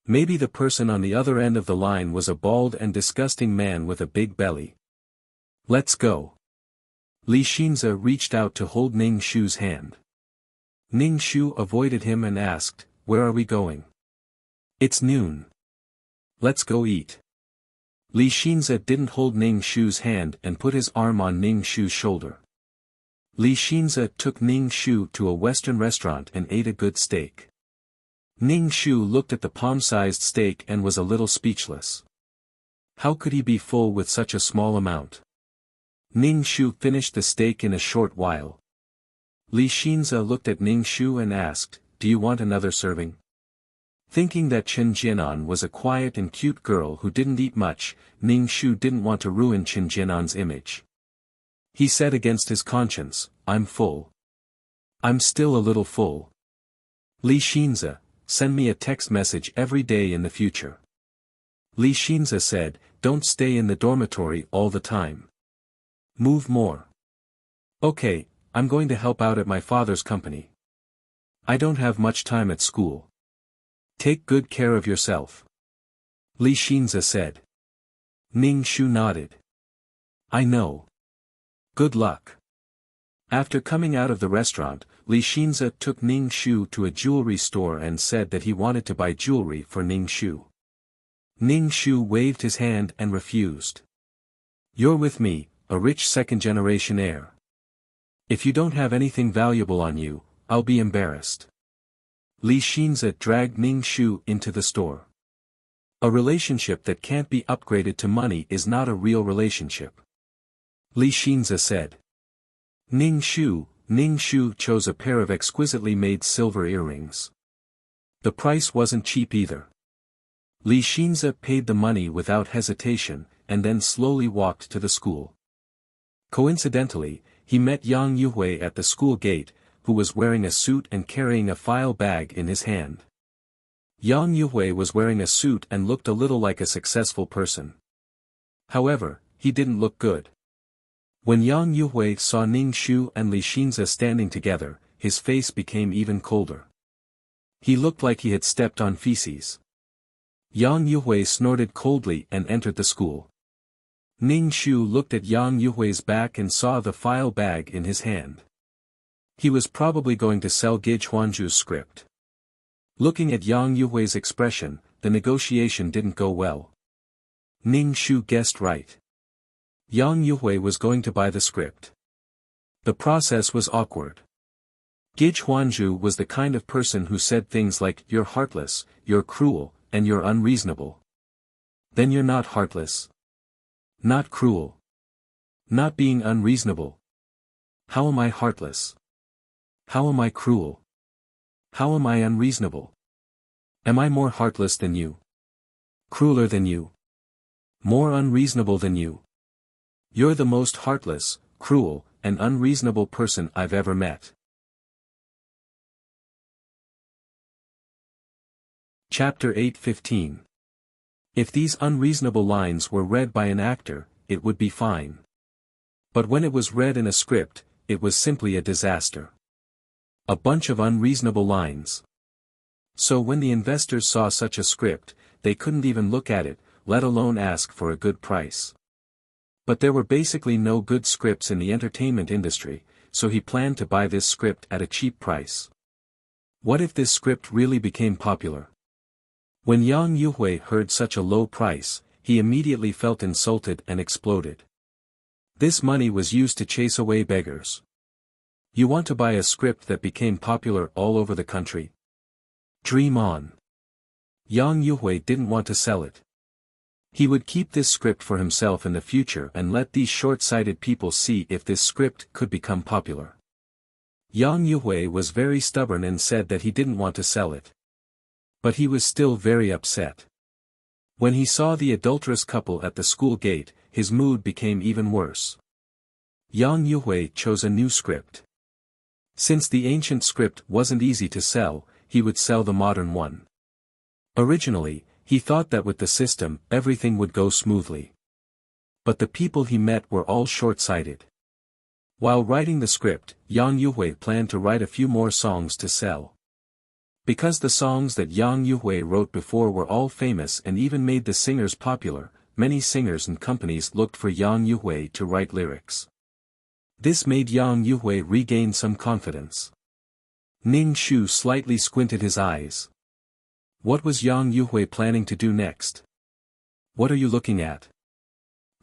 A: Maybe the person on the other end of the line was a bald and disgusting man with a big belly. Let's go." Li Xinza reached out to hold Ning Shu's hand. Ning Shu avoided him and asked, "Where are we going?" "It's noon. Let's go eat." Li Xinza didn't hold Ning Shu's hand and put his arm on Ning Shu's shoulder. Li Xinza took Ning Shu to a Western restaurant and ate a good steak. Ning Shu looked at the palm-sized steak and was a little speechless. How could he be full with such a small amount? Ning Shu finished the steak in a short while. Li Xinza looked at Ning Shu and asked, "Do you want another serving?" Thinking that Chen Jianan was a quiet and cute girl who didn't eat much, Ning Shu didn't want to ruin Chen Jianan's image. He said against his conscience, "I'm full. I'm still a little full. Li Xinza, send me a text message every day in the future." Li Xinza said, "Don't stay in the dormitory all the time. Move more." "Okay, I'm going to help out at my father's company. I don't have much time at school. Take good care of yourself," Li Xinza said. Ning Shu nodded. "I know. Good luck." After coming out of the restaurant, Li Xinza took Ning Shu to a jewelry store and said that he wanted to buy jewelry for Ning Shu. Ning Shu waved his hand and refused. "You're with me, a rich second-generation heir. If you don't have anything valuable on you, I'll be embarrassed." Li Xinza dragged Ning Shu into the store. A relationship that can't be upgraded to money is not a real relationship. Li Xinze said. Ning Shu chose a pair of exquisitely made silver earrings. The price wasn't cheap either. Li Xinze paid the money without hesitation, and then slowly walked to the school. Coincidentally, he met Yang Yuhui at the school gate, who was wearing a suit and carrying a file bag in his hand. Yang Yuhui was wearing a suit and looked a little like a successful person. However, he didn't look good. When Yang Yuhui saw Ning Shu and Li Xinze standing together, his face became even colder. He looked like he had stepped on feces. Yang Yuhui snorted coldly and entered the school. Ning Shu looked at Yang Yuhui's back and saw the file bag in his hand. He was probably going to sell Ge Chuanzhu's script. Looking at Yang Yuhui's expression, the negotiation didn't go well. Ning Shu guessed right. Yang Yuhui was going to buy the script. The process was awkward. Ge Chuanzhu was the kind of person who said things like, "You're heartless, you're cruel, and you're unreasonable." Then you're not heartless. Not cruel. Not being unreasonable. How am I heartless? How am I cruel? How am I unreasonable? Am I more heartless than you? Crueler than you? More unreasonable than you? You're the most heartless, cruel, and unreasonable person I've ever met. Chapter 8:15. If these unreasonable lines were read by an actor, it would be fine. But when it was read in a script, it was simply a disaster. A bunch of unreasonable lines. So when the investors saw such a script, they couldn't even look at it, let alone ask for a good price. But there were basically no good scripts in the entertainment industry, so he planned to buy this script at a cheap price. What if this script really became popular? When Yang Yuhui heard such a low price, he immediately felt insulted and exploded. This money was used to chase away beggars. You want to buy a script that became popular all over the country? Dream on. Yang Yuhui didn't want to sell it. He would keep this script for himself in the future and let these short-sighted people see if this script could become popular. Yang Yuhui was very stubborn and said that he didn't want to sell it. But he was still very upset. When he saw the adulterous couple at the school gate, his mood became even worse. Yang Yuhui chose a new script. Since the ancient script wasn't easy to sell, he would sell the modern one. Originally, he thought that with the system, everything would go smoothly. But the people he met were all short-sighted. While writing the script, Yang Yuhui planned to write a few more songs to sell. Because the songs that Yang Yuhui wrote before were all famous and even made the singers popular, many singers and companies looked for Yang Yuhui to write lyrics. This made Yang Yuhui regain some confidence. Ning Shu slightly squinted his eyes. What was Yang Yuhui planning to do next? What are you looking at?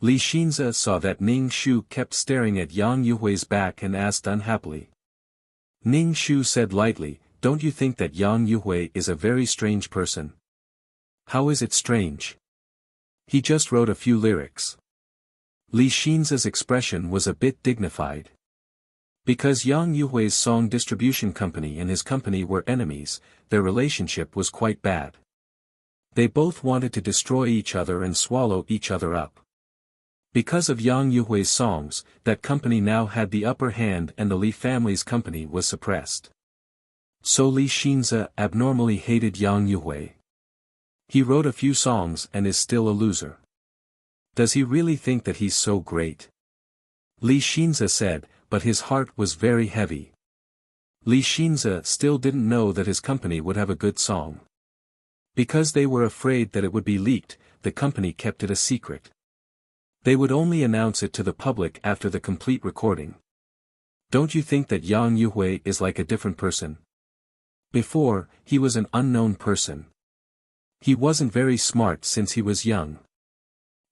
A: Li Xinze saw that Ning Shu kept staring at Yang Yuhui's back and asked unhappily. Ning Shu said lightly, "Don't you think that Yang Yuhui is a very strange person?" "How is it strange?" "He just wrote a few lyrics." Li Xinze's expression was a bit dignified. Because Yang Yuhui's song distribution company and his company were enemies, their relationship was quite bad. They both wanted to destroy each other and swallow each other up. Because of Yang Yuhui's songs, that company now had the upper hand and the Li family's company was suppressed. So Li Xinze abnormally hated Yang Yuhui. He wrote a few songs and is still a loser. Does he really think that he's so great? Li Xinze said, but his heart was very heavy. Li Xinze still didn't know that his company would have a good song. Because they were afraid that it would be leaked, the company kept it a secret. They would only announce it to the public after the complete recording. Don't you think that Yang Yuhui is like a different person? Before, he was an unknown person. He wasn't very smart since he was young.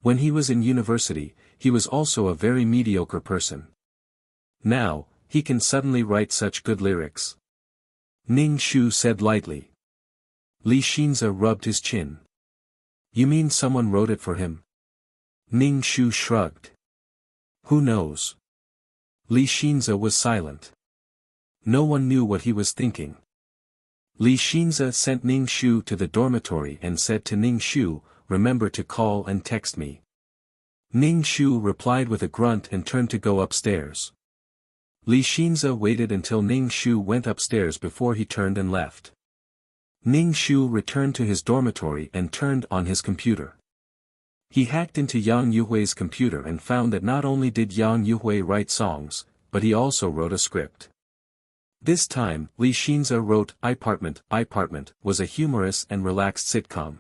A: When he was in university, he was also a very mediocre person. Now, he can suddenly write such good lyrics. Ning Shu said lightly. Li Xinze rubbed his chin. You mean someone wrote it for him? Ning Shu shrugged. Who knows? Li Xinze was silent. No one knew what he was thinking. Li Xinze sent Ning Shu to the dormitory and said to Ning Shu, "Remember to call and text me." Ning Shu replied with a grunt and turned to go upstairs. Li Xinze waited until Ning Shu went upstairs before he turned and left. Ning Shu returned to his dormitory and turned on his computer. He hacked into Yang Yuhui's computer and found that not only did Yang Yuhui write songs, but he also wrote a script. This time, Li Xinze wrote Ipartment was a humorous and relaxed sitcom.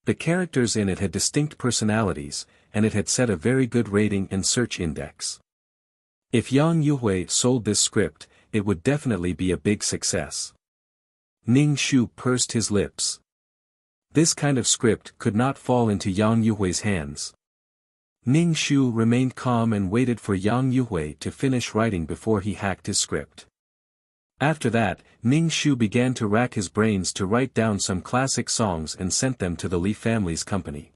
A: The characters in it had distinct personalities, and it had set a very good rating and search index. If Yang Yuhui sold this script, it would definitely be a big success. Ning Shu pursed his lips. This kind of script could not fall into Yang Yuhui's hands. Ning Shu remained calm and waited for Yang Yuhui to finish writing before he hacked his script. After that, Ning Shu began to rack his brains to write down some classic songs and sent them to the Li family's company.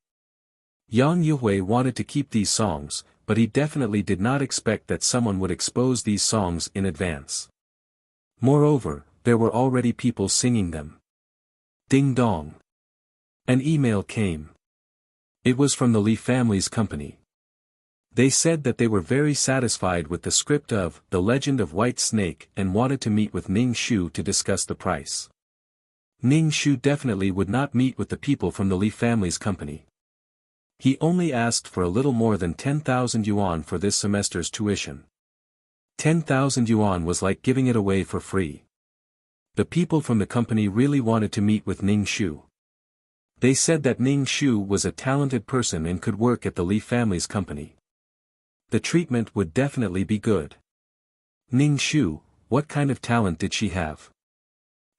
A: Yang Yuhui wanted to keep these songs, but he definitely did not expect that someone would expose these songs in advance. Moreover, there were already people singing them. Ding dong. An email came. It was from the Li family's company. They said that they were very satisfied with the script of The Legend of White Snake and wanted to meet with Ning Shu to discuss the price. Ning Shu definitely would not meet with the people from the Li family's company. He only asked for a little more than 10,000 yuan for this semester's tuition. 10,000 yuan was like giving it away for free. The people from the company really wanted to meet with Ning Shu. They said that Ning Shu was a talented person and could work at the Li family's company. The treatment would definitely be good. Ning Shu, what kind of talent did she have?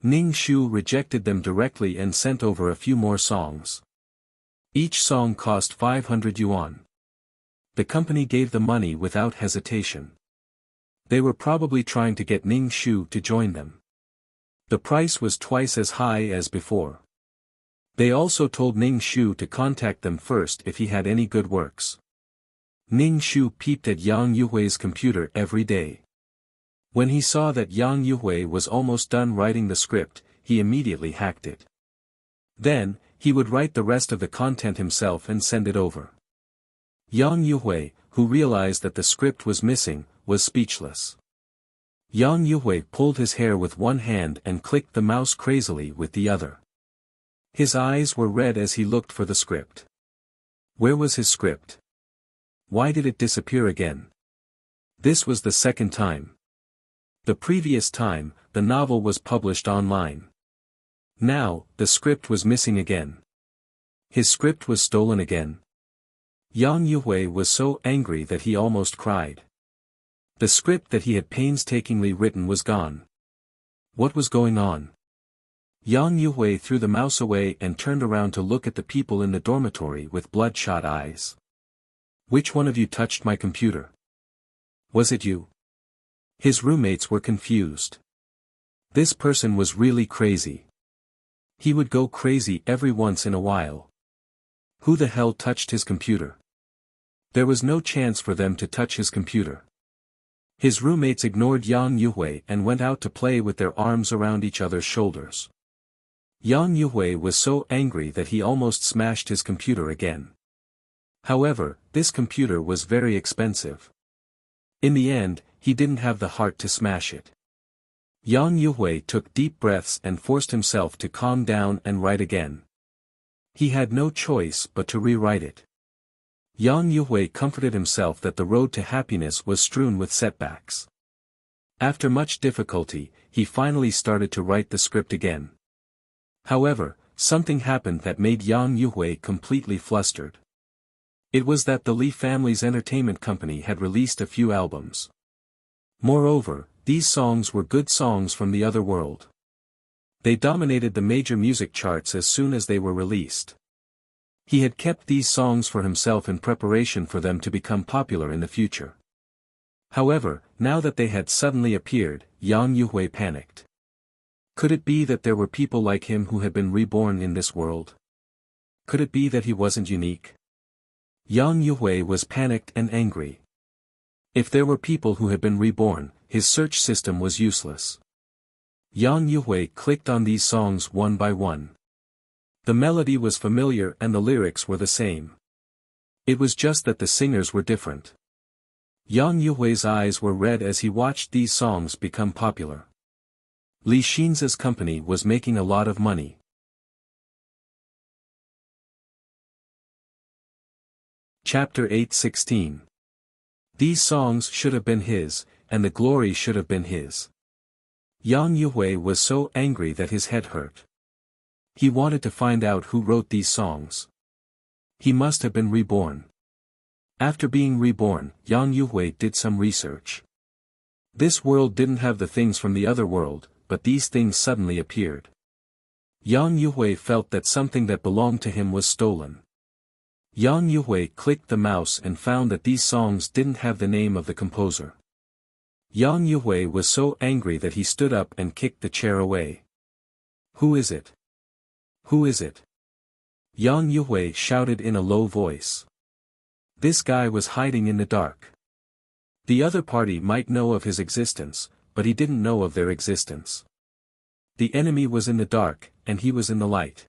A: Ning Shu rejected them directly and sent over a few more songs. Each song cost 500 yuan. The company gave the money without hesitation. They were probably trying to get Ning Shu to join them. The price was twice as high as before. They also told Ning Shu to contact them first if he had any good works. Ning Shu peeped at Yang Yuhui's computer every day. When he saw that Yang Yuhui was almost done writing the script, he immediately hacked it. Then, he would write the rest of the content himself and send it over. Yang Yuhui, who realized that the script was missing, was speechless. Yang Yuhui pulled his hair with one hand and clicked the mouse crazily with the other. His eyes were red as he looked for the script. Where was his script? Why did it disappear again? This was the second time. The previous time, the novel was published online. Now, the script was missing again. His script was stolen again. Yang Yuhui was so angry that he almost cried. The script that he had painstakingly written was gone. What was going on? Yang Yuhui threw the mouse away and turned around to look at the people in the dormitory with bloodshot eyes. Which one of you touched my computer? Was it you? His roommates were confused. This person was really crazy. He would go crazy every once in a while. Who the hell touched his computer? There was no chance for them to touch his computer. His roommates ignored Yang Yuhui and went out to play with their arms around each other's shoulders. Yang Yuhui was so angry that he almost smashed his computer again. However, this computer was very expensive. In the end, he didn't have the heart to smash it. Yang Yuhui took deep breaths and forced himself to calm down and write again. He had no choice but to rewrite it. Yang Yuhui comforted himself that the road to happiness was strewn with setbacks. After much difficulty, he finally started to write the script again. However, something happened that made Yang Yuhui completely flustered. It was that the Li family's entertainment company had released a few albums. Moreover, these songs were good songs from the other world. They dominated the major music charts as soon as they were released. He had kept these songs for himself in preparation for them to become popular in the future. However, now that they had suddenly appeared, Yang Yuhui panicked. Could it be that there were people like him who had been reborn in this world? Could it be that he wasn't unique? Yang Yuhui was panicked and angry. If there were people who had been reborn, his search system was useless. Yang Yuhui clicked on these songs one by one. The melody was familiar and the lyrics were the same. It was just that the singers were different. Yang Yuhui's eyes were red as he watched these songs become popular. Li Xinza's company was making a lot of money. Chapter 8:16. These songs should have been his, and the glory should have been his. Yang Yuhui was so angry that his head hurt. He wanted to find out who wrote these songs. He must have been reborn. After being reborn, Yang Yuhui did some research. This world didn't have the things from the other world, but these things suddenly appeared. Yang Yuhui felt that something that belonged to him was stolen. Yang Yuhui clicked the mouse and found that these songs didn't have the name of the composer. Yang Yuhui was so angry that he stood up and kicked the chair away. Who is it? Who is it? Yang Yuhui shouted in a low voice. This guy was hiding in the dark. The other party might know of his existence, but he didn't know of their existence. The enemy was in the dark, and he was in the light.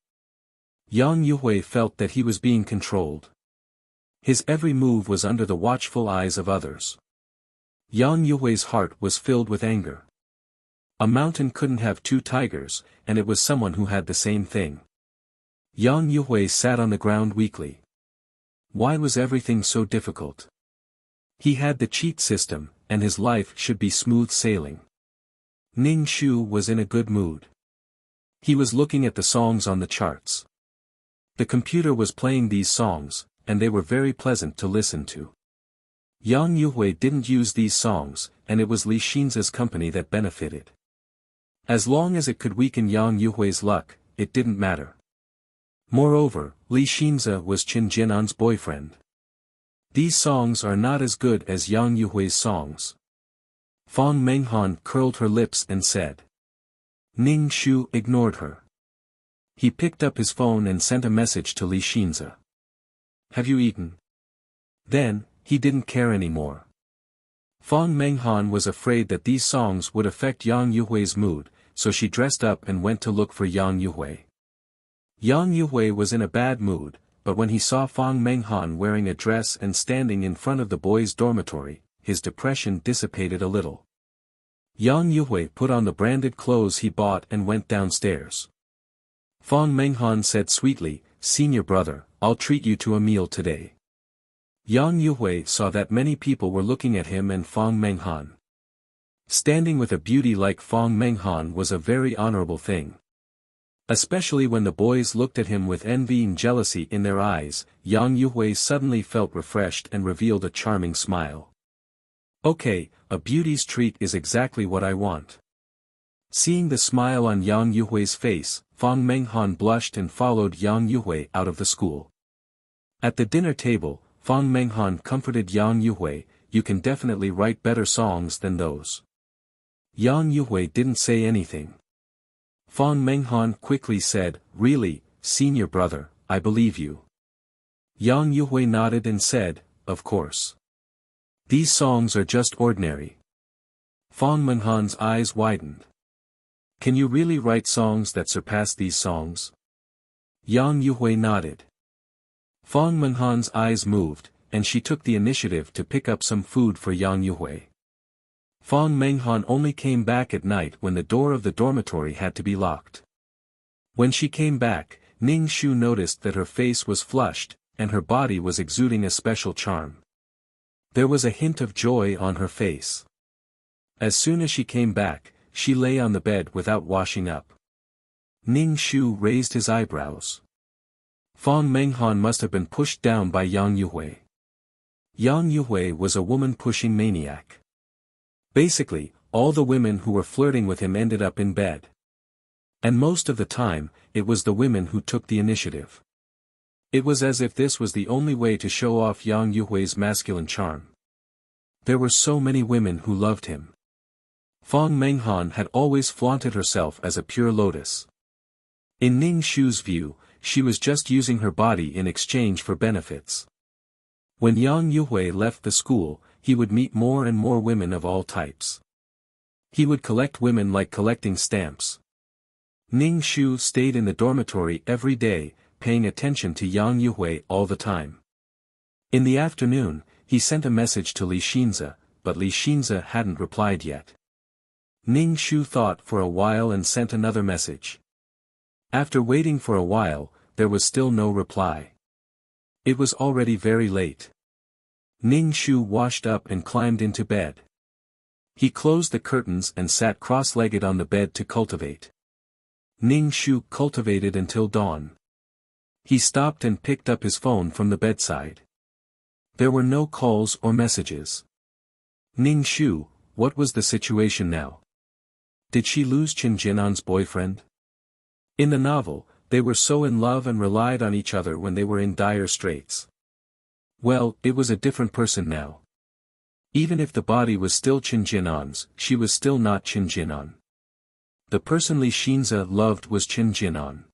A: Yang Yuhui felt that he was being controlled. His every move was under the watchful eyes of others. Yang Yuhui's heart was filled with anger. A mountain couldn't have two tigers, and it was someone who had the same thing. Yang Yuhui sat on the ground weakly. Why was everything so difficult? He had the cheat system, and his life should be smooth sailing. Ning Shu was in a good mood. He was looking at the songs on the charts. The computer was playing these songs, and they were very pleasant to listen to. Yang Yuhui didn't use these songs, and it was Li Xinza's company that benefited. As long as it could weaken Yang Yuhui's luck, it didn't matter. Moreover, Li Xinza was Qin Jinan's boyfriend. These songs are not as good as Yang Yuhui's songs. Fang Menghan curled her lips and said. Ning Shu ignored her. He picked up his phone and sent a message to Li Xinza. Have you eaten? Then, he didn't care anymore. Fang Menghan was afraid that these songs would affect Yang Yuhui's mood, so she dressed up and went to look for Yang Yuhui. Yang Yuhui was in a bad mood, but when he saw Fang Menghan wearing a dress and standing in front of the boys' dormitory, his depression dissipated a little. Yang Yuhui put on the branded clothes he bought and went downstairs. Fang Menghan said sweetly, "Senior brother, I'll treat you to a meal today." Yang Yuhui saw that many people were looking at him and Fang Menghan. Standing with a beauty like Fang Menghan was a very honorable thing. Especially when the boys looked at him with envy and jealousy in their eyes, Yang Yuhui suddenly felt refreshed and revealed a charming smile. Okay, a beauty's treat is exactly what I want. Seeing the smile on Yang Yuhui's face, Fang Menghan blushed and followed Yang Yuhui out of the school. At the dinner table, Fang Menghan comforted Yang Yuhui, "You can definitely write better songs than those." Yang Yuhui didn't say anything. Fang Menghan quickly said, "Really, senior brother, I believe you." Yang Yuhui nodded and said, "Of course. These songs are just ordinary." Fang Menghan's eyes widened. "Can you really write songs that surpass these songs?" Yang Yuhui nodded. Fang Menghan's eyes moved, and she took the initiative to pick up some food for Yang Yuhui. Fang Menghan only came back at night when the door of the dormitory had to be locked. When she came back, Ning Shu noticed that her face was flushed, and her body was exuding a special charm. There was a hint of joy on her face. As soon as she came back, she lay on the bed without washing up. Ning Shu raised his eyebrows. Fang Menghan must have been pushed down by Yang Yuhui. Yang Yuhui was a woman-pushing maniac. Basically, all the women who were flirting with him ended up in bed. And most of the time, it was the women who took the initiative. It was as if this was the only way to show off Yang Yuhui's masculine charm. There were so many women who loved him. Fang Menghan had always flaunted herself as a pure lotus. In Ning Shu's view, she was just using her body in exchange for benefits. When Yang Yuhui left the school, he would meet more and more women of all types. He would collect women like collecting stamps. Ning Shu stayed in the dormitory every day, paying attention to Yang Yuhui all the time. In the afternoon, he sent a message to Li Xinze, but Li Xinze hadn't replied yet. Ning Shu thought for a while and sent another message. After waiting for a while, there was still no reply. It was already very late. Ning Shu washed up and climbed into bed. He closed the curtains and sat cross-legged on the bed to cultivate. Ning Shu cultivated until dawn. He stopped and picked up his phone from the bedside. There were no calls or messages. Ning Shu, what was the situation now? Did she lose Qin Jinan's boyfriend? In the novel, they were so in love and relied on each other when they were in dire straits. Well, it was a different person now. Even if the body was still Qin Jinan's, she was still not Qin Jinan. The person Li Xinze loved was Qin Jinan.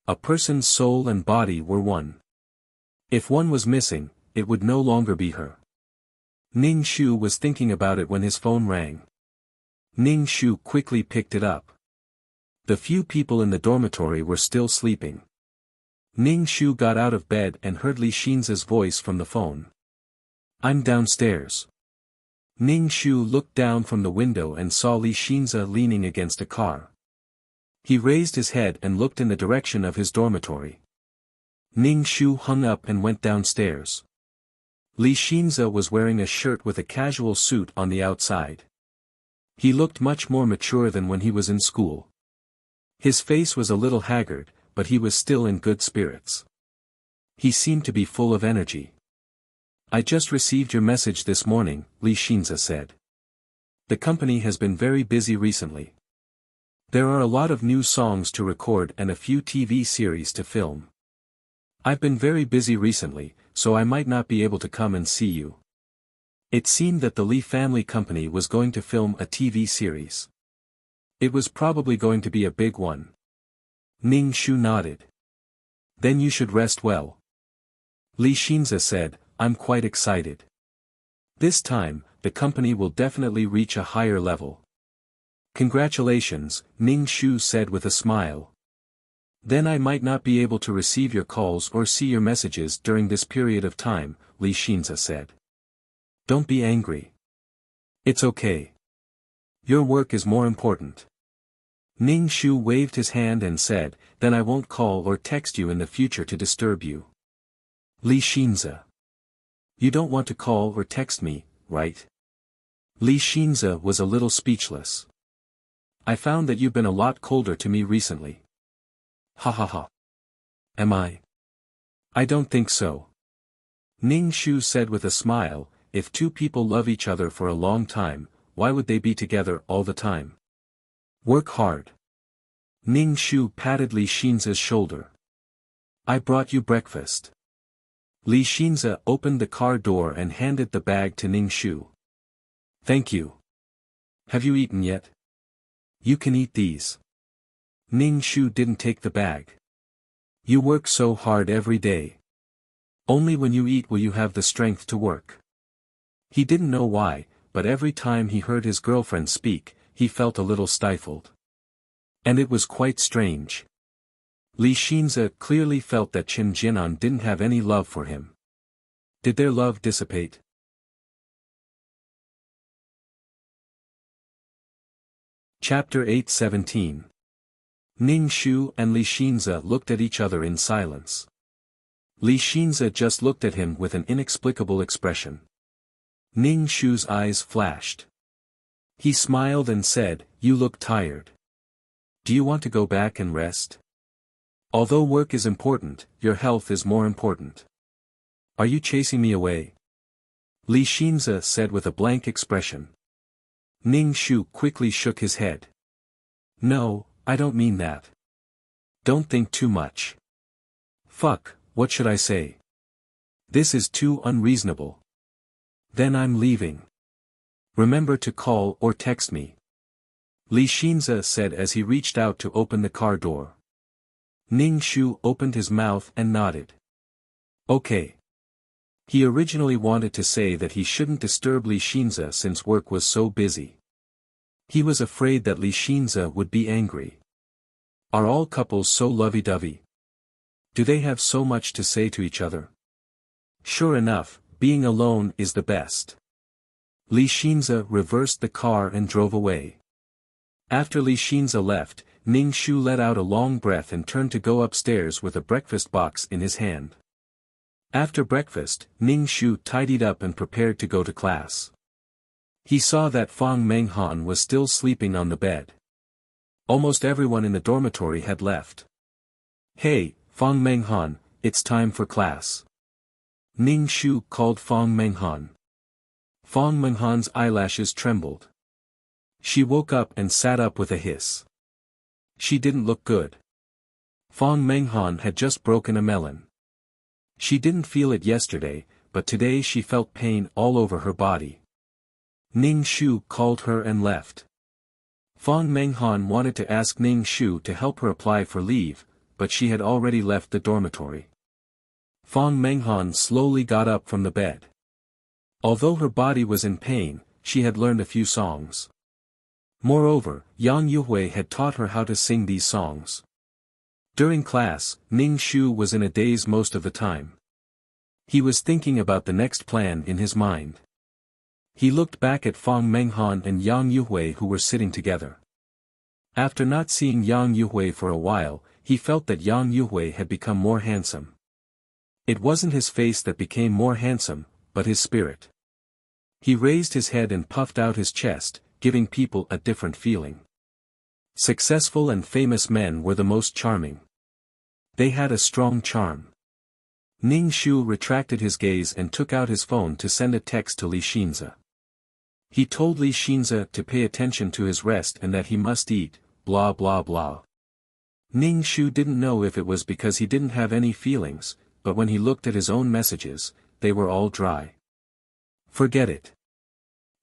A: A person's soul and body were one. If one was missing, it would no longer be her. Ning Shu was thinking about it when his phone rang. Ning Shu quickly picked it up. The few people in the dormitory were still sleeping. Ning Shu got out of bed and heard Li Xinze's voice from the phone. I'm downstairs. Ning Shu looked down from the window and saw Li Xinze leaning against a car. He raised his head and looked in the direction of his dormitory. Ning Shu hung up and went downstairs. Li Xinze was wearing a shirt with a casual suit on the outside. He looked much more mature than when he was in school. His face was a little haggard, but he was still in good spirits. He seemed to be full of energy. I just received your message this morning, Li Xinze said. The company has been very busy recently. There are a lot of new songs to record and a few TV series to film. I've been very busy recently, so I might not be able to come and see you. It seemed that the Li family company was going to film a TV series. It was probably going to be a big one. Ning Shu nodded. Then you should rest well. Li Xinze said, I'm quite excited. This time, the company will definitely reach a higher level. Congratulations, Ning Shu said with a smile. Then I might not be able to receive your calls or see your messages during this period of time, Li Xinze said. Don't be angry. It's okay. Your work is more important. Ning Shu waved his hand and said, then I won't call or text you in the future to disturb you. Li Xinze. You don't want to call or text me, right? Li Xinze was a little speechless. I found that you've been a lot colder to me recently. Ha ha ha. Am I? I don't think so. Ning Shu said with a smile, if two people love each other for a long time, why would they be together all the time? Work hard. Ning Shu patted Li Xinze's shoulder. I brought you breakfast. Li Xinze opened the car door and handed the bag to Ning Shu. Thank you. Have you eaten yet? You can eat these. Ning Shu didn't take the bag. You work so hard every day. Only when you eat will you have the strength to work. He didn't know why, but every time he heard his girlfriend speak, he felt a little stifled. And it was quite strange. Li Xinze clearly felt that Qin Jinan didn't have any love for him. Did their love dissipate? Chapter 8:17. Ning Shu and Li Xinze looked at each other in silence. Li Xinze just looked at him with an inexplicable expression. Ning Shu's eyes flashed. He smiled and said, you look tired. Do you want to go back and rest? Although work is important, your health is more important. Are you chasing me away? Li Xinze said with a blank expression. Ning Shu quickly shook his head. No, I don't mean that. Don't think too much. Fuck, what should I say? This is too unreasonable. Then I'm leaving. Remember to call or text me. Li Xinze said as he reached out to open the car door. Ning Shu opened his mouth and nodded. Okay. He originally wanted to say that he shouldn't disturb Li Xinze since work was so busy. He was afraid that Li Xinze would be angry. Are all couples so lovey-dovey? Do they have so much to say to each other? Sure enough, being alone is the best. Li Xinze reversed the car and drove away. After Li Xinze left, Ning Shu let out a long breath and turned to go upstairs with a breakfast box in his hand. After breakfast, Ning Shu tidied up and prepared to go to class. He saw that Fang Menghan was still sleeping on the bed. Almost everyone in the dormitory had left. Hey, Fang Menghan, it's time for class. Ning Shu called Fang Menghan. Fang Menghan's eyelashes trembled. She woke up and sat up with a hiss. She didn't look good. Fang Menghan had just broken a melon. She didn't feel it yesterday, but today she felt pain all over her body. Ning Shu called her and left. Fang Menghan wanted to ask Ning Shu to help her apply for leave, but she had already left the dormitory. Fang Menghan slowly got up from the bed. Although her body was in pain, she had learned a few songs. Moreover, Yang Yuhui had taught her how to sing these songs. During class, Ning Shu was in a daze most of the time. He was thinking about the next plan in his mind. He looked back at Fang Menghan and Yang Yuhui who were sitting together. After not seeing Yang Yuhui for a while, he felt that Yang Yuhui had become more handsome. It wasn't his face that became more handsome, but his spirit. He raised his head and puffed out his chest, giving people a different feeling. Successful and famous men were the most charming. They had a strong charm. Ning Shu retracted his gaze and took out his phone to send a text to Li Xinze. He told Li Xinze to pay attention to his rest and that he must eat, blah blah blah. Ning Shu didn't know if it was because he didn't have any feelings, but when he looked at his own messages, they were all dry. Forget it.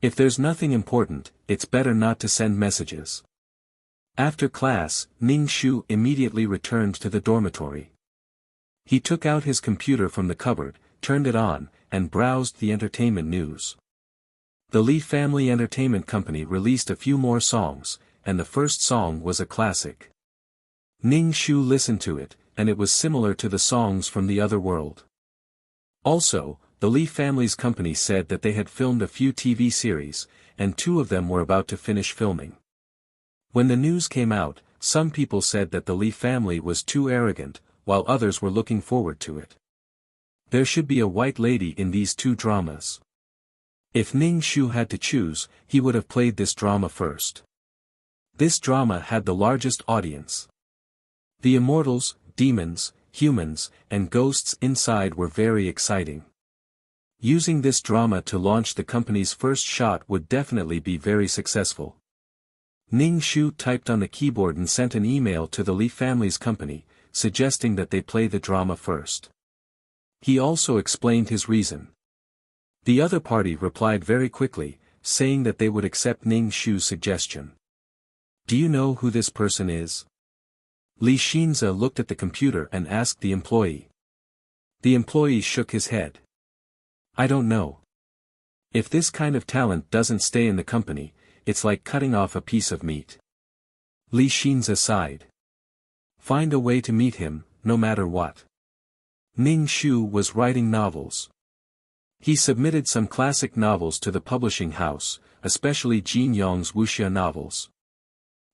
A: If there's nothing important, it's better not to send messages. After class, Ning Shu immediately returned to the dormitory. He took out his computer from the cupboard, turned it on, and browsed the entertainment news. The Li Family Entertainment Company released a few more songs, and the first song was a classic. Ning Shu listened to it, and it was similar to the songs from the other world. Also, the Li family's company said that they had filmed a few TV series, and 2 of them were about to finish filming. When the news came out, some people said that the Li family was too arrogant, while others were looking forward to it. There should be a white lady in these 2 dramas. If Ning Shu had to choose, he would have played this drama first. This drama had the largest audience. The immortals, demons, humans, and ghosts inside were very exciting. Using this drama to launch the company's first shot would definitely be very successful. Ning Shu typed on the keyboard and sent an email to the Li family's company, suggesting that they play the drama first. He also explained his reason. The other party replied very quickly, saying that they would accept Ning Shu's suggestion. Do you know who this person is? Li Xinze looked at the computer and asked the employee. The employee shook his head. I don't know. If this kind of talent doesn't stay in the company, it's like cutting off a piece of meat. Li Xinze sighed. Find a way to meet him, no matter what. Ning Shu was writing novels. He submitted some classic novels to the publishing house, especially Jin Yong's Wuxia novels.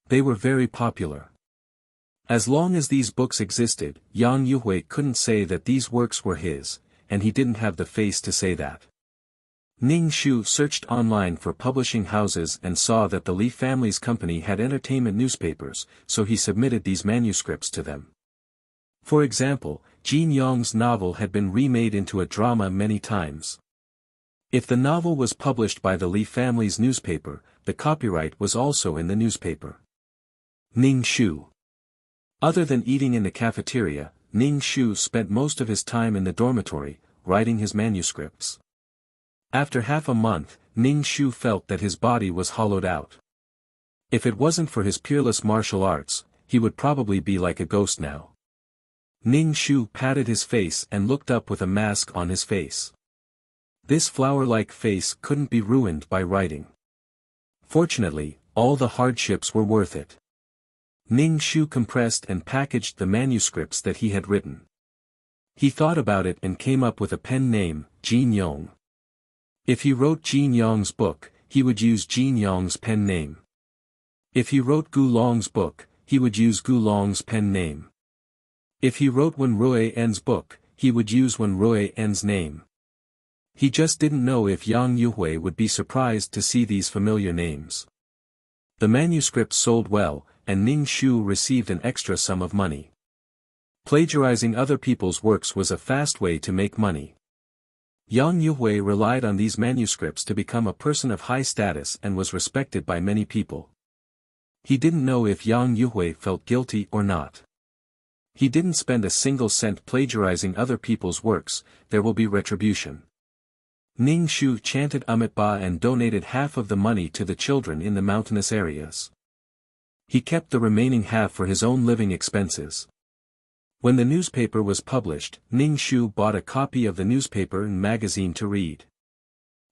A: They were very popular. As long as these books existed, Yang Yuhui couldn't say that these works were his, and he didn't have the face to say that. Ning Shu searched online for publishing houses and saw that the Li family's company had entertainment newspapers, so he submitted these manuscripts to them. For example, Jin Yong's novel had been remade into a drama many times. If the novel was published by the Li family's newspaper, the copyright was also in the newspaper. Ning Shu. Other than eating in the cafeteria, Ning Shu spent most of his time in the dormitory, writing his manuscripts. After half a month, Ning Shu felt that his body was hollowed out. If it wasn't for his peerless martial arts, he would probably be like a ghost now. Ning Shu patted his face and looked up with a mask on his face. This flower-like face couldn't be ruined by writing. Fortunately, all the hardships were worth it. Ning Shu compressed and packaged the manuscripts that he had written. He thought about it and came up with a pen name, Jin Yong. If he wrote Jin Yong's book, he would use Jin Yong's pen name. If he wrote Gu Long's book, he would use Gu Long's pen name. If he wrote Wen Rui En's book, he would use Wen Rui En's name. He just didn't know if Yang Yuhui would be surprised to see these familiar names. The manuscripts sold well, and Ning Shu received an extra sum of money. Plagiarizing other people's works was a fast way to make money. Yang Yuhui relied on these manuscripts to become a person of high status and was respected by many people. He didn't know if Yang Yuhui felt guilty or not. He didn't spend a single cent plagiarizing other people's works. There will be retribution. Ning Shu chanted Amitabha and donated half of the money to the children in the mountainous areas. He kept the remaining half for his own living expenses. When the newspaper was published, Ning Shu bought a copy of the newspaper and magazine to read.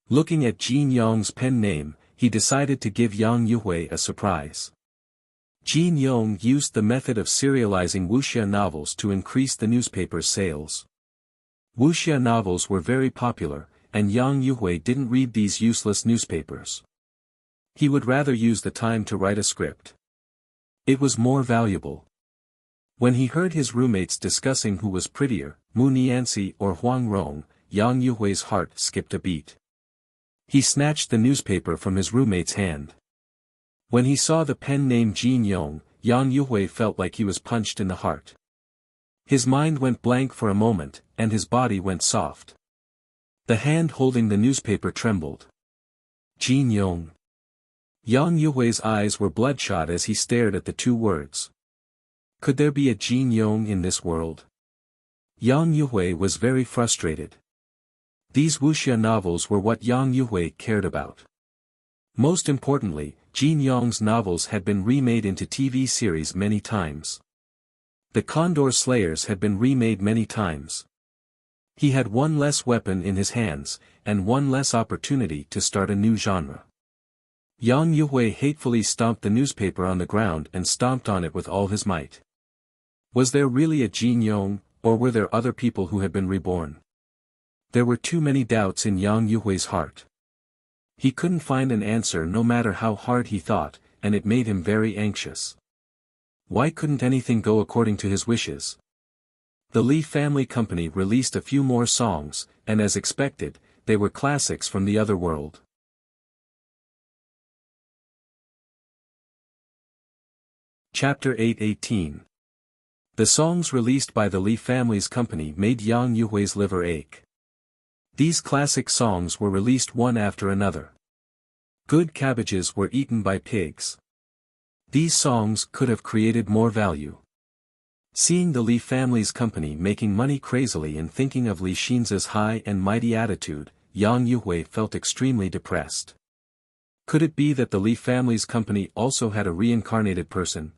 A: Looking at Jin Yong's pen name, he decided to give Yang Yuhui a surprise. Jin Yong used the method of serializing Wuxia novels to increase the newspaper's sales. Wuxia novels were very popular, and Yang Yuhui didn't read these useless newspapers. He would rather use the time to write a script. It was more valuable. When he heard his roommates discussing who was prettier, Mu Nianxi or Huang Rong, Yang Yuhui's heart skipped a beat. He snatched the newspaper from his roommate's hand. When he saw the pen name Jin Yong, Yang Yuhui felt like he was punched in the heart. His mind went blank for a moment, and his body went soft. The hand holding the newspaper trembled. Jin Yong. Yang Yuhui's eyes were bloodshot as he stared at the two words. Could there be a Jin Yong in this world? Yang Yuhui was very frustrated. These wuxia novels were what Yang Yuhui cared about. Most importantly, Jin Yong's novels had been remade into TV series many times. The Condor Slayers had been remade many times. He had one less weapon in his hands, and one less opportunity to start a new genre. Yang Yuhui hatefully stomped the newspaper on the ground and stomped on it with all his might. Was there really a Jin Yong, or were there other people who had been reborn? There were too many doubts in Yang Yuhui's heart. He couldn't find an answer no matter how hard he thought, and it made him very anxious. Why couldn't anything go according to his wishes? The Li Family Company released a few more songs, and as expected, they were classics from the other world. Chapter 8:18. The songs released by the Li Family's company made Yang Yuhui's liver ache. These classic songs were released one after another. Good cabbages were eaten by pigs. These songs could have created more value. Seeing the Li Family's company making money crazily and thinking of Li Xinzi's high and mighty attitude, Yang Yuhui felt extremely depressed. Could it be that the Li Family's company also had a reincarnated person?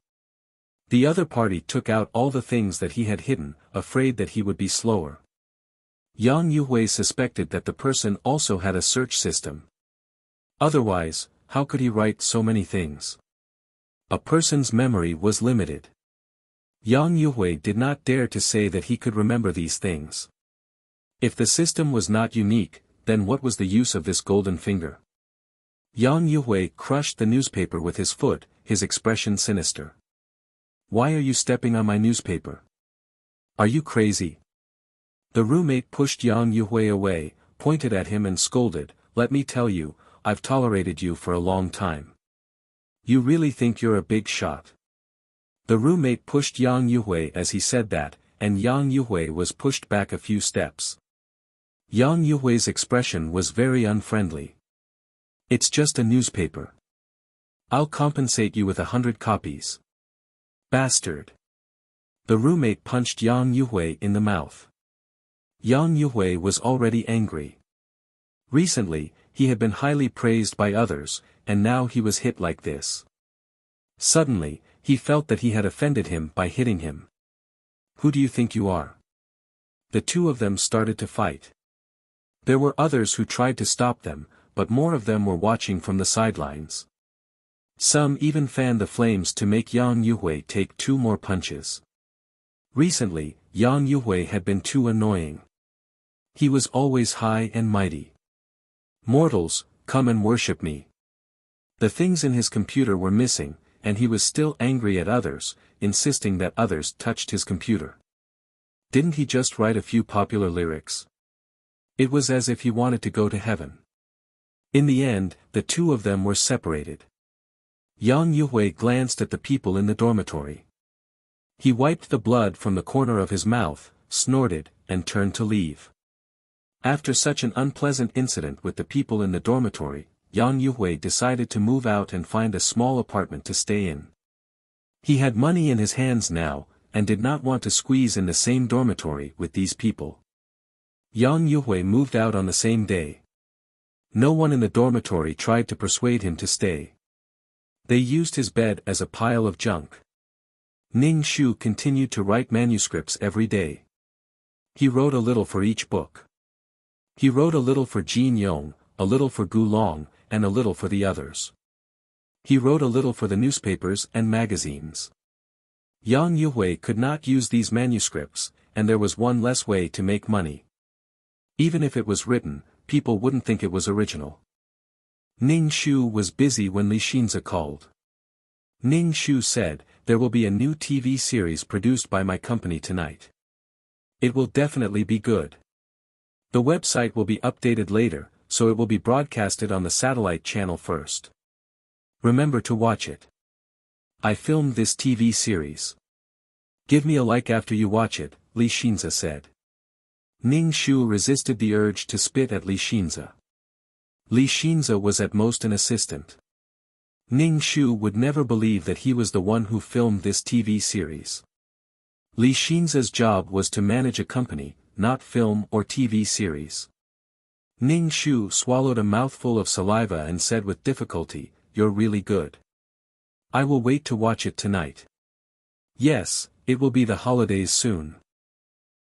A: The other party took out all the things that he had hidden, afraid that he would be slower. Yang Yuhui suspected that the person also had a search system. Otherwise, how could he write so many things? A person's memory was limited. Yang Yuhui did not dare to say that he could remember these things. If the system was not unique, then what was the use of this golden finger? Yang Yuhui crushed the newspaper with his foot, his expression sinister. Why are you stepping on my newspaper? Are you crazy? The roommate pushed Yang Yuhui away, pointed at him and scolded, "Let me tell you, I've tolerated you for a long time. You really think you're a big shot?" The roommate pushed Yang Yuhui as he said that, and Yang Yuhui was pushed back a few steps. Yang Yuhui's expression was very unfriendly. "It's just a newspaper. I'll compensate you with 100 copies. Bastard." The roommate punched Yang Yuhui in the mouth. Yang Yuhui was already angry. Recently, he had been highly praised by others, and now he was hit like this. Suddenly, he felt that he had offended him by hitting him. Who do you think you are? The two of them started to fight. There were others who tried to stop them, but more of them were watching from the sidelines. Some even fanned the flames to make Yang Yuhui take 2 more punches. Recently, Yang Yuhui had been too annoying. He was always high and mighty. Mortals, come and worship me. The things in his computer were missing, and he was still angry at others, insisting that others touched his computer. Didn't he just write a few popular lyrics? It was as if he wanted to go to heaven. In the end, the two of them were separated. Yang Yuhui glanced at the people in the dormitory. He wiped the blood from the corner of his mouth, snorted, and turned to leave. After such an unpleasant incident with the people in the dormitory, Yang Yuhui decided to move out and find a small apartment to stay in. He had money in his hands now, and did not want to squeeze in the same dormitory with these people. Yang Yuhui moved out on the same day. No one in the dormitory tried to persuade him to stay. They used his bed as a pile of junk. Ning Shu continued to write manuscripts every day. He wrote a little for each book. He wrote a little for Jin Yong, a little for Gu Long, and a little for the others. He wrote a little for the newspapers and magazines. Yang Yuhui could not use these manuscripts, and there was one less way to make money. Even if it was written, people wouldn't think it was original. Ning Shu was busy when Li Xinze called. Ning Shu said, "There will be a new TV series produced by my company tonight. It will definitely be good. The website will be updated later, so it will be broadcasted on the satellite channel first. Remember to watch it. I filmed this TV series. Give me a like after you watch it," Li Xinze said. Ning Shu resisted the urge to spit at Li Xinze. Li Xinze was at most an assistant. Ning Shu would never believe that he was the one who filmed this TV series. Li Xinze's job was to manage a company, not film or TV series. Ning Shu swallowed a mouthful of saliva and said with difficulty, "You're really good. I will wait to watch it tonight." Yes, it will be the holidays soon.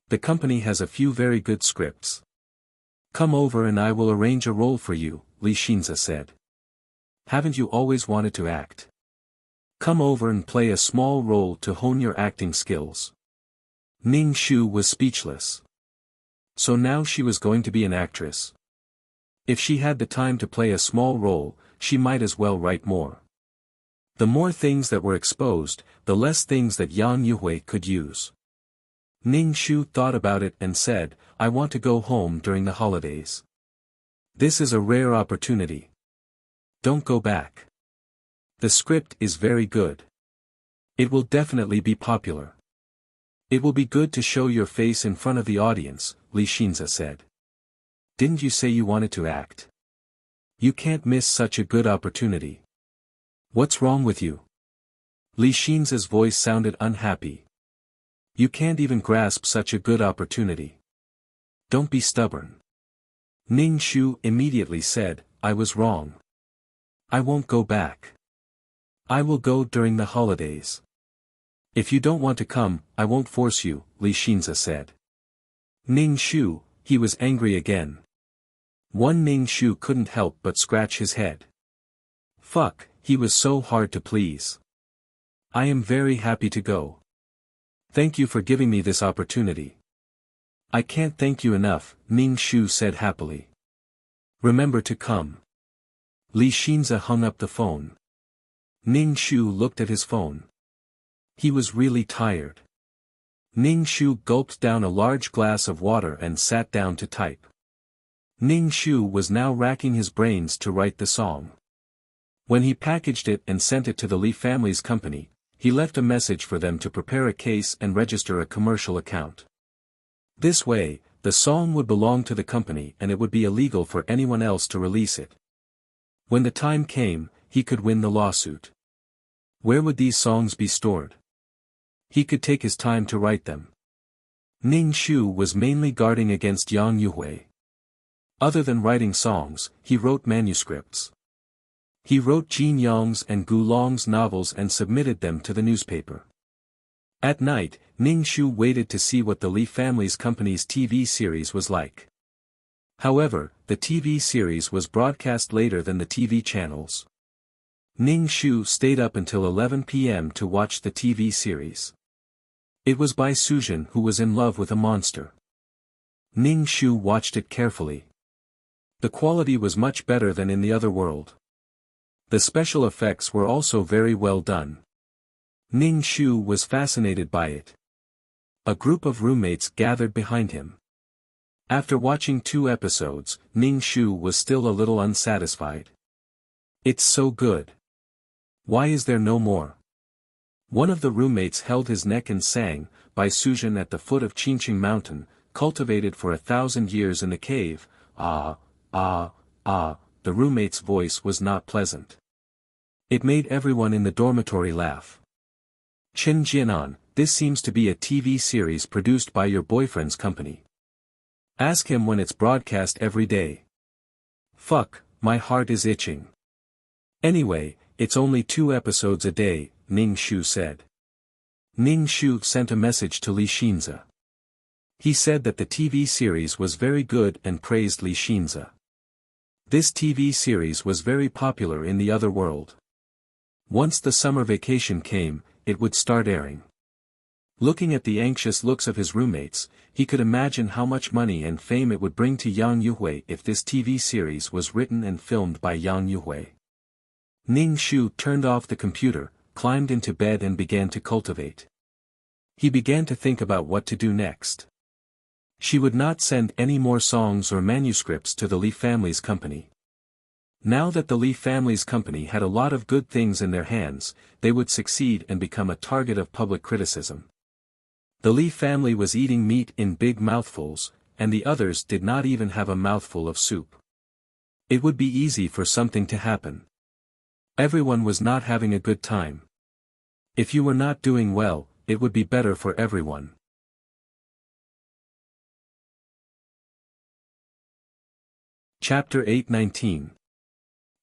A: The company has a few very good scripts. Come over and I will arrange a role for you, Li Xinze said. Haven't you always wanted to act? Come over and play a small role to hone your acting skills. Ning Shu was speechless. So now she was going to be an actress. If she had the time to play a small role, she might as well write more. The more things that were exposed, the less things that Yang Yuhui could use. Ning Shu thought about it and said, "I want to go home during the holidays. This is a rare opportunity. Don't go back. The script is very good. It will definitely be popular. It will be good to show your face in front of the audience," Li Xinze said. "Didn't you say you wanted to act? You can't miss such a good opportunity. What's wrong with you?" Li Xinze's voice sounded unhappy. "You can't even grasp such a good opportunity. Don't be stubborn." Ning Shu immediately said, "I was wrong. I won't go back. I will go during the holidays. If you don't want to come, I won't force you," Li Xinze said. Ning Shu, he was angry again. One Ning Shu couldn't help but scratch his head. Fuck, he was so hard to please. "I am very happy to go. Thank you for giving me this opportunity." "I can't thank you enough," Ning Shu said happily. "Remember to come." Li Xinze hung up the phone. Ning Shu looked at his phone. He was really tired. Ning Shu gulped down a large glass of water and sat down to type. Ning Shu was now racking his brains to write the song. When he packaged it and sent it to the Li family's company, he left a message for them to prepare a case and register a commercial account. This way, the song would belong to the company and it would be illegal for anyone else to release it. When the time came, he could win the lawsuit. Where would these songs be stored? He could take his time to write them. Ning Shu was mainly guarding against Yang Yuhui. Other than writing songs, he wrote manuscripts. He wrote Jin Yong's and Gu Long's novels and submitted them to the newspaper. At night, Ning Shu waited to see what the Li family's company's TV series was like. However, the TV series was broadcast later than the TV channels. Ning Shu stayed up until 11 p.m. to watch the TV series. It was by Sujin, who was in love with a monster. Ning Shu watched it carefully. The quality was much better than in the other world. The special effects were also very well done. Ning Shu was fascinated by it. A group of roommates gathered behind him. After watching 2 episodes, Ning Shu was still a little unsatisfied. It's so good. Why is there no more? One of the roommates held his neck and sang, by Sujin at the foot of Qingqing Mountain, cultivated for 1,000 years in the cave, ah, ah, ah. The roommate's voice was not pleasant. It made everyone in the dormitory laugh. Chen Jianan, this seems to be a TV series produced by your boyfriend's company. Ask him when it's broadcast every day. Fuck, my heart is itching. Anyway, it's only 2 episodes a day, Ning Shu said. Ning Shu sent a message to Li Xinze. He said that the TV series was very good and praised Li Xinze. This TV series was very popular in the other world. Once the summer vacation came, it would start airing. Looking at the anxious looks of his roommates, he could imagine how much money and fame it would bring to Yang Yuhui if this TV series was written and filmed by Yang Yuhui. Ning Shu turned off the computer, climbed into bed and began to cultivate. He began to think about what to do next. She would not send any more songs or manuscripts to the Li family's company. Now that the Li family's company had a lot of good things in their hands, they would succeed and become a target of public criticism. The Li family was eating meat in big mouthfuls, and the others did not even have a mouthful of soup. It would be easy for something to happen. Everyone was not having a good time. If you were not doing well, it would be better for everyone. Chapter 8:19.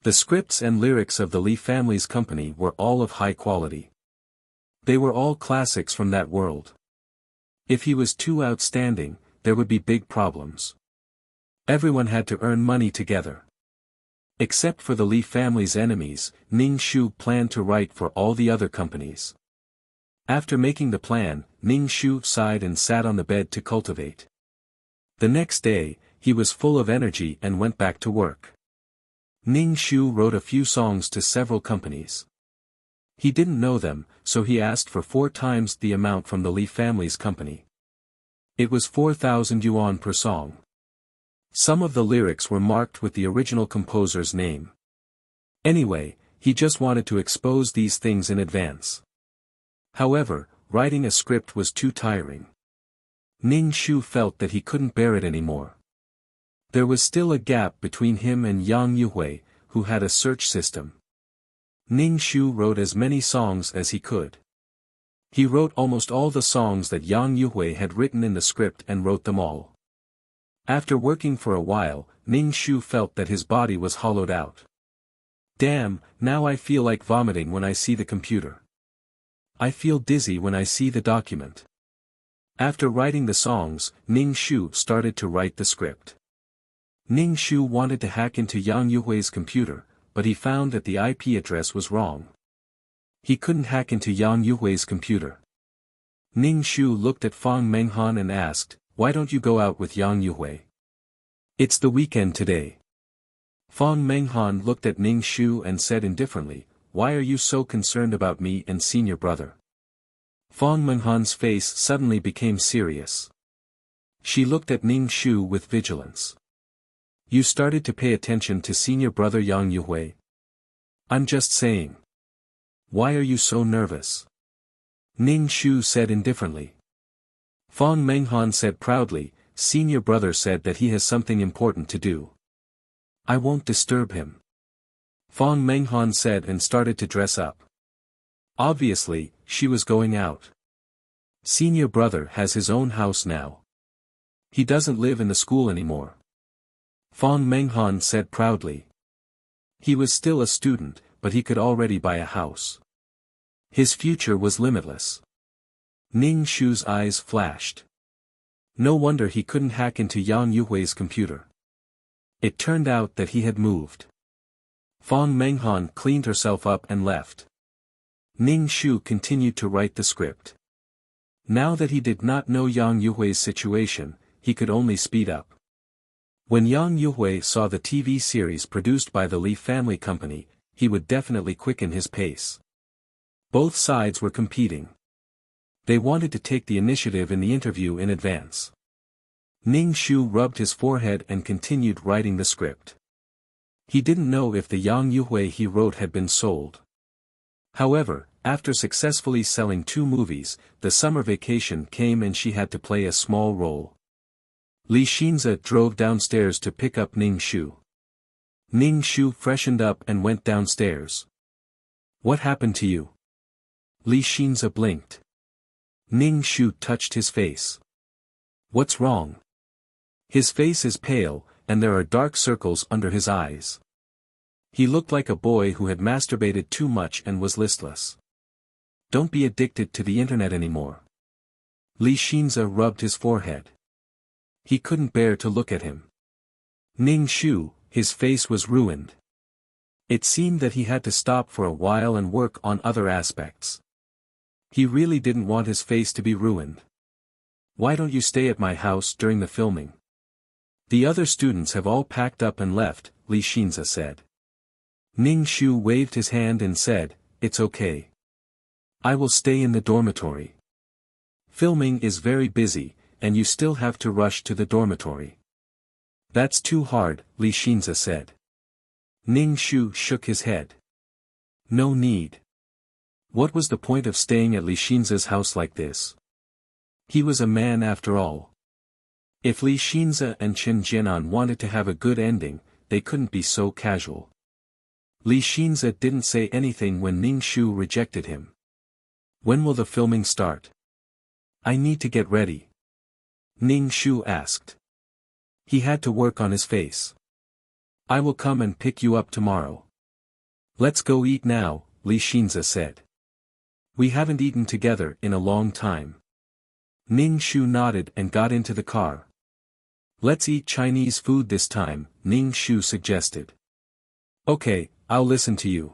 A: The scripts and lyrics of the Li family's company were all of high quality. They were all classics from that world. If he was too outstanding, there would be big problems. Everyone had to earn money together. Except for the Li family's enemies, Ning Shu planned to write for all the other companies. After making the plan, Ning Shu sighed and sat on the bed to cultivate. The next day, he was full of energy and went back to work. Ning Shu wrote a few songs to several companies. He didn't know them, so he asked for 4 times the amount from the Li family's company. It was 4,000 yuan per song. Some of the lyrics were marked with the original composer's name. Anyway, he just wanted to expose these things in advance. However, writing a script was too tiring. Ning Shu felt that he couldn't bear it anymore. There was still a gap between him and Yang Yuhui, who had a search system. Ning Shu wrote as many songs as he could. He wrote almost all the songs that Yang Yuhui had written in the script and wrote them all. After working for a while, Ning Shu felt that his body was hollowed out. Damn, now I feel like vomiting when I see the computer. I feel dizzy when I see the document. After writing the songs, Ning Shu started to write the script. Ning Shu wanted to hack into Yang Yuhui's computer, but he found that the IP address was wrong. He couldn't hack into Yang Yuhui's computer. Ning Shu looked at Fang Menghan and asked, "Why don't you go out with Yang Yuhui? It's the weekend today." Fang Menghan looked at Ning Shu and said indifferently, "Why are you so concerned about me and senior brother?" Fang Menghan's face suddenly became serious. She looked at Ning Shu with vigilance. "You started to pay attention to senior brother Yang Yuhui?" "I'm just saying. Why are you so nervous?" Ning Shu said indifferently. Fang Menghan said proudly, "Senior brother said that he has something important to do. I won't disturb him." Fang Menghan said and started to dress up. Obviously, she was going out. Senior brother has his own house now. He doesn't live in the school anymore. Fang Menghan said proudly. He was still a student, but he could already buy a house. His future was limitless. Ning Shu's eyes flashed. No wonder he couldn't hack into Yang Yuhui's computer. It turned out that he had moved. Fong Menghan cleaned herself up and left. Ning Shu continued to write the script. Now that he did not know Yang Yuhui's situation, he could only speed up. When Yang Yuhui saw the TV series produced by the Li family company, he would definitely quicken his pace. Both sides were competing. They wanted to take the initiative in the interview in advance. Ning Shu rubbed his forehead and continued writing the script. He didn't know if the Yang Yuhui he wrote had been sold. However, after successfully selling 2 movies, the summer vacation came and she had to play a small role. Li Xinze drove downstairs to pick up Ning Shu. Ning Shu freshened up and went downstairs. "What happened to you?" Li Xinze blinked. Ning Shu touched his face. "What's wrong?" "His face is pale, and there are dark circles under his eyes. He looked like a boy who had masturbated too much and was listless. Don't be addicted to the internet anymore." Li Xinze rubbed his forehead. He couldn't bear to look at him. Ning Shu, his face was ruined. It seemed that he had to stop for a while and work on other aspects. He really didn't want his face to be ruined. "Why don't you stay at my house during the filming?" "The other students have all packed up and left," Li Xinze said. Ning Shu waved his hand and said, "It's okay. I will stay in the dormitory. Filming is very busy, and you still have to rush to the dormitory." "That's too hard," Li Xinze said. Ning Shu shook his head. "No need. What was the point of staying at Li Xinze's house like this? He was a man after all." If Li Xinze and Chen Jianan wanted to have a good ending, they couldn't be so casual. Li Xinze didn't say anything when Ning Shu rejected him. "When will the filming start?" "I need to get ready." Ning Shu asked. He had to work on his face. "I will come and pick you up tomorrow." "Let's go eat now," Li Xinze said. "We haven't eaten together in a long time." Ning Shu nodded and got into the car. "Let's eat Chinese food this time," Ning Shu suggested. "Okay, I'll listen to you."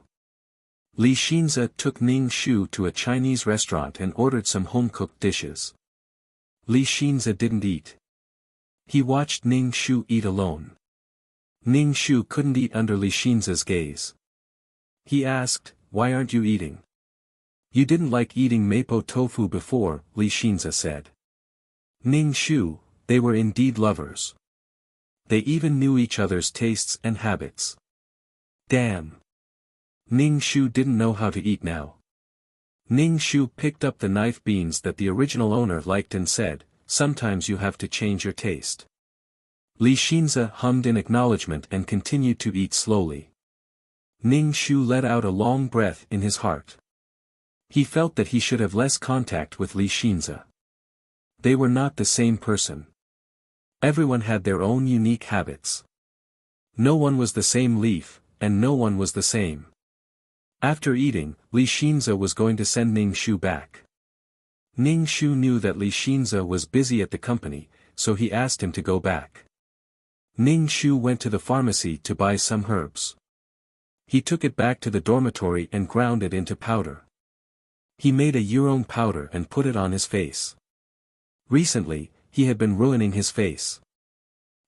A: Li Xinze took Ning Shu to a Chinese restaurant and ordered some home-cooked dishes. Li Xinze didn't eat. He watched Ning Shu eat alone. Ning Shu couldn't eat under Li Xinze's gaze. He asked, "Why aren't you eating?" "You didn't like eating mapo tofu before," Li Xinze said. Ning Shu, they were indeed lovers. They even knew each other's tastes and habits. Damn. Ning Shu didn't know how to eat now. Ning Shu picked up the knife beans that the original owner liked and said, "Sometimes you have to change your taste." Li Xinze hummed in acknowledgement and continued to eat slowly. Ning Shu let out a long breath in his heart. He felt that he should have less contact with Li Xinze. They were not the same person. Everyone had their own unique habits. No one was the same leaf, and no one was the same. After eating, Li Xinze was going to send Ning Shu back. Ning Shu knew that Li Xinze was busy at the company, so he asked him to go back. Ning Shu went to the pharmacy to buy some herbs. He took it back to the dormitory and ground it into powder. He made a Yurong powder and put it on his face. Recently, he had been ruining his face.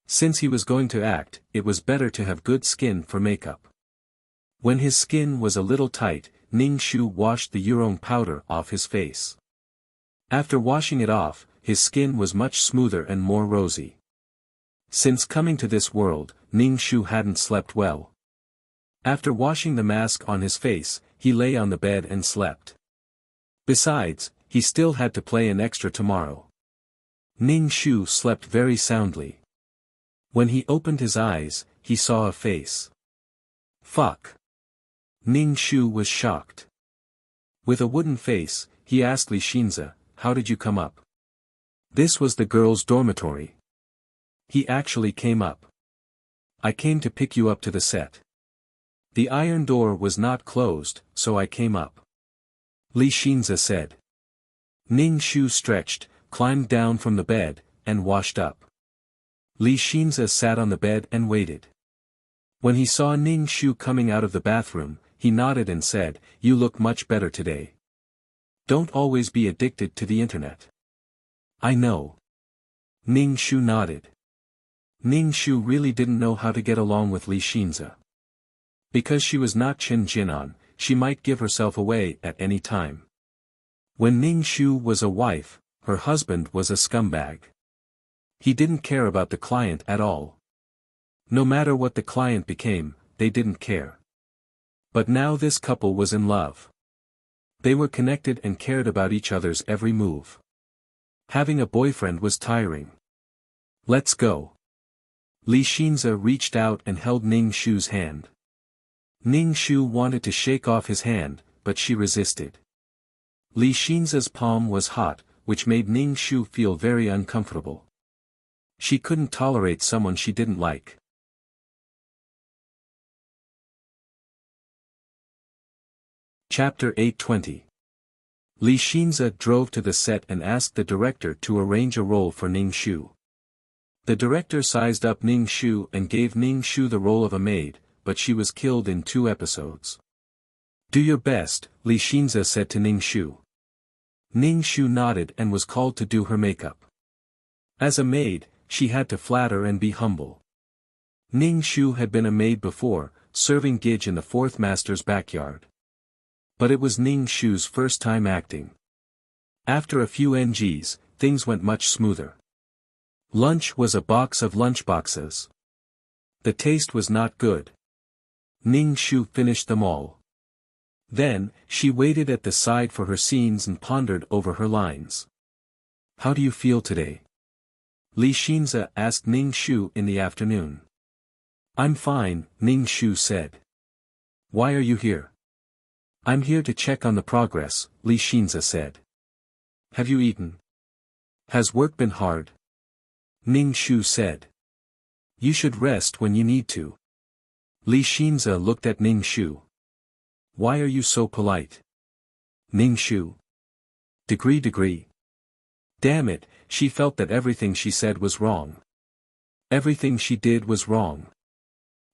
A: Since he was going to act, it was better to have good skin for makeup. When his skin was a little tight, Ning Shu washed the Yurong powder off his face. After washing it off, his skin was much smoother and more rosy. Since coming to this world, Ning Shu hadn't slept well. After washing the mask on his face, he lay on the bed and slept. Besides, he still had to play an extra tomorrow. Ning Shu slept very soundly. When he opened his eyes, he saw a face. Fuck. Ning Shu was shocked. With a wooden face, he asked Li Xinze, "How did you come up?" This was the girls' dormitory. He actually came up. "I came to pick you up to the set. The iron door was not closed, so I came up," Li Xinze said. Ning Shu stretched, climbed down from the bed, and washed up. Li Xinze sat on the bed and waited. When he saw Ning Shu coming out of the bathroom, he nodded and said, "You look much better today. Don't always be addicted to the internet." "I know." Ning Shu nodded. Ning Shu really didn't know how to get along with Li Xinze. Because she was not Qin Jinan, she might give herself away at any time. When Ning Shu was a wife, her husband was a scumbag. He didn't care about the client at all. No matter what the client became, they didn't care. But now this couple was in love. They were connected and cared about each other's every move. Having a boyfriend was tiring. "Let's go." Li Xinze reached out and held Ning Shu's hand. Ning Shu wanted to shake off his hand, but she resisted. Li Xinze's palm was hot, which made Ning Shu feel very uncomfortable. She couldn't tolerate someone she didn't like. Chapter 820. Li Xinze drove to the set and asked the director to arrange a role for Ning Shu. The director sized up Ning Shu and gave Ning Shu the role of a maid, but she was killed in 2 episodes. "Do your best," Li Xinze said to Ning Shu. Ning Shu nodded and was called to do her makeup. As a maid, she had to flatter and be humble. Ning Shu had been a maid before, serving gige in the 4th master's backyard. But it was Ning Shu's first time acting. After a few NGs, things went much smoother. Lunch was a box of lunchboxes. The taste was not good. Ning Shu finished them all. Then, she waited at the side for her scenes and pondered over her lines. "How do you feel today?" Li Xinze asked Ning Shu in the afternoon. "I'm fine," Ning Shu said. "Why are you here?" "I'm here to check on the progress," Li Xinze said. "Have you eaten? Has work been hard?" Ning Shu said. "You should rest when you need to." Li Xinze looked at Ning Shu. "Why are you so polite?" Ning Shu. Degree. Damn it, she felt that everything she said was wrong. Everything she did was wrong.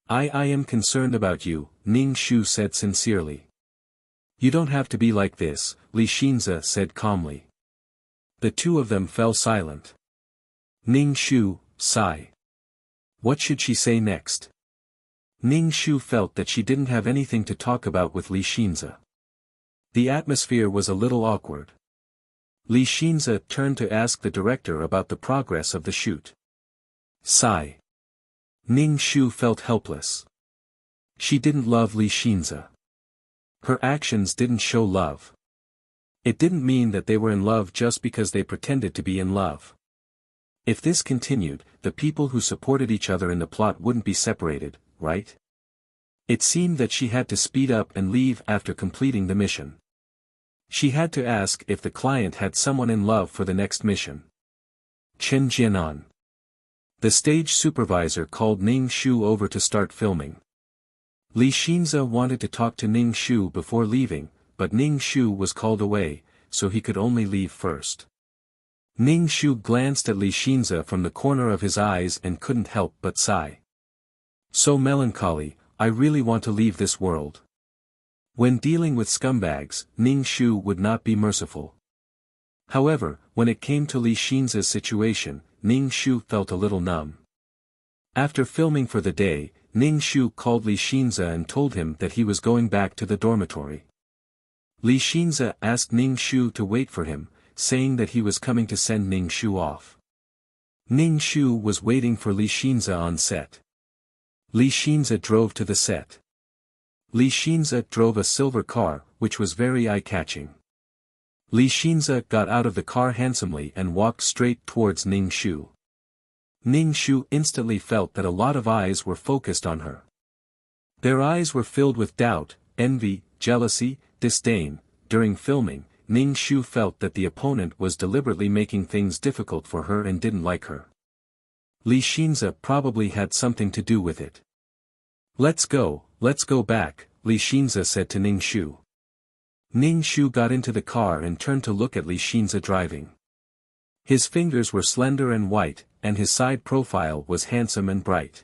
A: I am concerned about you," Ning Shu said sincerely. "You don't have to be like this," Li Xinze said calmly. The two of them fell silent. Ning Shu, sigh. What should she say next? Ning Shu felt that she didn't have anything to talk about with Li Xinze. The atmosphere was a little awkward. Li Xinze turned to ask the director about the progress of the shoot. Sigh. Ning Shu felt helpless. She didn't love Li Xinze. Her actions didn't show love. It didn't mean that they were in love just because they pretended to be in love. If this continued, the people who supported each other in the plot wouldn't be separated, right? It seemed that she had to speed up and leave after completing the mission. She had to ask if the client had someone in love for the next mission. Qin Jianan. The stage supervisor called Ning Shu over to start filming. Li Xinze wanted to talk to Ning Shu before leaving, but Ning Shu was called away, so he could only leave first. Ning Shu glanced at Li Xinze from the corner of his eyes and couldn't help but sigh. So melancholy, I really want to leave this world. When dealing with scumbags, Ning Shu would not be merciful. However, when it came to Li Xinze's situation, Ning Shu felt a little numb. After filming for the day, Ning Shu called Li Xinze and told him that he was going back to the dormitory. Li Xinze asked Ning Shu to wait for him, saying that he was coming to send Ning Shu off. Ning Shu was waiting for Li Xinze on set. Li Xinze drove to the set. Li Xinze drove a silver car, which was very eye-catching. Li Xinze got out of the car handsomely and walked straight towards Ning Shu. Ning Shu instantly felt that a lot of eyes were focused on her. Their eyes were filled with doubt, envy, jealousy, disdain. During filming, Ning Shu felt that the opponent was deliberately making things difficult for her and didn't like her. Li Xinze probably had something to do with it. Let's go back, Li Xinze said to Ning Shu. Ning Shu got into the car and turned to look at Li Xinze driving. His fingers were slender and white, and his side profile was handsome and bright.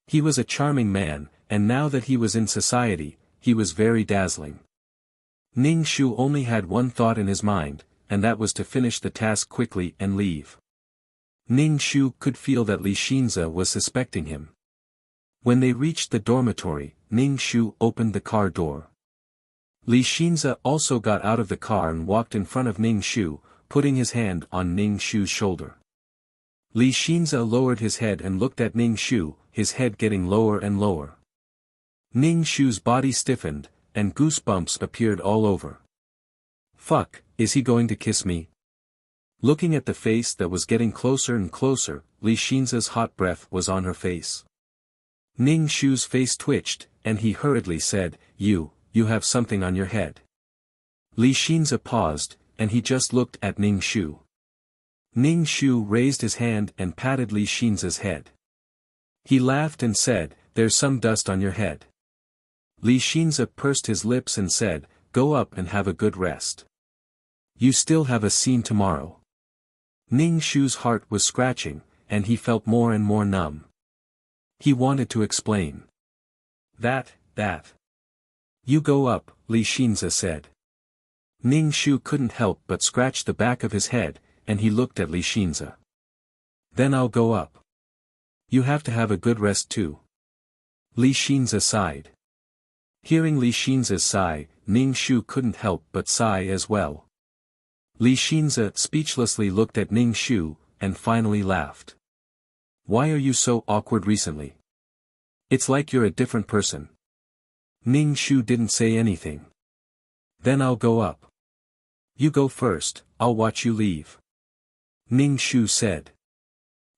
A: He was a charming man, and now that he was in society, he was very dazzling. Ning Shu only had one thought in his mind, and that was to finish the task quickly and leave. Ning Shu could feel that Li Xinze was suspecting him. When they reached the dormitory, Ning Shu opened the car door. Li Xinze also got out of the car and walked in front of Ning Shu, putting his hand on Ning Shu's shoulder. Li Xinze lowered his head and looked at Ning Shu, his head getting lower and lower. Ning Shu's body stiffened, and goosebumps appeared all over. Fuck, is he going to kiss me? Looking at the face that was getting closer and closer, Li Xinze's hot breath was on her face. Ning Shu's face twitched, and he hurriedly said, You have something on your head. Li Xinze paused, and he just looked at Ning Shu. Ning Shu raised his hand and patted Li Xinze's head. He laughed and said, There's some dust on your head. Li Xinze pursed his lips and said, Go up and have a good rest. You still have a scene tomorrow. Ning Shu's heart was scratching, and he felt more and more numb. He wanted to explain. That. You go up, Li Xinze said. Ning Shu couldn't help but scratch the back of his head, and he looked at Li Xinze. Then I'll go up. You have to have a good rest too. Li Xinze sighed. Hearing Li Xinze's sigh, Ning Shu couldn't help but sigh as well. Li Xinze speechlessly looked at Ning Shu, and finally laughed. Why are you so awkward recently? It's like you're a different person. Ning Shu didn't say anything. Then I'll go up. You go first, I'll watch you leave. Ning Shu said.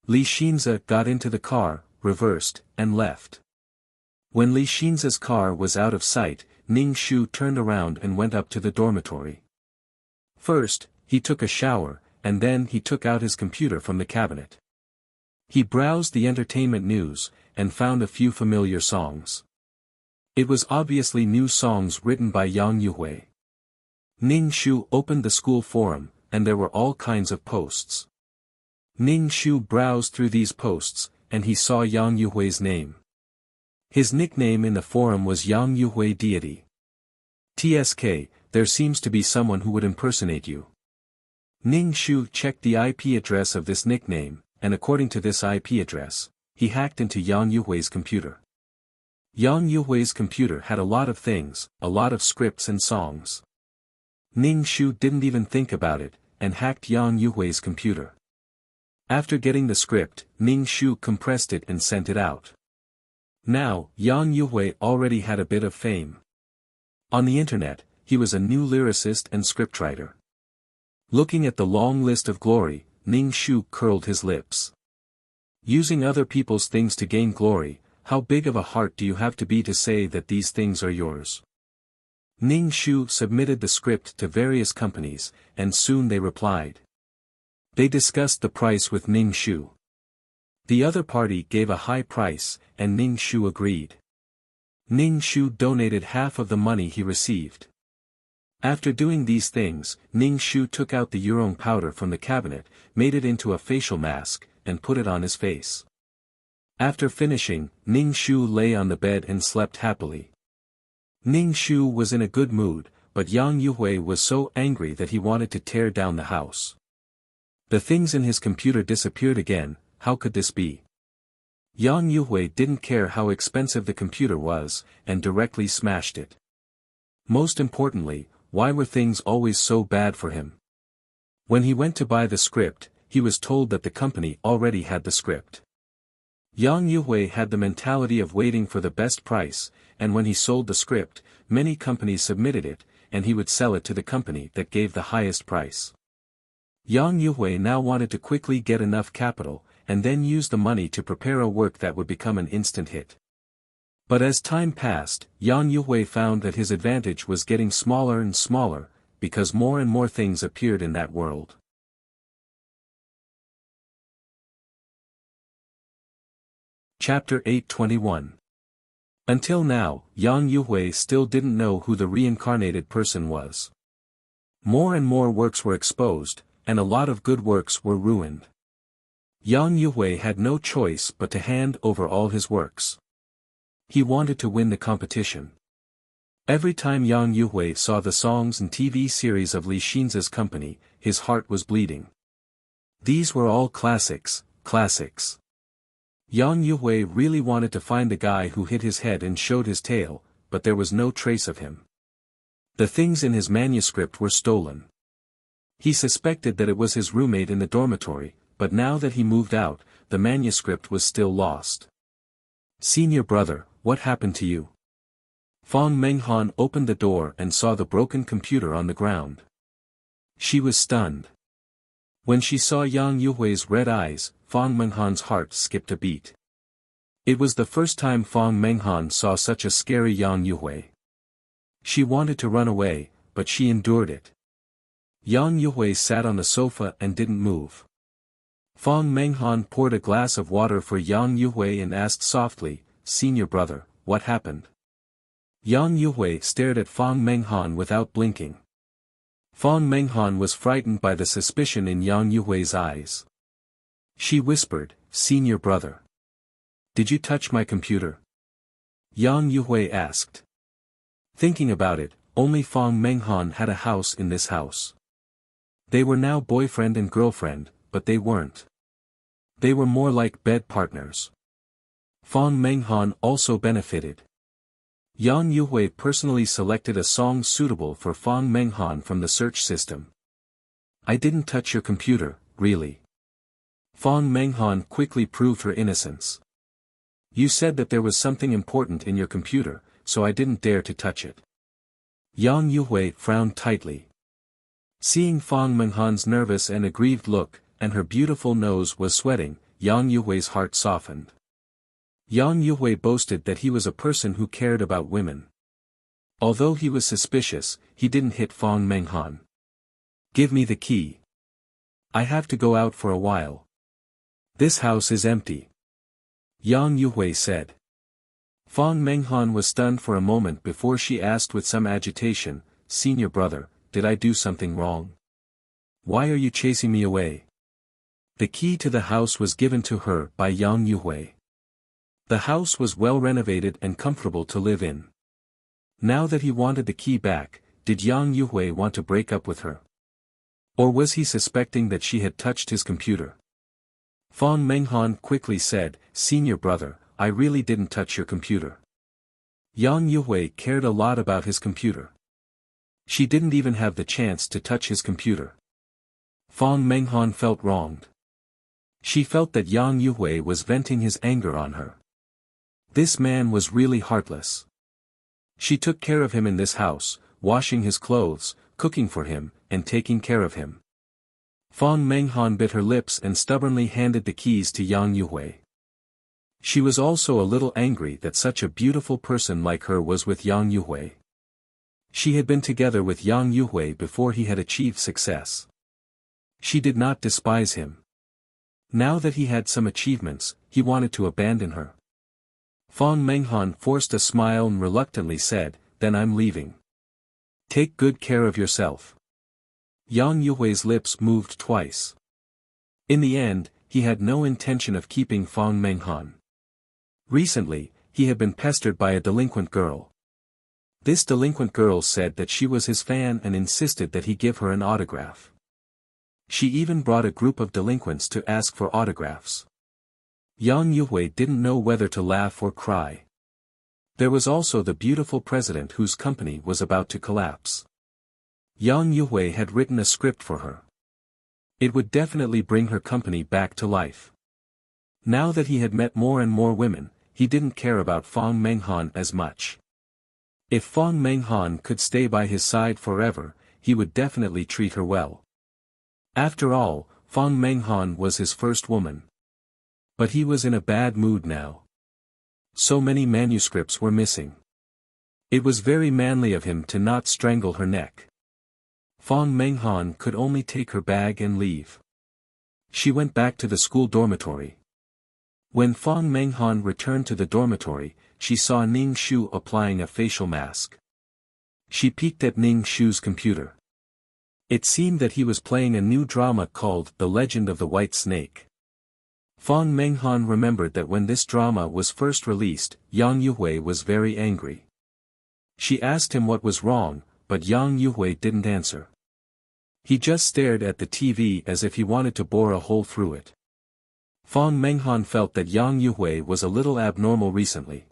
A: Li Xinze got into the car, reversed, and left. When Li Xinze's car was out of sight, Ning Shu turned around and went up to the dormitory. First, he took a shower, and then he took out his computer from the cabinet. He browsed the entertainment news, and found a few familiar songs. It was obviously new songs written by Yang Yuhui. Ning Shu opened the school forum, and there were all kinds of posts. Ning Shu browsed through these posts, and he saw Yang Yuhui's name. His nickname in the forum was Yang Yuhui Deity. TSK, there seems to be someone who would impersonate you. Ning Shu checked the IP address of this nickname, and according to this IP address, he hacked into Yang Yuhui's computer. Yang Yuhui's computer had a lot of things, a lot of scripts and songs. Ning Shu didn't even think about it, and hacked Yang Yuhui's computer. After getting the script, Ning Shu compressed it and sent it out. Now, Yang Yuhui already had a bit of fame. On the internet, he was a new lyricist and scriptwriter. Looking at the long list of glory, Ning Shu curled his lips. Using other people's things to gain glory, how big of a heart do you have to be to say that these things are yours? Ning Shu submitted the script to various companies, and soon they replied. They discussed the price with Ning Shu. The other party gave a high price, and Ning Shu agreed. Ning Shu donated half of the money he received. After doing these things, Ning Shu took out the urong powder from the cabinet, made it into a facial mask, and put it on his face. After finishing, Ning Shu lay on the bed and slept happily. Ning Shu was in a good mood, but Yang Yuhui was so angry that he wanted to tear down the house. The things in his computer disappeared again. How could this be? Yang Yuhui didn't care how expensive the computer was, and directly smashed it. Most importantly, why were things always so bad for him? When he went to buy the script, he was told that the company already had the script. Yang Yuhui had the mentality of waiting for the best price, and when he sold the script, many companies submitted it, and he would sell it to the company that gave the highest price. Yang Yuhui now wanted to quickly get enough capital, and then use the money to prepare a work that would become an instant hit. But as time passed, Yang Yuhui found that his advantage was getting smaller and smaller, because more and more things appeared in that world. Chapter 821. Until now, Yang Yuhui still didn't know who the reincarnated person was. More and more works were exposed, and a lot of good works were ruined. Yang Yuhui had no choice but to hand over all his works. He wanted to win the competition. Every time Yang Yuhui saw the songs and TV series of Li Xinzi's company, his heart was bleeding. These were all classics, classics. Yang Yuhui really wanted to find the guy who hit his head and showed his tail, but there was no trace of him. The things in his manuscript were stolen. He suspected that it was his roommate in the dormitory, but now that he moved out, the manuscript was still lost. "Senior brother, what happened to you?" Fong Menghan opened the door and saw the broken computer on the ground. She was stunned. When she saw Yang Yuhui's red eyes, Fong Menghan's heart skipped a beat. It was the first time Fong Menghan saw such a scary Yang Yuhui. She wanted to run away, but she endured it. Yang Yuhui sat on the sofa and didn't move. Fong Menghan poured a glass of water for Yang Yuhui and asked softly, "Senior brother, what happened?" Yang Yuhui stared at Fong Menghan without blinking. Fong Menghan was frightened by the suspicion in Yang Yuhui's eyes. She whispered, "Senior brother. Did you touch my computer?" Yang Yuhui asked. Thinking about it, only Fong Menghan had a house in this house. They were now boyfriend and girlfriend, but they weren't. They were more like bed partners. Fong Menghan also benefited. Yang Yuhui personally selected a song suitable for Fong Menghan from the search system. "I didn't touch your computer, really." Fong Menghan quickly proved her innocence. "You said that there was something important in your computer, so I didn't dare to touch it." Yang Yuhui frowned tightly. Seeing Fong Menghan's nervous and aggrieved look, and her beautiful nose was sweating, Yang Yuhui's heart softened. Yang Yuhui boasted that he was a person who cared about women. Although he was suspicious, he didn't hit Fong Menghan. "Give me the key. I have to go out for a while. This house is empty," Yang Yuhui said. Fong Menghan was stunned for a moment before she asked with some agitation, "Senior brother, did I do something wrong? Why are you chasing me away?" The key to the house was given to her by Yang Yuhui. The house was well renovated and comfortable to live in. Now that he wanted the key back, did Yang Yuhui want to break up with her? Or was he suspecting that she had touched his computer? Fong Menghan quickly said, "Senior brother, I really didn't touch your computer." Yang Yuhui cared a lot about his computer. She didn't even have the chance to touch his computer. Fong Menghan felt wronged. She felt that Yang Yuhui was venting his anger on her. This man was really heartless. She took care of him in this house, washing his clothes, cooking for him, and taking care of him. Fong Menghan bit her lips and stubbornly handed the keys to Yang Yuhui. She was also a little angry that such a beautiful person like her was with Yang Yuhui. She had been together with Yang Yuhui before he had achieved success. She did not despise him. Now that he had some achievements, he wanted to abandon her. Fong Menghan forced a smile and reluctantly said, "Then I'm leaving. Take good care of yourself." Yang Yuhui's lips moved twice. In the end, he had no intention of keeping Fong Menghan. Recently, he had been pestered by a delinquent girl. This delinquent girl said that she was his fan and insisted that he give her an autograph. She even brought a group of delinquents to ask for autographs. Yang Yuhui didn't know whether to laugh or cry. There was also the beautiful president whose company was about to collapse. Yang Yuhui had written a script for her. It would definitely bring her company back to life. Now that he had met more and more women, he didn't care about Fong Menghan as much. If Fong Menghan could stay by his side forever, he would definitely treat her well. After all, Fong Menghan was his first woman. But he was in a bad mood now. So many manuscripts were missing. It was very manly of him to not strangle her neck. Fong Menghan could only take her bag and leave. She went back to the school dormitory. When Fong Menghan returned to the dormitory, she saw Ning Shu applying a facial mask. She peeked at Ning Shu's computer. It seemed that he was playing a new drama called The Legend of the White Snake. Fang Menghan remembered that when this drama was first released, Yang Yuhui was very angry. She asked him what was wrong, but Yang Yuhui didn't answer. He just stared at the TV as if he wanted to bore a hole through it. Fang Menghan felt that Yang Yuhui was a little abnormal recently.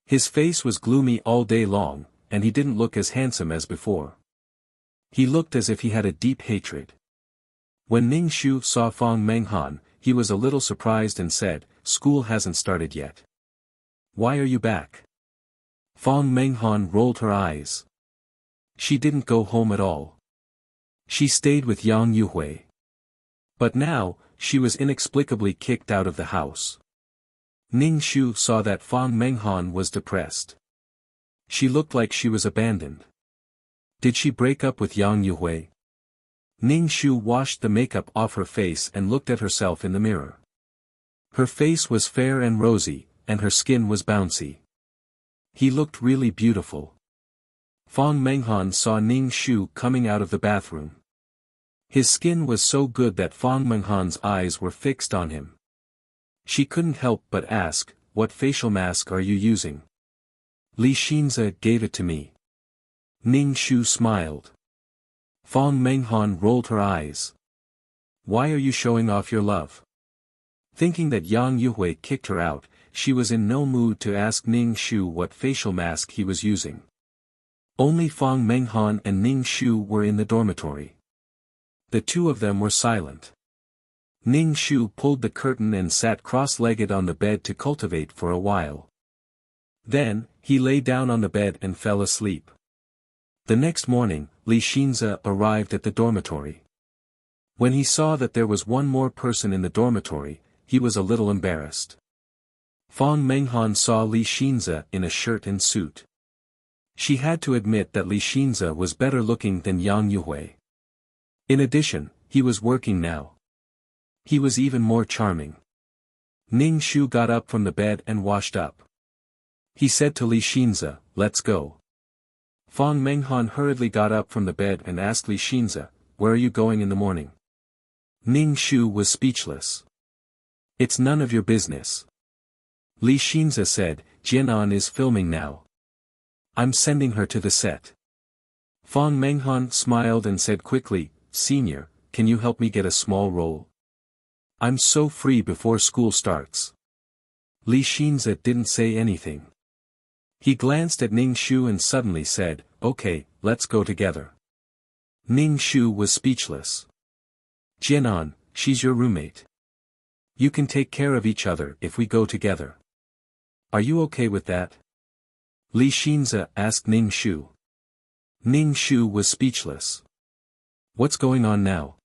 A: His face was gloomy all day long, and he didn't look as handsome as before. He looked as if he had a deep hatred. When Ning Shu saw Fang Menghan, he was a little surprised and said, "School hasn't started yet. Why are you back?" Fang Menghan rolled her eyes. She didn't go home at all. She stayed with Yang Yuhui. But now, she was inexplicably kicked out of the house. Ning Shu saw that Fang Menghan was depressed. She looked like she was abandoned. Did she break up with Yang Yuhui? Ning Shu washed the makeup off her face and looked at herself in the mirror. Her face was fair and rosy, and her skin was bouncy. He looked really beautiful. Fang Menghan saw Ning Shu coming out of the bathroom. His skin was so good that Fang Menghan's eyes were fixed on him. She couldn't help but ask, "What facial mask are you using?" "Li Xinze gave it to me." Ning Shu smiled. Fang Menghan rolled her eyes. "Why are you showing off your love?" Thinking that Yang Yuhui kicked her out, she was in no mood to ask Ning Shu what facial mask he was using. Only Fang Menghan and Ning Shu were in the dormitory. The two of them were silent. Ning Shu pulled the curtain and sat cross-legged on the bed to cultivate for a while. Then, he lay down on the bed and fell asleep. The next morning, Li Xinze arrived at the dormitory. When he saw that there was one more person in the dormitory, he was a little embarrassed. Fang Menghan saw Li Xinze in a shirt and suit. She had to admit that Li Xinze was better looking than Yang Yuhui. In addition, he was working now. He was even more charming. Ning Shu got up from the bed and washed up. He said to Li Xinze, "Let's go." Fang Menghan hurriedly got up from the bed and asked Li Xinze, "Where are you going in the morning?" Ning Shu was speechless. "It's none of your business." Li Xinze said, "Jianan is filming now. I'm sending her to the set." Fang Menghan smiled and said quickly, "Senior, can you help me get a small role? I'm so free before school starts." Li Xinze didn't say anything. He glanced at Ning Shu and suddenly said, "Okay, let's go together." Ning Shu was speechless. "Jianan, she's your roommate. You can take care of each other if we go together. Are you okay with that?" Li Xinze asked Ning Shu. Ning Shu was speechless. "What's going on now?"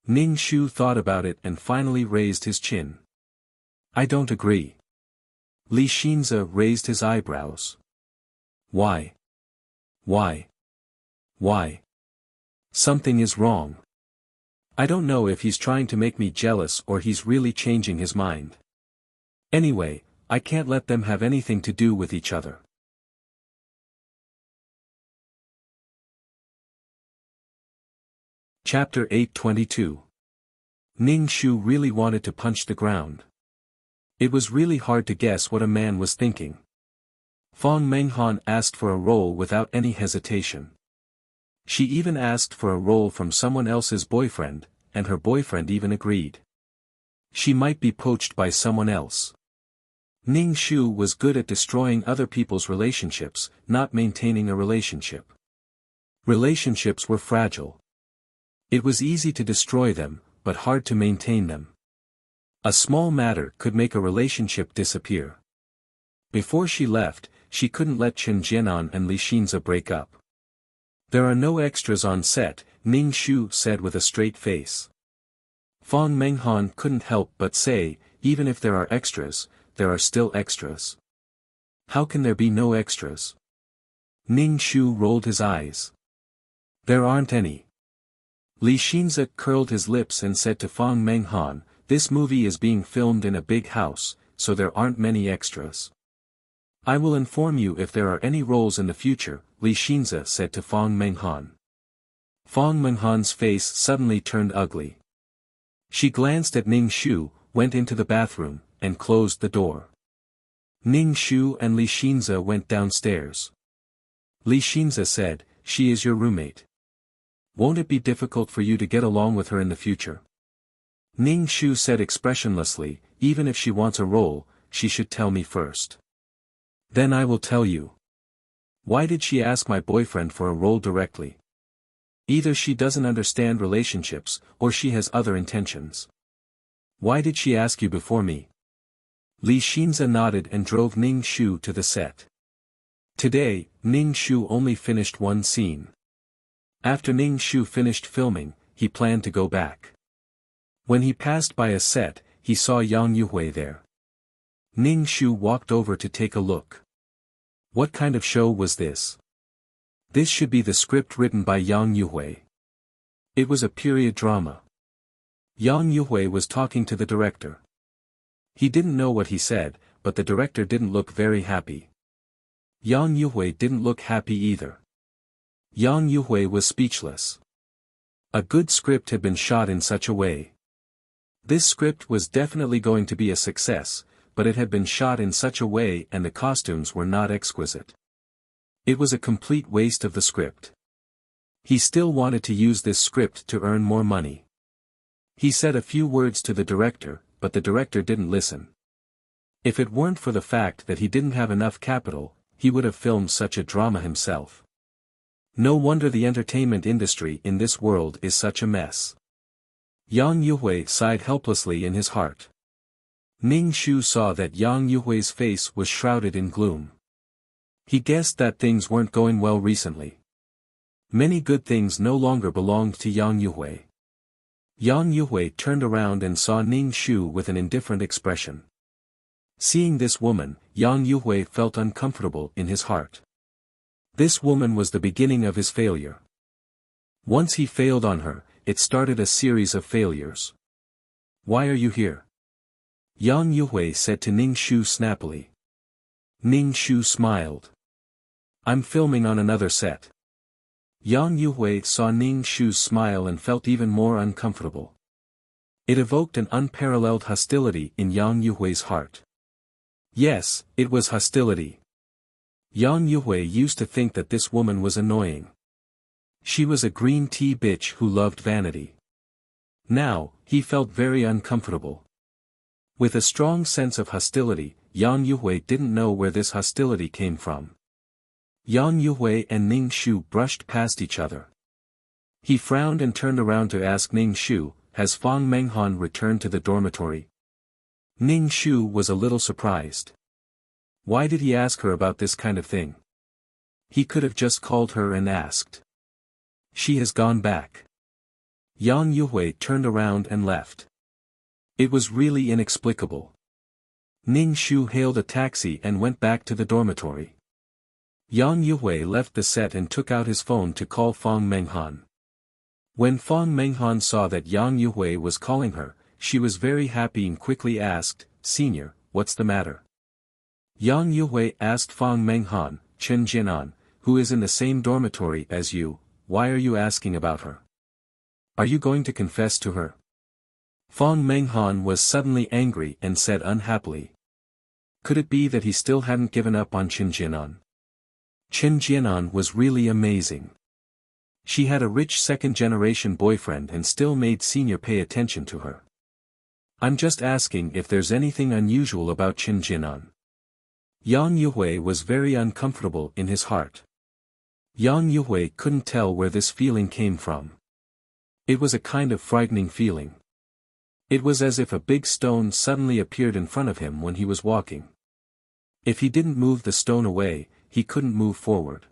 A: Ning Shu thought about it and finally raised his chin. "I don't agree." Li Xinze raised his eyebrows. "Why? Why? Why? Something is wrong. I don't know if he's trying to make me jealous or he's really changing his mind. Anyway, I can't let them have anything to do with each other." Chapter 822. Ning Shu really wanted to punch the ground. It was really hard to guess what a man was thinking. Fang Menghan asked for a role without any hesitation. She even asked for a role from someone else's boyfriend, and her boyfriend even agreed. She might be poached by someone else. Ning Shu was good at destroying other people's relationships, not maintaining a relationship. Relationships were fragile. It was easy to destroy them, but hard to maintain them. A small matter could make a relationship disappear. Before she left, she couldn't let Chen Jianan and Li Xinze break up. "There are no extras on set," Ning Shu said with a straight face. Fang Menghan couldn't help but say, "Even if there are extras, there are still extras. How can there be no extras?" Ning Shu rolled his eyes. "There aren't any." Li Xinze curled his lips and said to Fang Menghan, "This movie is being filmed in a big house, so there aren't many extras. I will inform you if there are any roles in the future, Li Xinze said to Fang Menghan. Fang Menghan's face suddenly turned ugly. She glanced at Ning Shu, went into the bathroom, and closed the door. Ning Shu and Li Xinze went downstairs. Li Xinze said, "She is your roommate. Won't it be difficult for you to get along with her in the future?" Ning Shu said expressionlessly, "Even if she wants a role, she should tell me first. Then I will tell you. Why did she ask my boyfriend for a role directly? Either she doesn't understand relationships, or she has other intentions. Why did she ask you before me?" Li Xinze nodded and drove Ning Shu to the set. Today, Ning Shu only finished one scene. After Ning Shu finished filming, he planned to go back. When he passed by a set, he saw Yang Yuhui there. Ning Shu walked over to take a look. What kind of show was this? This should be the script written by Yang Yuhui. It was a period drama. Yang Yuhui was talking to the director. He didn't know what he said, but the director didn't look very happy. Yang Yuhui didn't look happy either. Yang Yuhui was speechless. A good script had been shot in such a way. This script was definitely going to be a success, but it had been shot in such a way and the costumes were not exquisite. It was a complete waste of the script. He still wanted to use this script to earn more money. He said a few words to the director, but the director didn't listen. If it weren't for the fact that he didn't have enough capital, he would have filmed such a drama himself. No wonder the entertainment industry in this world is such a mess. Yang Yuhui sighed helplessly in his heart. Ning Shu saw that Yang Yuhui's face was shrouded in gloom. He guessed that things weren't going well recently. Many good things no longer belonged to Yang Yuhui. Yang Yuhui turned around and saw Ning Shu with an indifferent expression. Seeing this woman, Yang Yuhui felt uncomfortable in his heart. This woman was the beginning of his failure. Once he failed on her, it started a series of failures. "Why are you here?" Yang Yuhui said to Ning Shu snappily. Ning Shu smiled. "I'm filming on another set." Yang Yuhui saw Ning Shu's smile and felt even more uncomfortable. It evoked an unparalleled hostility in Yang Yuhui's heart. Yes, it was hostility. Yang Yuhui used to think that this woman was annoying. She was a green tea bitch who loved vanity. Now, he felt very uncomfortable. With a strong sense of hostility, Yang Yuhui didn't know where this hostility came from. Yang Yuhui and Ning Shu brushed past each other. He frowned and turned around to ask Ning Shu, "Has Fang Menghan returned to the dormitory?" Ning Shu was a little surprised. Why did he ask her about this kind of thing? He could have just called her and asked. "She has gone back." Yang Yuhui turned around and left. It was really inexplicable. Ning Shu hailed a taxi and went back to the dormitory. Yang Yuhui left the set and took out his phone to call Fang Menghan. When Fang Menghan saw that Yang Yuhui was calling her, she was very happy and quickly asked, "Senior, what's the matter?" Yang Yuhui asked Fang Menghan, "Chen Jianan, who is in the same dormitory as you, why are you asking about her? Are you going to confess to her?" Fang Menghan was suddenly angry and said unhappily. Could it be that he still hadn't given up on Chen Jianan? Chen Jianan was really amazing. She had a rich second-generation boyfriend and still made Senior pay attention to her. "I'm just asking if there's anything unusual about Chen Jianan." Yang Yuhui was very uncomfortable in his heart. Yang Yuhui couldn't tell where this feeling came from. It was a kind of frightening feeling. It was as if a big stone suddenly appeared in front of him when he was walking. If he didn't move the stone away, he couldn't move forward.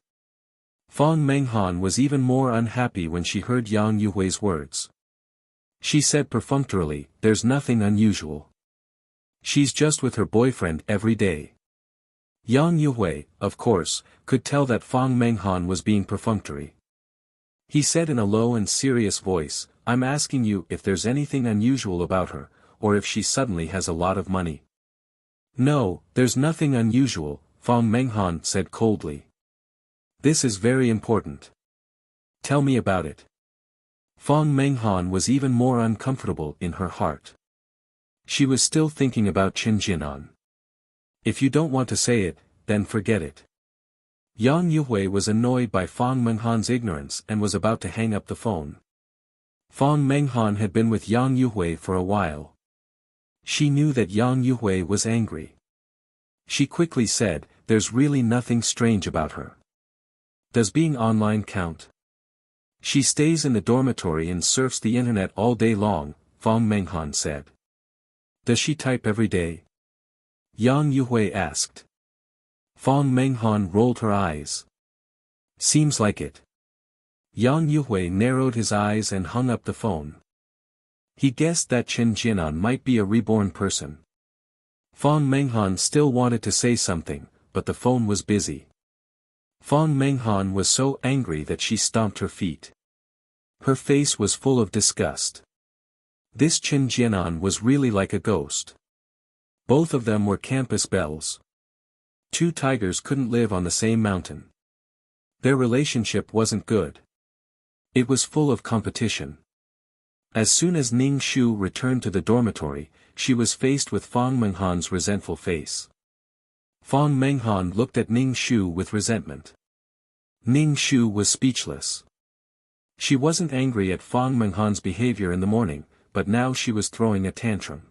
A: Fang Menghan was even more unhappy when she heard Yang Yuhui's words. She said perfunctorily, "There's nothing unusual. She's just with her boyfriend every day." Yang Yuhui, of course, could tell that Fang Menghan was being perfunctory. He said in a low and serious voice, "I'm asking you if there's anything unusual about her, or if she suddenly has a lot of money." "No, there's nothing unusual," Fong Menghan said coldly. This is very important. Tell me about it. Fong Menghan was even more uncomfortable in her heart. She was still thinking about Qin Jinan. If you don't want to say it, then forget it. Yang Yuhui was annoyed by Fong Menghan's ignorance and was about to hang up the phone. Fong Menghan had been with Yang Yuhui for a while. She knew that Yang Yuhui was angry. She quickly said, "There's really nothing strange about her. Does being online count? She stays in the dormitory and surfs the internet all day long," Fong Menghan said. "Does she type every day?" Yang Yuhui asked. Fong Menghan rolled her eyes. "Seems like it." Yang Yuhui narrowed his eyes and hung up the phone. He guessed that Qin Jinan might be a reborn person. Fong Menghan still wanted to say something, but the phone was busy. Fong Menghan was so angry that she stomped her feet. Her face was full of disgust. This Qin Jinan was really like a ghost. Both of them were campus belles. Two tigers couldn't live on the same mountain. Their relationship wasn't good. It was full of competition. As soon as Ning Shu returned to the dormitory, she was faced with Fong Menghan's resentful face. Fong Menghan looked at Ning Shu with resentment. Ning Shu was speechless. She wasn't angry at Fong Menghan's behavior in the morning, but now she was throwing a tantrum.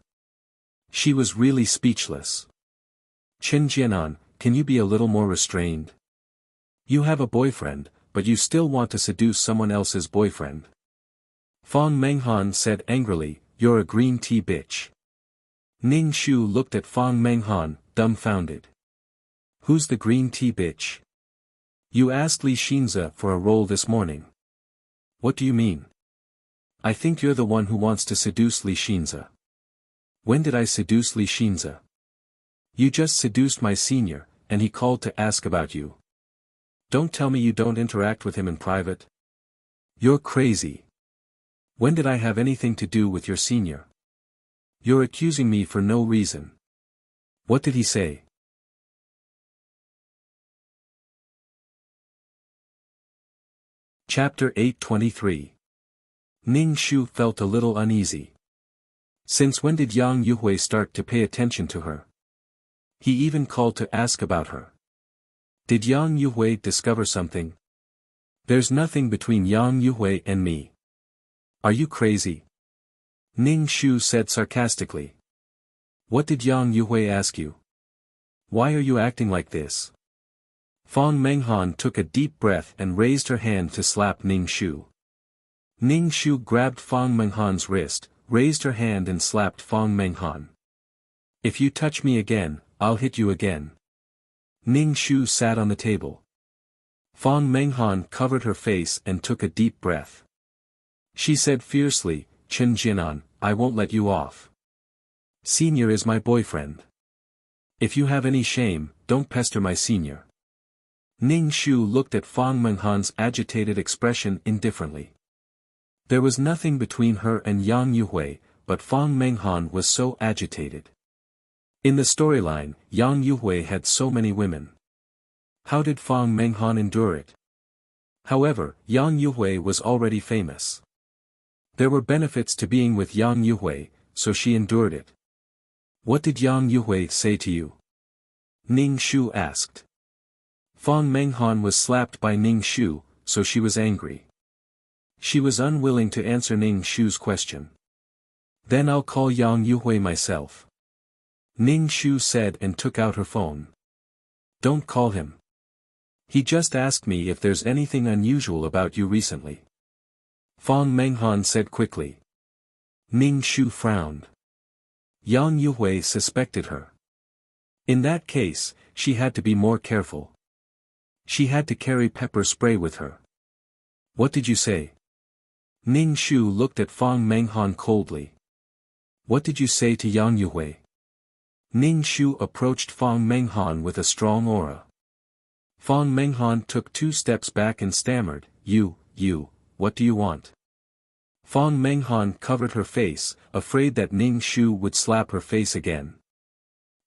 A: She was really speechless. "Qin Jianan, can you be a little more restrained? You have a boyfriend, but you still want to seduce someone else's boyfriend." Fong Menghan said angrily, "You're a green tea bitch." Ning Shu looked at Fong Menghan, dumbfounded. "Who's the green tea bitch? You asked Li Xinze for a role this morning. What do you mean? I think you're the one who wants to seduce Li Xinze." "When did I seduce Li Xinze?" "You just seduced my senior, and he called to ask about you. Don't tell me you don't interact with him in private. You're crazy. When did I have anything to do with your senior? You're accusing me for no reason. What did he say?" Chapter 823. Ning Shu felt a little uneasy. Since when did Yang Yuhui start to pay attention to her? He even called to ask about her. Did Yang Yuhui discover something? "There's nothing between Yang Yuhui and me. Are you crazy?" Ning Shu said sarcastically. "What did Yang Yuhui ask you? Why are you acting like this?" Fong Menghan took a deep breath and raised her hand to slap Ning Shu. Ning Shu grabbed Fong Menghan's wrist, raised her hand and slapped Fong Menghan. "If you touch me again, I'll hit you again." Ning Shu sat on the table. Fong Menghan covered her face and took a deep breath. She said fiercely, "Qin Jinan, I won't let you off. Senior is my boyfriend. If you have any shame, don't pester my senior." Ning Shu looked at Fong Menghan's agitated expression indifferently. There was nothing between her and Yang Yuhui, but Fong Menghan was so agitated. In the storyline, Yang Yuhui had so many women. How did Fong Menghan endure it? However, Yang Yuhui was already famous. There were benefits to being with Yang Yuhui, so she endured it. "What did Yang Yuhui say to you?" Ning Shu asked. Fong Menghan was slapped by Ning Shu, so she was angry. She was unwilling to answer Ning Shu's question. "Then I'll call Yang Yuhui myself," Ning Shu said and took out her phone. "Don't call him. He just asked me if there's anything unusual about you recently," Fong Menghan said quickly. Ning Shu frowned. Yang Yuhui suspected her. In that case, she had to be more careful. She had to carry pepper spray with her. "What did you say?" Ning Shu looked at Fong Menghan coldly. "What did you say to Yang Yuhui?" Ning Shu approached Fong Menghan with a strong aura. Fong Menghan took 2 steps back and stammered, You, what do you want?" Fong Menghan covered her face, afraid that Ning Shu would slap her face again.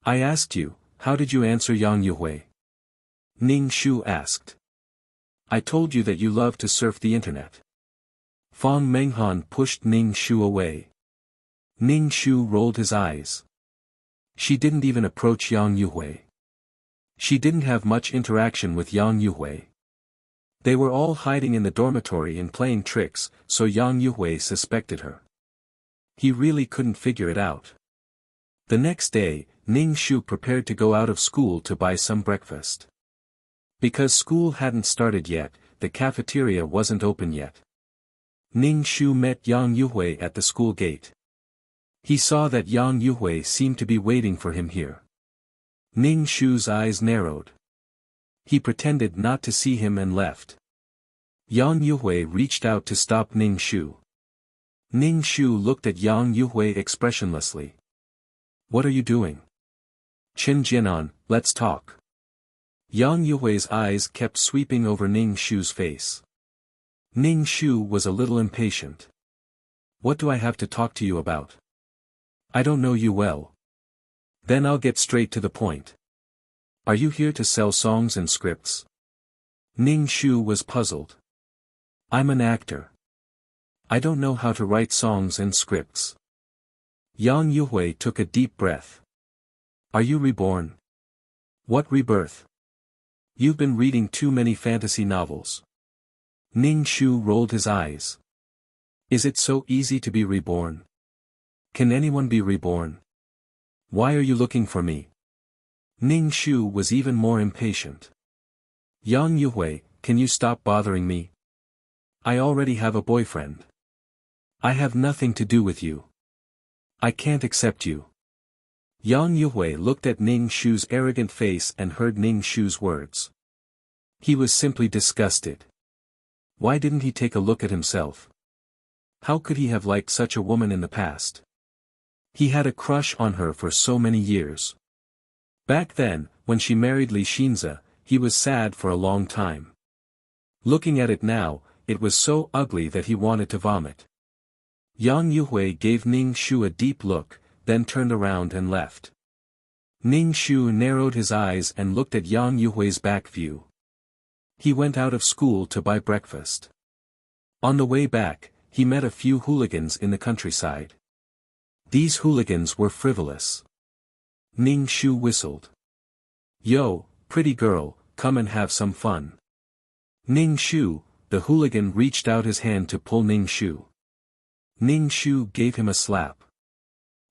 A: "I asked you, how did you answer Yang Yuhui?" Ning Shu asked. I told you that you love to surf the internet. Fang Menghan pushed Ning Shu away. Ning Shu rolled his eyes. She didn't even approach Yang Yuhui. She didn't have much interaction with Yang Yuhui. They were all hiding in the dormitory and playing tricks, so Yang Yuhui suspected her. He really couldn't figure it out. The next day, Ning Shu prepared to go out of school to buy some breakfast. Because school hadn't started yet, the cafeteria wasn't open yet. Ning Shu met Yang Yuhui at the school gate. He saw that Yang Yuhui seemed to be waiting for him here. Ning Shu's eyes narrowed. He pretended not to see him and left. Yang Yuhui reached out to stop Ning Shu. Ning Shu looked at Yang Yuhui expressionlessly. What are you doing? Qin Jianan, let's talk. Yang Yuhui's eyes kept sweeping over Ning Shu's face. Ning Shu was a little impatient. What do I have to talk to you about? I don't know you well. Then I'll get straight to the point. Are you here to sell songs and scripts? Ning Shu was puzzled. I'm an actor. I don't know how to write songs and scripts. Yang Yuhui took a deep breath. Are you reborn? What rebirth? You've been reading too many fantasy novels. Ning Shu rolled his eyes. Is it so easy to be reborn? Can anyone be reborn? Why are you looking for me? Ning Shu was even more impatient. Yang Yuhui, can you stop bothering me? I already have a boyfriend. I have nothing to do with you. I can't accept you. Yang Yuhui looked at Ning Shu's arrogant face and heard Ning Shu's words. He was simply disgusted. Why didn't he take a look at himself? How could he have liked such a woman in the past? He had a crush on her for so many years. Back then, when she married Li Xinze, he was sad for a long time. Looking at it now, it was so ugly that he wanted to vomit. Yang Yuhui gave Ning Shu a deep look, then turned around and left. Ning Shu narrowed his eyes and looked at Yang Yuhui's back view. He went out of school to buy breakfast. On the way back, he met a few hooligans in the countryside. These hooligans were frivolous. Ning Shu whistled. Yo, pretty girl, come and have some fun. Ning Shu, the hooligan reached out his hand to pull Ning Shu. Ning Shu gave him a slap.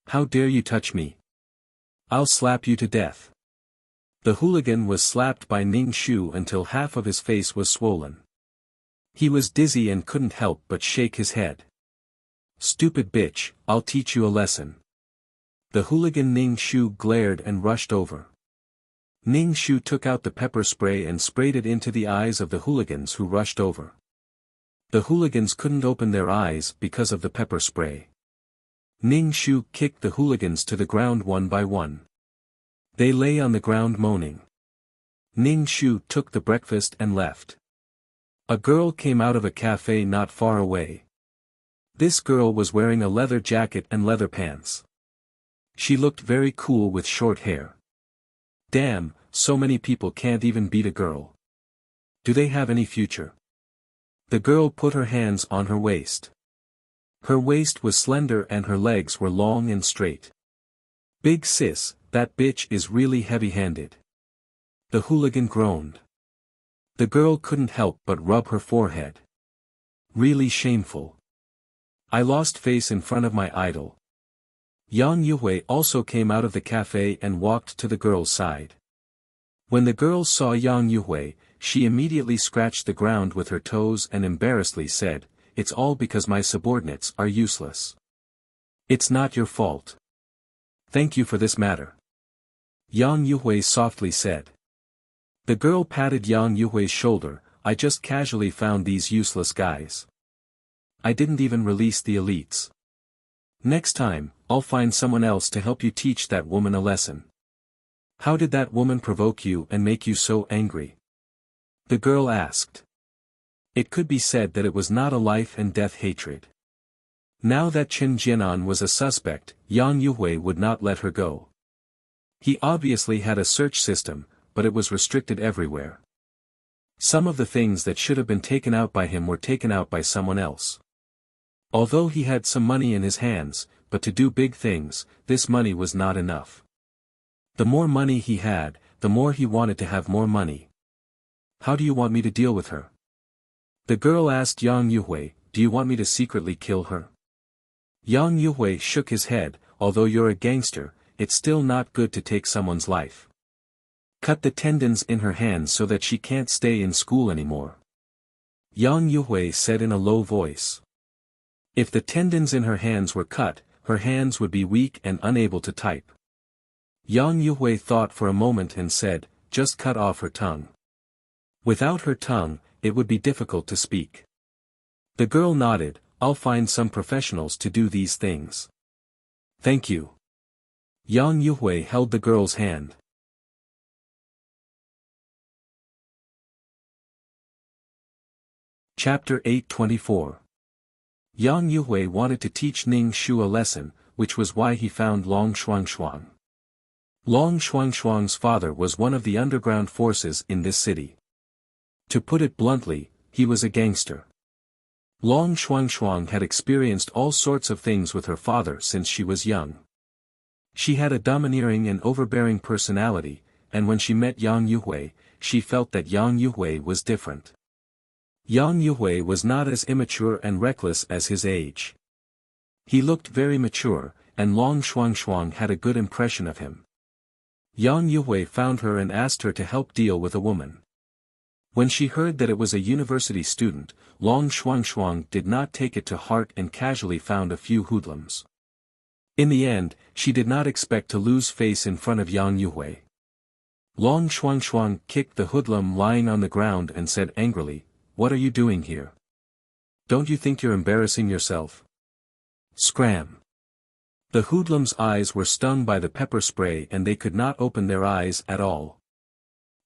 A: How dare you touch me? I'll slap you to death. The hooligan was slapped by Ning Shu until half of his face was swollen. He was dizzy and couldn't help but shake his head. Stupid bitch, I'll teach you a lesson. The hooligan Ning Shu glared and rushed over. Ning Shu took out the pepper spray and sprayed it into the eyes of the hooligans who rushed over. The hooligans couldn't open their eyes because of the pepper spray. Ning Shu kicked the hooligans to the ground one by one. They lay on the ground moaning. Ning Shu took the breakfast and left. A girl came out of a cafe not far away. This girl was wearing a leather jacket and leather pants. She looked very cool with short hair. Damn, so many people can't even beat a girl. Do they have any future? The girl put her hands on her waist. Her waist was slender and her legs were long and straight. Big sis, that bitch is really heavy-handed. The hooligan groaned. The girl couldn't help but rub her forehead. Really shameful. I lost face in front of my idol. Yang Yuhui also came out of the cafe and walked to the girl's side. When the girl saw Yang Yuhui, she immediately scratched the ground with her toes and embarrassedly said, "It's all because my subordinates are useless. It's not your fault. Thank you for this matter." Yang Yuhui softly said. The girl patted Yang Yuhui's shoulder. "I just casually found these useless guys. I didn't even release the elites. Next time, I'll find someone else to help you teach that woman a lesson." "How did that woman provoke you and make you so angry?" the girl asked. It could be said that it was not a life and death hatred. Now that Qin Jianan was a suspect, Yang Yuhui would not let her go. He obviously had a search system, but it was restricted everywhere. Some of the things that should have been taken out by him were taken out by someone else. Although he had some money in his hands, but to do big things, this money was not enough. The more money he had, the more he wanted to have more money. How do you want me to deal with her? The girl asked Yang Yuhui, do you want me to secretly kill her? Yang Yuhui shook his head, although you're a gangster, it's still not good to take someone's life. Cut the tendons in her hands so that she can't stay in school anymore. Yang Yuhui said in a low voice. If the tendons in her hands were cut, her hands would be weak and unable to type. Yang Yuhui thought for a moment and said, just cut off her tongue. Without her tongue, it would be difficult to speak. The girl nodded, I'll find some professionals to do these things. Thank you. Yang Yuhui held the girl's hand. Chapter 824. Yang Yuhui wanted to teach Ning Shu a lesson, which was why he found Long Shuangshuang. Long Shuangshuang's father was one of the underground forces in this city. To put it bluntly, he was a gangster. Long Shuangshuang had experienced all sorts of things with her father since she was young. She had a domineering and overbearing personality, and when she met Yang Yuhui, she felt that Yang Yuhui was different. Yang Yuhui was not as immature and reckless as his age. He looked very mature, and Long Shuangshuang had a good impression of him. Yang Yuhui found her and asked her to help deal with a woman. When she heard that it was a university student, Long Shuangshuang did not take it to heart and casually found a few hoodlums. In the end, she did not expect to lose face in front of Yang Yuhui. Long Shuangshuang kicked the hoodlum lying on the ground and said angrily, what are you doing here? Don't you think you're embarrassing yourself? Scram! The hoodlum's eyes were stung by the pepper spray and they could not open their eyes at all.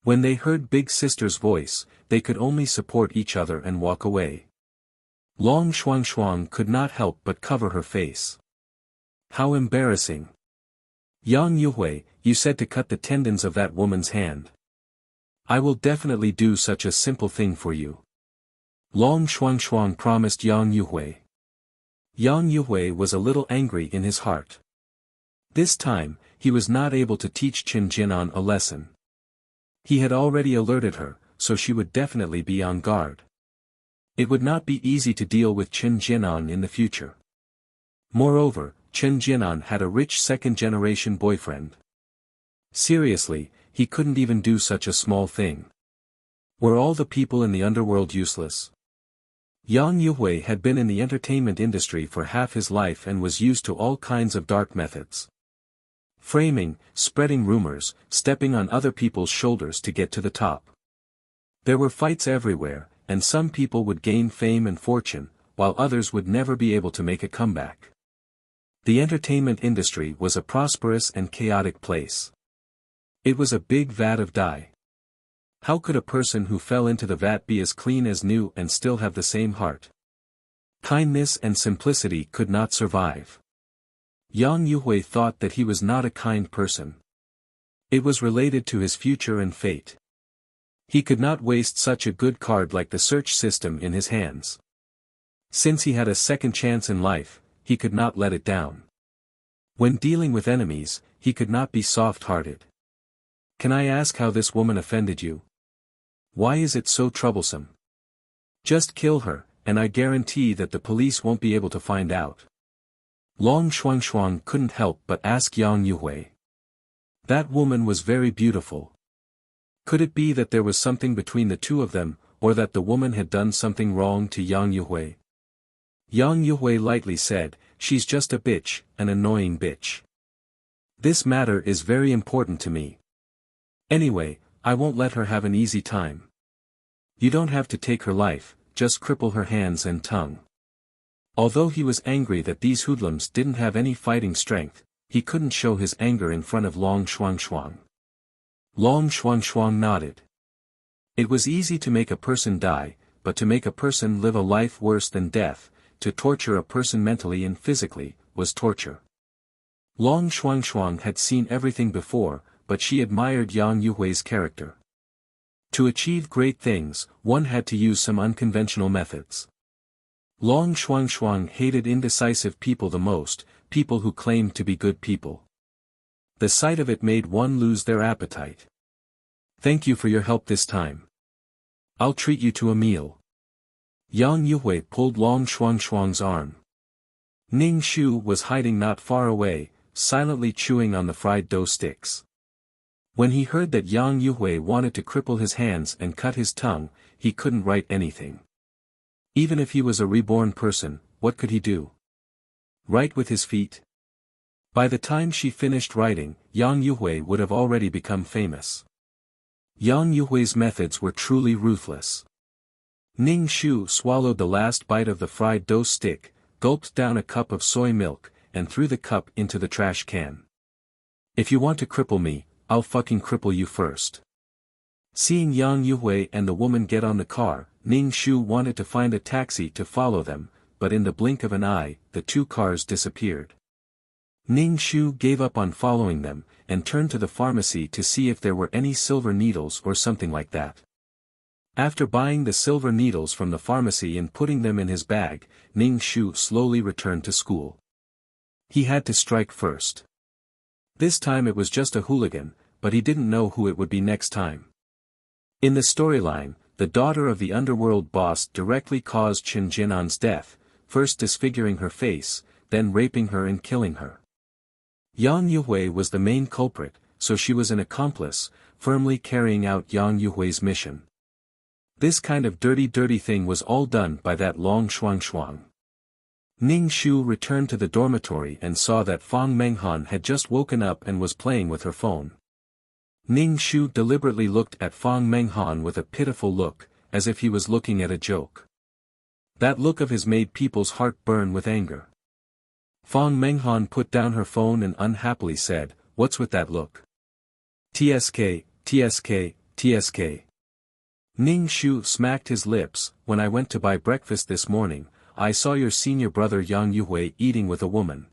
A: When they heard Big Sister's voice, they could only support each other and walk away. Long Shuangshuang could not help but cover her face. How embarrassing! Yang Yuhui, you said to cut the tendons of that woman's hand. I will definitely do such a simple thing for you. Long Shuangshuang promised Yang Yuhui. Yang Yuhui was a little angry in his heart. This time, he was not able to teach Qin Jinan a lesson. He had already alerted her, so she would definitely be on guard. It would not be easy to deal with Qin Jinan in the future. Moreover, Qin Jinan had a rich second-generation boyfriend. Seriously, he couldn't even do such a small thing. Were all the people in the underworld useless? Yang Yuhui had been in the entertainment industry for half his life and was used to all kinds of dark methods. Framing, spreading rumors, stepping on other people's shoulders to get to the top. There were fights everywhere, and some people would gain fame and fortune, while others would never be able to make a comeback. The entertainment industry was a prosperous and chaotic place. It was a big vat of dye. How could a person who fell into the vat be as clean as new and still have the same heart? Kindness and simplicity could not survive. Yang Yuhui thought that he was not a kind person. It was related to his future and fate. He could not waste such a good card like the search system in his hands. Since he had a second chance in life, he could not let it down. When dealing with enemies, he could not be soft-hearted. Can I ask how this woman offended you? Why is it so troublesome? Just kill her, and I guarantee that the police won't be able to find out. Long Shuangshuang couldn't help but ask Yang Yuhui. That woman was very beautiful. Could it be that there was something between the two of them, or that the woman had done something wrong to Yang Yuhui? Yang Yuhui lightly said, she's just a bitch, an annoying bitch. This matter is very important to me. Anyway, I won't let her have an easy time. You don't have to take her life, just cripple her hands and tongue. Although he was angry that these hoodlums didn't have any fighting strength, he couldn't show his anger in front of Long Shuangshuang. Long Shuangshuang nodded. It was easy to make a person die, but to make a person live a life worse than death, to torture a person mentally and physically, was torture. Long Shuangshuang had seen everything before, but she admired Yang Yuhui's character. To achieve great things, one had to use some unconventional methods. Long Shuangshuang hated indecisive people the most, people who claimed to be good people. The sight of it made one lose their appetite. Thank you for your help this time. I'll treat you to a meal. Yang Yuhui pulled Long Shuangshuang's arm. Ning Shu was hiding not far away, silently chewing on the fried dough sticks. When he heard that Yang Yuhui wanted to cripple his hands and cut his tongue, he couldn't write anything. Even if he was a reborn person, what could he do? Write with his feet? By the time she finished writing, Yang Yuhui would have already become famous. Yang Yuhui's methods were truly ruthless. Ning Shu swallowed the last bite of the fried dough stick, gulped down a cup of soy milk, and threw the cup into the trash can. If you want to cripple me, I'll fucking cripple you first. Seeing Yang Yuhui and the woman get on the car, Ning Shu wanted to find a taxi to follow them, but in the blink of an eye, the two cars disappeared. Ning Shu gave up on following them, and turned to the pharmacy to see if there were any silver needles or something like that. After buying the silver needles from the pharmacy and putting them in his bag, Ning Shu slowly returned to school. He had to strike first. This time it was just a hooligan, but he didn't know who it would be next time. In the storyline, the daughter of the underworld boss directly caused Chen Jinan's death, first disfiguring her face, then raping her and killing her. Yang Yuhui was the main culprit, so she was an accomplice, firmly carrying out Yang Yuhui's mission. This kind of dirty thing was all done by that Long Shuangshuang. Ning Shu returned to the dormitory and saw that Fang Menghan had just woken up and was playing with her phone. Ning Shu deliberately looked at Fang Menghan with a pitiful look, as if he was looking at a joke. That look of his made people's heart burn with anger. Fang Menghan put down her phone and unhappily said, "What's with that look? TSK, TSK, TSK. Ning Shu smacked his lips. When I went to buy breakfast this morning, I saw your senior brother Yang Yuhui eating with a woman.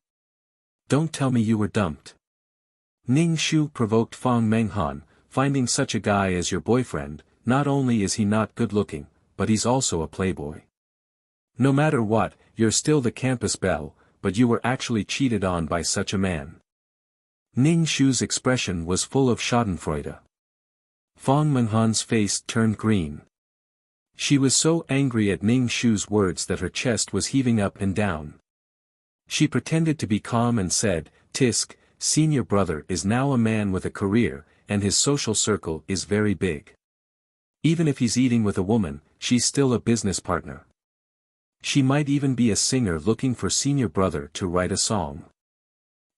A: Don't tell me you were dumped." Ning Shu provoked Fang Menghan, "Finding such a guy as your boyfriend, not only is he not good looking, but he's also a playboy. No matter what, you're still the campus belle, but you were actually cheated on by such a man." Ning Shu's expression was full of schadenfreude. Fang Menghan's face turned green. She was so angry at Ning Shu's words that her chest was heaving up and down. She pretended to be calm and said, "Tisk, senior brother is now a man with a career, and his social circle is very big. Even if he's eating with a woman, she's still a business partner. She might even be a singer looking for senior brother to write a song.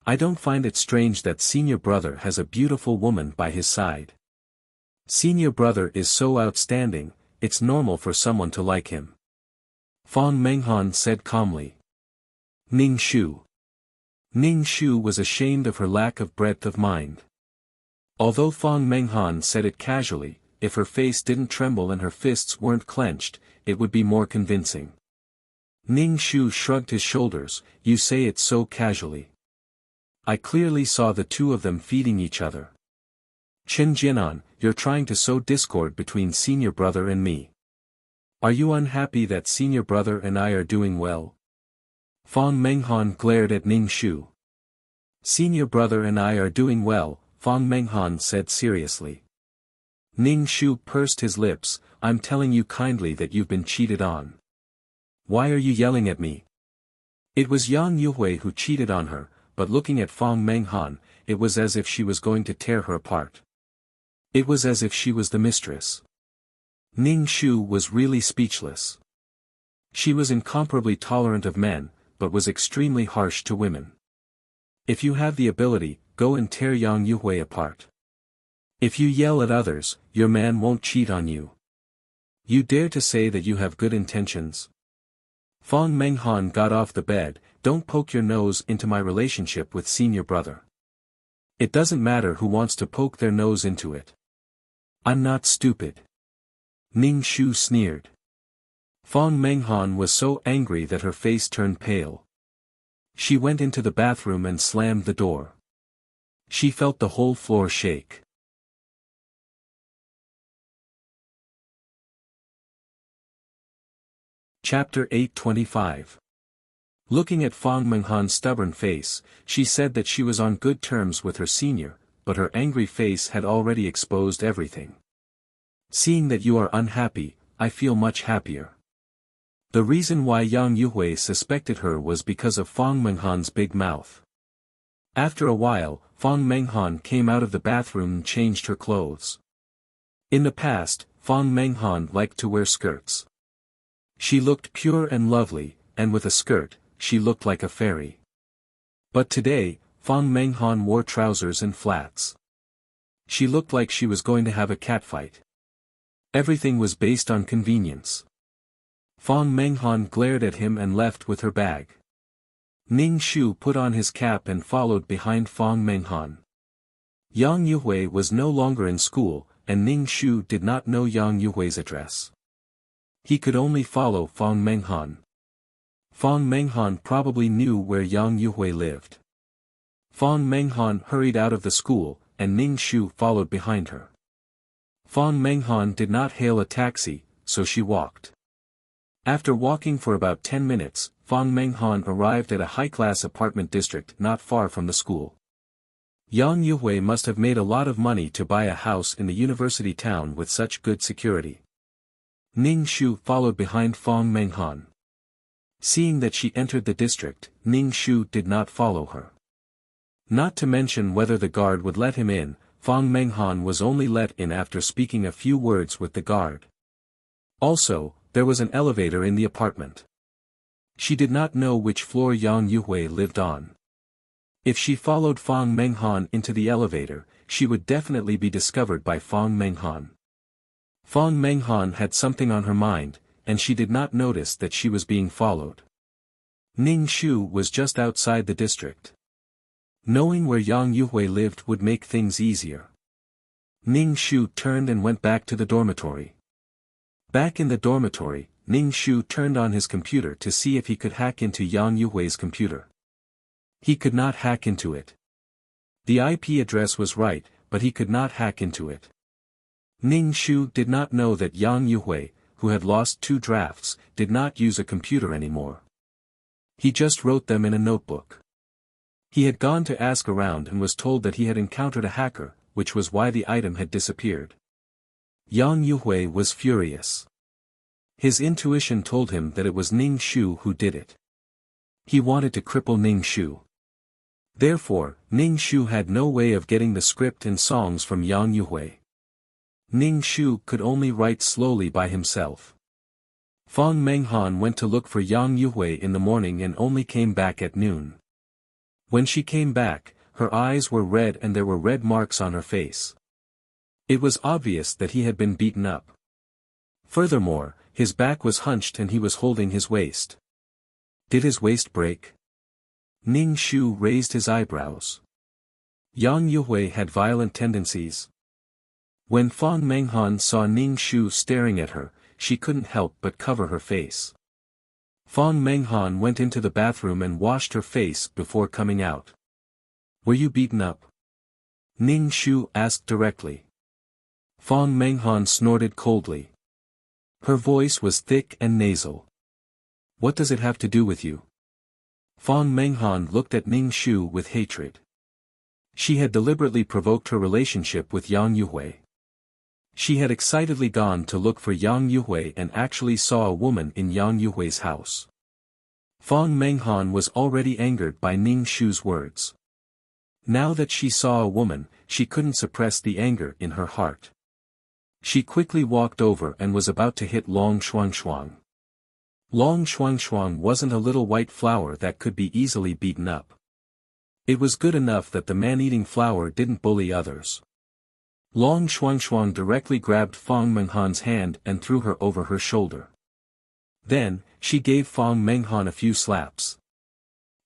A: I don't find it strange that senior brother has a beautiful woman by his side. Senior brother is so outstanding, it's normal for someone to like him." Fang Menghan said calmly. Ning Shu. Ning Shu was ashamed of her lack of breadth of mind. Although Fang Menghan said it casually, if her face didn't tremble and her fists weren't clenched, it would be more convincing. Ning Shu shrugged his shoulders. "You say it so casually. I clearly saw the two of them feeding each other. Chen Jinan, you're trying to sow discord between senior brother and me. Are you unhappy that senior brother and I are doing well?" Fang Menghan glared at Ning Shu. "Senior brother and I are doing well," Fang Menghan said seriously. Ning Shu pursed his lips. "I'm telling you kindly that you've been cheated on. Why are you yelling at me?" It was Yang Yuhui who cheated on her, but looking at Fang Menghan, it was as if she was going to tear her apart. It was as if she was the mistress. Ning Shu was really speechless. She was incomparably tolerant of men, but was extremely harsh to women. If you have the ability, go and tear Yang Yuhui apart. If you yell at others, your man won't cheat on you. You dare to say that you have good intentions? Fang Menghan got off the bed. "Don't poke your nose into my relationship with senior brother. It doesn't matter who wants to poke their nose into it. I'm not stupid." Ning Shu sneered. Fang Menghan was so angry that her face turned pale. She went into the bathroom and slammed the door. She felt the whole floor shake. Chapter 825. Looking at Fang Menghan's stubborn face, she said that she was on good terms with her senior, but her angry face had already exposed everything. Seeing that you are unhappy, I feel much happier. The reason why Yang Yuhui suspected her was because of Fang Menghan's big mouth. After a while, Fang Menghan came out of the bathroom and changed her clothes. In the past, Fang Menghan liked to wear skirts. She looked pure and lovely, and with a skirt, she looked like a fairy. But today, Fang Menghan wore trousers and flats. She looked like she was going to have a catfight. Everything was based on convenience. Fang Menghan glared at him and left with her bag. Ning Shu put on his cap and followed behind Fang Menghan. Yang Yuhui was no longer in school, and Ning Shu did not know Yang Yuhui's address. He could only follow Fang Menghan. Fang Menghan probably knew where Yang Yuhui lived. Fang Menghan hurried out of the school, and Ning Shu followed behind her. Fang Menghan did not hail a taxi, so she walked. After walking for about 10 minutes, Fang Menghan arrived at a high-class apartment district not far from the school. Yang Yuhui must have made a lot of money to buy a house in the university town with such good security. Ning Shu followed behind Fang Menghan. Seeing that she entered the district, Ning Shu did not follow her. Not to mention whether the guard would let him in, Fang Menghan was only let in after speaking a few words with the guard. Also, there was an elevator in the apartment. She did not know which floor Yang Yuhui lived on. If she followed Fang Menghan into the elevator, she would definitely be discovered by Fang Menghan. Fang Menghan had something on her mind, and she did not notice that she was being followed. Ning Shu was just outside the district. Knowing where Yang Yuhui lived would make things easier. Ning Shu turned and went back to the dormitory. Back in the dormitory, Ning Shu turned on his computer to see if he could hack into Yang Yuhui's computer. He could not hack into it. The IP address was right, but he could not hack into it. Ning Shu did not know that Yang Yuhui, who had lost 2 drafts, did not use a computer anymore. He just wrote them in a notebook. He had gone to ask around and was told that he had encountered a hacker, which was why the item had disappeared. Yang Yuhui was furious. His intuition told him that it was Ning Shu who did it. He wanted to cripple Ning Shu. Therefore, Ning Shu had no way of getting the script and songs from Yang Yuhui. Ning Shu could only write slowly by himself. Fang Menghan went to look for Yang Yuhui in the morning and only came back at noon. When she came back, her eyes were red and there were red marks on her face. It was obvious that he had been beaten up. Furthermore, his back was hunched and he was holding his waist. Did his waist break? Ning Shu raised his eyebrows. Yang Yuhui had violent tendencies. When Fang Menghan saw Ning Shu staring at her, she couldn't help but cover her face. Fang Menghan went into the bathroom and washed her face before coming out. Were you beaten up? Ning Shu asked directly. Fang Menghan snorted coldly. Her voice was thick and nasal. What does it have to do with you? Fang Menghan looked at Ning Shu with hatred. She had deliberately provoked her relationship with Yang Yuhui. She had excitedly gone to look for Yang Yuhui and actually saw a woman in Yang Yuhui's house. Fang Menghan was already angered by Ning Shu's words. Now that she saw a woman, she couldn't suppress the anger in her heart. She quickly walked over and was about to hit Long Shuangshuang. Long Shuangshuang wasn't a little white flower that could be easily beaten up. It was good enough that the man-eating flower didn't bully others. Long Shuangshuang directly grabbed Fang Menghan's hand and threw her over her shoulder. Then, she gave Fang Menghan a few slaps.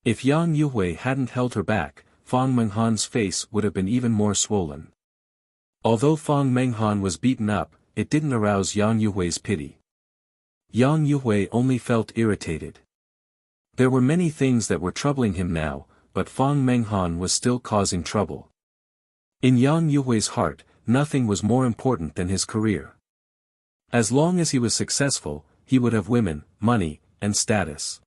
A: If Yang Yuhui hadn't held her back, Fang Menghan's face would have been even more swollen. Although Fang Menghan was beaten up, it didn't arouse Yang Yuhui's pity. Yang Yuhui only felt irritated. There were many things that were troubling him now, but Fang Menghan was still causing trouble. In Yang Yuhui's heart, nothing was more important than his career. As long as he was successful, he would have women, money, and status.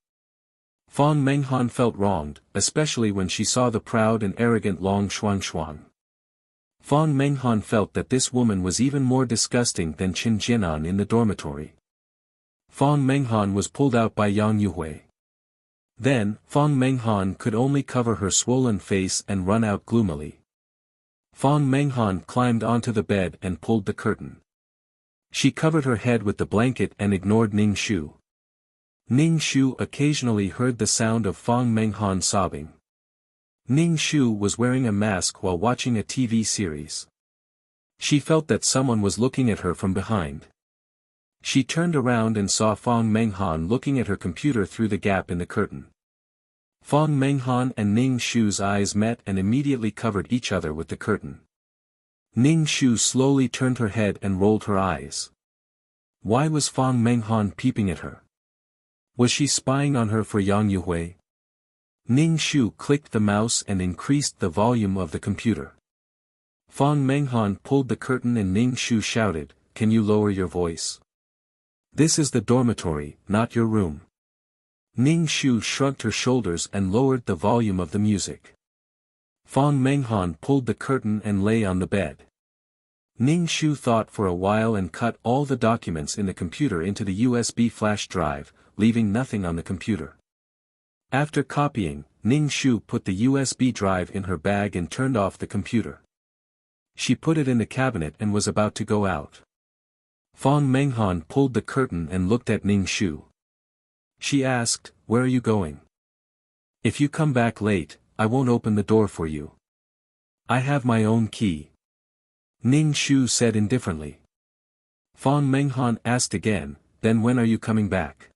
A: Fang Menghan felt wronged, especially when she saw the proud and arrogant Long Shuangshuang. Fang Menghan felt that this woman was even more disgusting than Qin Jianan in the dormitory. Fang Menghan was pulled out by Yang Yuhui. Then, Fang Menghan could only cover her swollen face and run out gloomily. Fang Menghan climbed onto the bed and pulled the curtain. She covered her head with the blanket and ignored Ning Shu. Ning Shu occasionally heard the sound of Fang Menghan sobbing. Ning Shu was wearing a mask while watching a TV series. She felt that someone was looking at her from behind. She turned around and saw Fang Menghan looking at her computer through the gap in the curtain. Fang Menghan and Ning Shu's eyes met and immediately covered each other with the curtain. Ning Shu slowly turned her head and rolled her eyes. Why was Fang Menghan peeping at her? Was she spying on her for Yang Yuhui? Ning Shu clicked the mouse and increased the volume of the computer. Fang Menghan pulled the curtain and Ning Shu shouted, "Can you lower your voice? This is the dormitory, not your room." Ning Shu shrugged her shoulders and lowered the volume of the music. Fang Menghan pulled the curtain and lay on the bed. Ning Shu thought for a while and cut all the documents in the computer into the USB flash drive, leaving nothing on the computer. After copying, Ning Shu put the USB drive in her bag and turned off the computer. She put it in the cabinet and was about to go out. Fang Menghan pulled the curtain and looked at Ning Shu. She asked, "Where are you going? If you come back late, I won't open the door for you. I have my own key." Ning Shu said indifferently. Fang Menghan asked again, "Then when are you coming back?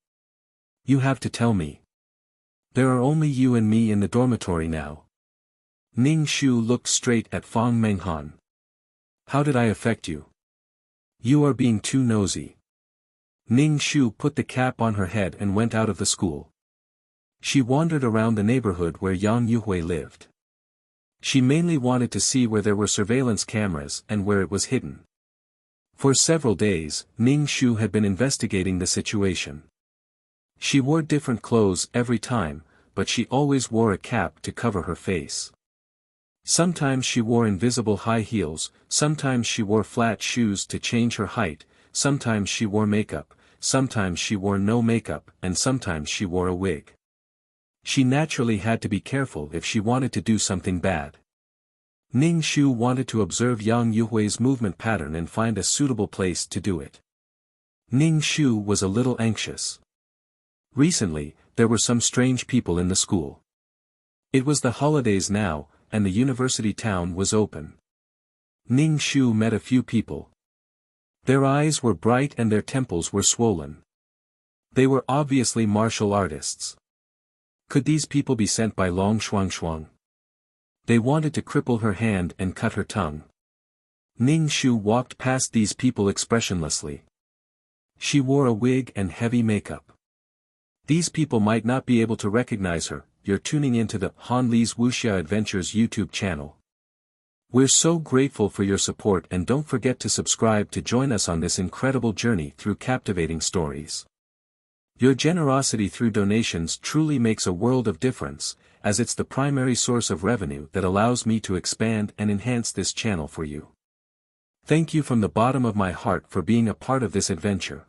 A: You have to tell me. There are only you and me in the dormitory now." Ning Shu looked straight at Fang Menghan. "How did I affect you? You are being too nosy." Ning Shu put the cap on her head and went out of the school. She wandered around the neighborhood where Yang Yuhui lived. She mainly wanted to see where there were surveillance cameras and where it was hidden. For several days, Ning Shu had been investigating the situation. She wore different clothes every time, but she always wore a cap to cover her face. Sometimes she wore invisible high heels, sometimes she wore flat shoes to change her height, sometimes she wore makeup, sometimes she wore no makeup, and sometimes she wore a wig. She naturally had to be careful if she wanted to do something bad. Ning Shu wanted to observe Yang Yuhui's movement pattern and find a suitable place to do it. Ning Shu was a little anxious. Recently, there were some strange people in the school. It was the holidays now, and the university town was open. Ning Shu met a few people. Their eyes were bright and their temples were swollen. They were obviously martial artists. Could these people be sent by Long Shuangshuang? They wanted to cripple her hand and cut her tongue. Ning Shu walked past these people expressionlessly. She wore a wig and heavy makeup. These people might not be able to recognize her. You're tuning into the Han Li's Wuxia Adventures YouTube channel. We're so grateful for your support and don't forget to subscribe to join us on this incredible journey through captivating stories. Your generosity through donations truly makes a world of difference, as it's the primary source of revenue that allows me to expand and enhance this channel for you. Thank you from the bottom of my heart for being a part of this adventure.